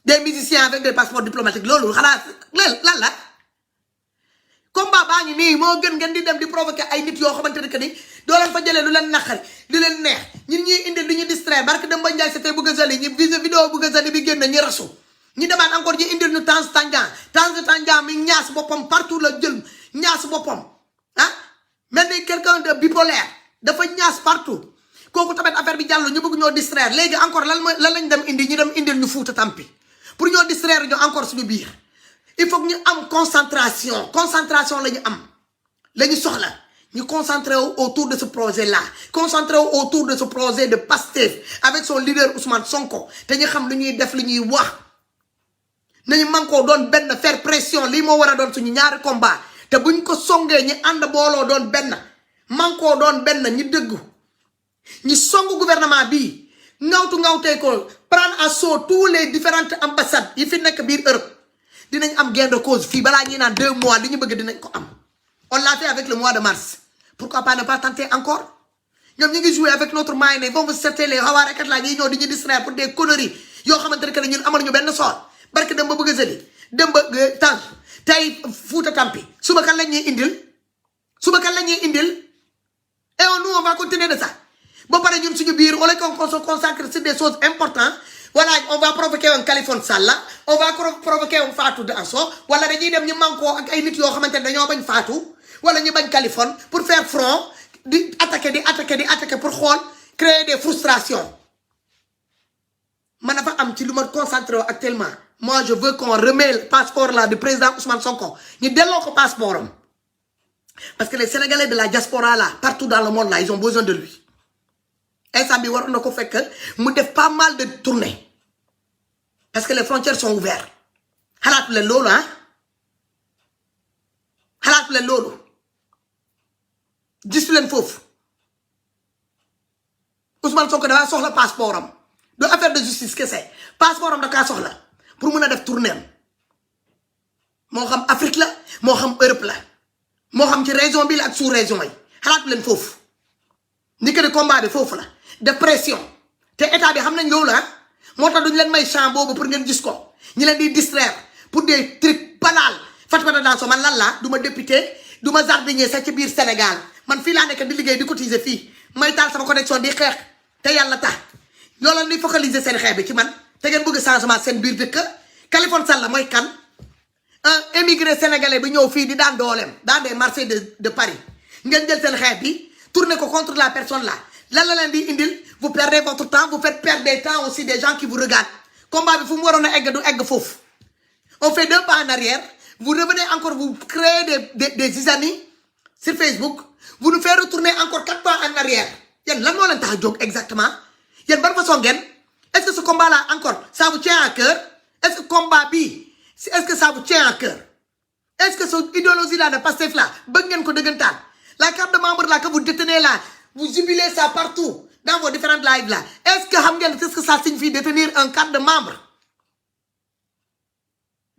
des musiciens avec des passeports diplomatiques loolu xanaa lan la combat baa ngi nii moo gën ngeen di dem di provoquer ay nit yoo xamante ne que ni doo leen fa jëlee lu leen naqari di leen neex ñun ñuy indi du ñu distraire barke dem ba Ndiaye c'était bëgg a zali ñu vidéo bëgg a zali bi génn ñu rasu ñu demaat encore ñu indil ñu Tange Tandian mi ñaas boppam partout la jël ñaas boppam ah mel ni quelqu'un de bipolaire dafa ñaas partout kooku tamit affaire bi jàll ñu bëgg ñoo distraire léegi encore lan lañ dem indi ñu dem indil ñu Fouta Tampi pour ñoo distraire ñu encore suñu biir il faut que ñu am concentration la ñu am la ñu soxla ñu concentré autour de ce projet là concentré autour de ce projet de Pastef avec son leader Ousmane Sonko te ñu xam lu ñuy def lu ñuy wax nañu man koo doon benn faire pression lii moo war a doon suñu ñaari combat te buñ ko songee ñi ànd booloo doon benn man koo doon benn ñi dëggu ñi song gouvernement bii ngawtee ko prendre assaut tous les différentes ambassades yi fi nekk biir Europe dinañ am gain de cause fii balaa ñuy naan 2 mois li ñu bëgg dinañ ko am on l'a fait avec le mois de mars pourquoi pas ne pas tenter encore ñoom ñu ngi jouer avec notre moyen ne vont vous setter les xawaarekat laa ñuy ñëw di ñu distraire pour des conneries yoo xamante ne que ñun amal ñu benn sool barke dem ba bëgg a zëli dem ba Tange tey Fouta Tampi suba kan la ñuy indil et nous on va continuer de ça ba pare ñun suñu biir wala qu'on se consacre sur des choses importantes voilà on va provoquer un Khalifa Sall on va provoquer un Fatou Danso wala dañuy dem ñu mankoo ak ay nit yoo xamante ne dañoo bañ Fatou wala ñu bañ Khalifa pour faire front di attaquer pour xool créer des frustrations man dafa am ci lu ma concentré actuellement moi je veux qu'on remet le passeport là du président Ousmane Sonko ñu delloo ko passeport am parce que les Sénégalais de la diaspora là partout dans le monde là ils ont besoin de lui instant bi waroon na ko fekk mu def pas mal de tournées parce que les frontières sont ouvertes xalaatu leen loolu gisu leen foofu Ousmane Sonko dafa soxla passeport am du affaire de justice kese passeport am da kaa soxla pour mun a def tournée am moo xam Afrique la moo xam Europe la moo xam ci région bi la ak sous région yi xalaatu leen foofu ni que de combat bi foofu la de pression te état bi xam nañ loolu la moo tax duñ leen may champ boobu pour ngeen gis ko ñi leen di distraire pour des trucs banal Fatoumata Danso man lan la du ma député du ma jardinier sax ci biir Sénégal man fii laa nekk di liggéey di cotiser fii may taal sama connexion di xeex te yàlla tax loolu ni focaliser seen xeex bi ci man te ngeen bëgg changement seen biir dëkk Khalifa Sall mooy kan un émigré sénégalais bi ñëw fii di daan dooleem dans des marchés de Paris ngeen jël seen xeex bi tourner ko contre la personne là lan la leen di indil vous perdez votre temps vous faites perdre des temps aussi des gens qui vous regardent combat bi fu mu waroon a egg du egg foofu on fait 2 pas en arrière vous revenez encore vous créez des amis sur Facebook vous nous faites retourner encore 4 pas en arrière yéen lan moo leen tax a jóg exactement yéen ban façon ngeen est-ce que ce combat là encore ça vous tient à cœur est-ce que combat bi est-ce que ça vous tient à cœur est-ce que cette idéologie là de Pastef là bëgg ngeen ko dëggantaan la carte de membre là que vous détenez là vous jubilez ça partout dans vos différentes lives là est-ce que xam ngeen qu'est-ce que ça signifie détenir un carte de membre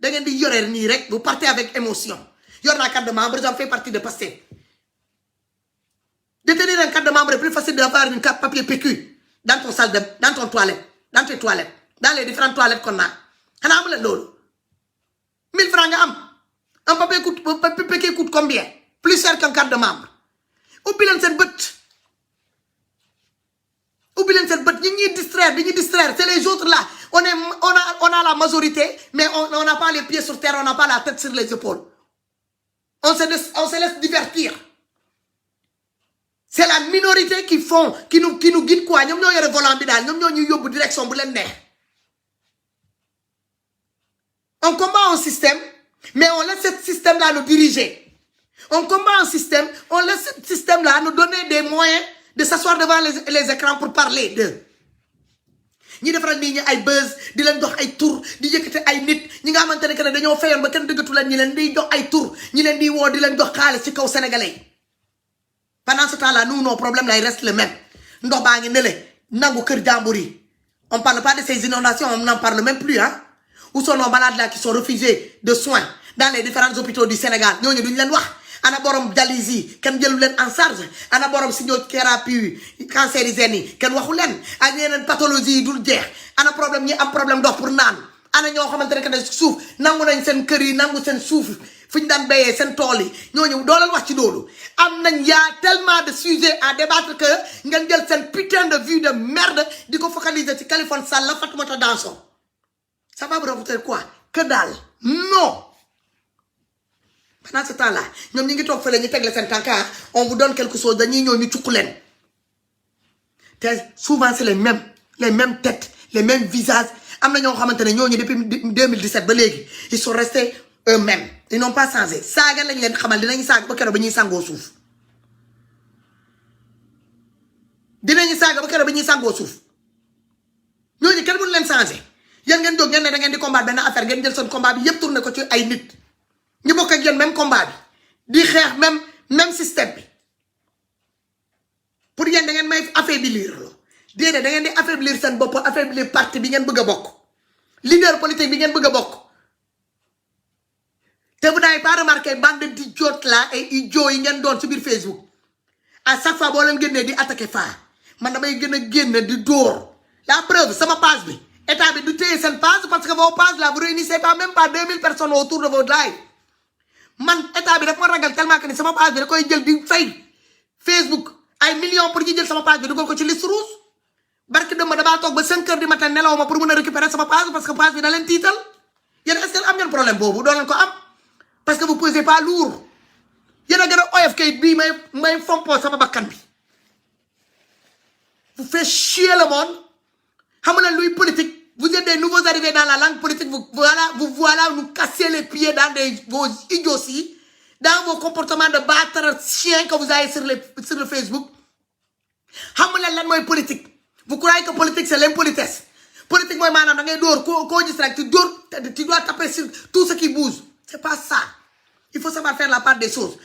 da ngeen di yore nii rek vous partez avec émotion yor naa carte de membre j'en fais partie de Pastef détenir un carte de membre est plus facile d'avoir une carte papier PQ dans ton salle de dans ton toilette dans tes toilettes dans les différentes toilettes qu'on a xanaa amu leen loolu 1000 francs nga am un papier PQ coûte combien plus cher qu'un carte de membre ubbi leen seen bët ubbi leen seen bët ñi ñuy distraire c'est les autres là on a la majorité mais on n'a pas les pieds sur terre on n'a pas la tête sur les épaules on se laisse divertir c'est la minorité qui nous guide quoi ñoom ñoo yore volant bi daal ñoom ñoo ñuy yóbbu direction bu leen neex on combat un système mais on laisse ce système là nous diriger on combat un système on laisse ce système là nous donner des moyens de s'asseoir devant les écrans pour parler d'eux ñi defaral nii ñi ay buzz di leen jox ay tour di yëkkate ay nit ñi nga xamante ne que dañoo fayoon ba kenn dëggatu leen ñi leen di jox ay tour ñi leen di woo di leen jox xaalis ci kaw sénégalais yi pendant ce temps là nous nos problèmes là ils restent les mêmes ndox baa ngi nele nangu kër jàmbur yi on parle pas de ces inondations on n'en parle même plus hein où sont nos malades là qui sont refusés de soins dans les différents hôpitaux du Sénégal ñooñu duñ leen wax ana borom dialyse yi kenn jëlu leen en charge ana borom chimiothérapie cancérigène yi kenn waxu leen ak yeneen pathologie yi dul jeex ana problème ñi am problème ndox pour naan ana ñoo xamante ne que ne suuf nangu nañ seen kër yi nangu seen suuf fu ñu daan béyee seen tool yi ñooñu doo leen wax ci loolu am nañ yaa tellement de sujets à débattre que ngeen jël seen putain de vue de merde di ko focaliser ci Khalifa Sall Fatoumata Danso ça va vous rapporter quoi que daal non. Pendant ce temps là ñoom ñi ngi toog fële ñu tegle seen tànka on vous donne quelque chose dañuy ñëw ñu cukk leen te souvent c'est les mêmes têtes les mêmes visages am na ñoo xamante ne ñooñu depuis 2017 ba léegi ils sont restés eux-mêmes ils n'ont pas changé saaga lañ leen xamal dinañu saaga ba keroog ba ñuy sangoo suuf ñooñu kenn mënu leen changé yéen ngeen jóg ngeen ne da ngeen di combat benn affaire ngeen jël seen combat bi yëpp tourné ko ci ay nit ñu bokk ak yéen même combat bi di xeex même système bi pour yéen da ngeen may affaiblir lo déedéet da ngeen di affaiblir seen bopp affaiblir parti bi ngeen bëgg a bokk leader politique bi ngeen bëgg a bokk te vous n'avez pas remarqué bande d'idiots là et idiots yi ngeen doon ci biir Facebook à chaque fois boo leen génnee di attaquer faa man damay gën a génn di dóor la preuve sama page bi état bi du téye seen page parce que vos pages là vous réunissez pas même pas 2000 personnes autour de votre live man état bi dafa ma ragal tellement que ni sama page bi da koy jël di fay Facebook ay millions pour ñu jël sama page bi dugal ko ci liste rouge barke dëmb damaa toog ba 5 heures du matin nelaw ma pour mën a récupérer sama page parce que page bi da leen tiital yéen est-ce que am ngeen problème boobu doo leen ko am parce que vous pesez pas lourd yéen a gën a oyof kayit bii may fompoo sama bakkan bi vous faites chier le monde xam nga luy politique vous êtes des nouveaux arrivés dans la langue politique vous voilà nous casser les pieds dans vos idioties dans vos comportements de battre chien que vous avez sur le Facebook xam nga lan mooy politique vous croyez que politique c'est l'impolitesse politique mooy maanaam da ngay dóor koo gis rek tu dois taper sur tout ce qui bouge c'est pas ça il faut savoir faire la part des choses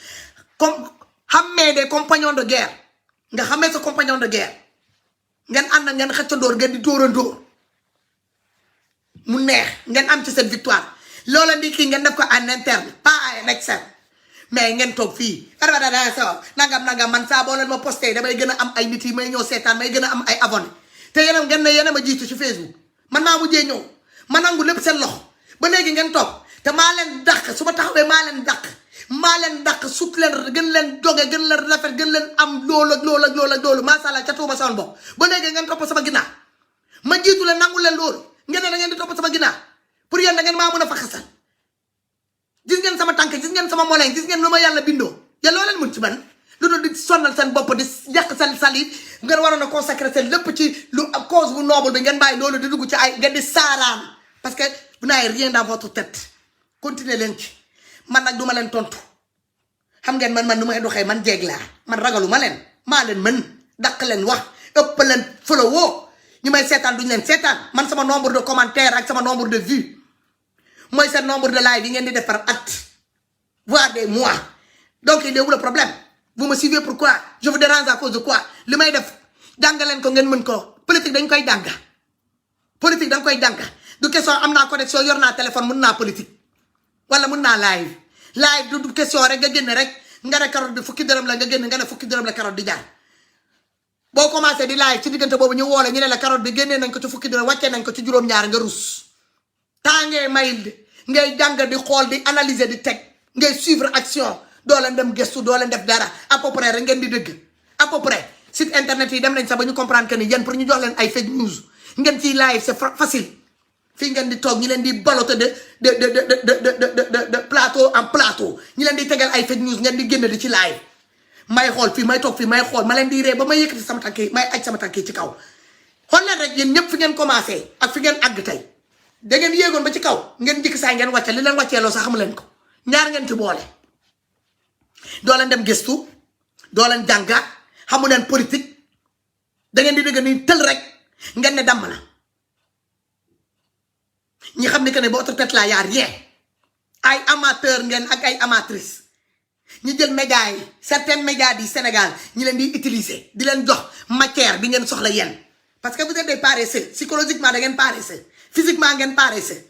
comme xammee des compagnons de guerre nga xamee sa compagnon de guerre ngeen ànd ngeen xëccandóor ngeen di dóorandóor mu neex ngeen am ci cette victoire loola ndi kii ngeen def ko en interne pas en externe mais ngeen toog fii nangam man saa boo leen ma posté damay gën a am ay nit yi may ñëw seetaan may gën a am ay abonné te yéen ngeen ne yéen a ma jiitu ci Facebook man maa mujjee ñëw ma nangu lépp seen loxo ba léegi ngeen toog te maa leen dàq su ma taxawee maa leen dàq sut leen gën leen joge gën leen rafet gën leen am loolu macha allah ca tuuma sama bopp ba léegi ngeen topp sama ginnaaw ma jiitu leen nangu leen loolu ngeen ne da ngeen di topp sama ginnaaw pour yéen da ngeen maa mën a faxasal gis ngeen sama tànk gis ngeen sama molen gis ngeen lu ma yàlla bindoo ya loo leen mën ci man lu dul di sonnal seen bopp di yàq seen salive ngeen waroon a consacrer seen lépp ci lu cause bu noble bi ngeen bàyyi loolu di dugg ci ay ngeen di saaraan parce que vous n'avez rien dans votre tête continuez leen ci man nag du ma leen tontu xam ngeen man nu may doxee man jeeg laa man ragalu ma leen maa leen mën daq leen wax ëpp leen follow ñu may seetaan duñu leen seetaan man sama nombre de commentaires ak sama nombre de vues mooy seen nombre de live yi ngeen di def par acte voire des mois donc il est où le problème vous me suivez pourquoi je vous dérange à cause de quoi li may def jàngaleen ko ngeen mën ko politique dañ koy jàng politique dañ koy jàng du question am naa connexion yor naa téléphone mën naa politique wala mën naa live du question rek nga génn rek nga ne carotte bi fukki dërëm la nga génn nga ne fukki dërëm la carotte di jaar boo commencé di live ci diggante boobu ñu woole ñu ne la carotte bi génnee nañ ko ci fukki dërëm wàccee nañ ko ci juróom-ñaar nga rus temps ngay mayil ngay jàng di xool di analyser di teg ngay suivre action doo leen dem gëstu doo leen def dara à peu près rek ngeen di dëgg à peu près site internet yi dem nañ sax ba ñu comprendre que ni yéen pour ñu jox leen ay fake news ngeen ciy live c'est facile fii ngeen di toog ñi leen di balote de plateau en plateau ñi leen di tegal ay fake news ngeen di génn di ci live may xool fii may toog fii may xool ma leen di ree ba may yëkkati sama tànk yi may aj sama tànk yi ci kaw xool leen rek yéen ñëpp fi ngeen commencé ak fi ngeen àgg tey da ngeen yéegoon ba ci kaw ngeen jikki saa ngeen wàcce li leen wàccee loo sax xamu leen ko ñaar ngeen ci boole doo leen dem gëstu doo leen jàngaat xamu leen politique da ngeen di dëgg ni tël rek ngeen ne damm na ñi xam ne que ne ba autre tête la yaa rien ay amateur ngeen ak ay amatrice ñi jël médias yi certains médias du Sénégal ñi leen di utiliser di leen jox matière bi ngeen soxla yéen parce que vous êtes des paresseux psychologiquement da ngeen paresseux physiquement ngeen paresseux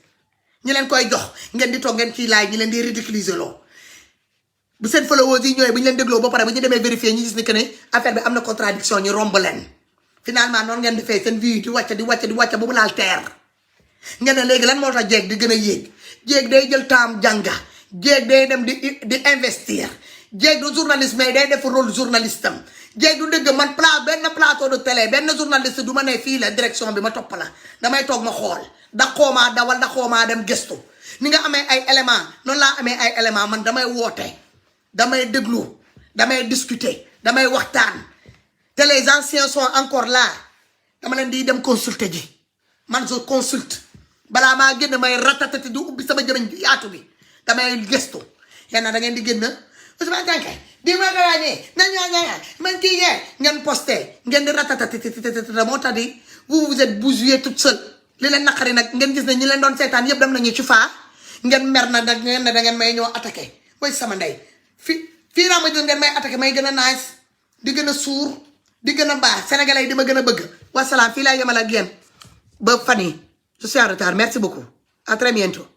ñi leen koy jox ngeen di toog ngeen ciy laaj ñi leen di ridiculiser loo bu seen followers yi ñëwee bu ñu leen dégloo ba pare bu ñu demee vérifier ñu gis ni que ne affaire bi am na contradiction ñu romb leen finalement noonu ngeen di fay seen vie di wàcc ba mu laal terre ngeen ne léegi lan moo tax jéeg di gën a yéeg jéeg day jël temps jànga jéeg day dem di investir jéeg du journaliste mais day def rôle journaliste am jéeg du dëgg man benn plateau de télé benn journaliste du ma ne fii la direction bi ma topp la damay toog ma xool daxoomaa dawal daxoomaa dem gëstu ni nga amee ay élément noonu laa amee ay élément man damay woote damay déglu damay discuter damay waxtaan te les anciens sont encore là dama leen di dem consulter ji man je consulte balaa maa génn may ratatati du ubbi sama jëriñ bi yaatu bi damay gëstu yéen da ngeen di génn Ousmane Tanké di ma gaañee man kii ngeen posté ngeen di ratatati moo tax di vous êtes bousillé toute seule li leen naqari nag ngeen gis ne ñi leen doon seetaan yëpp dem nañu ci faa ngeen mer na da ngeen ne da ngeen may ñëw attaqué mooy sama ndey fii naa ma jël ngeen may attaqué may gën a nice di gën a suur di gën a baax sénégalais yi di ma gën a bëgg wasalaam fii laa yemal ak yéen ba fan yi je suis en retard merci beaucoup à très bientôt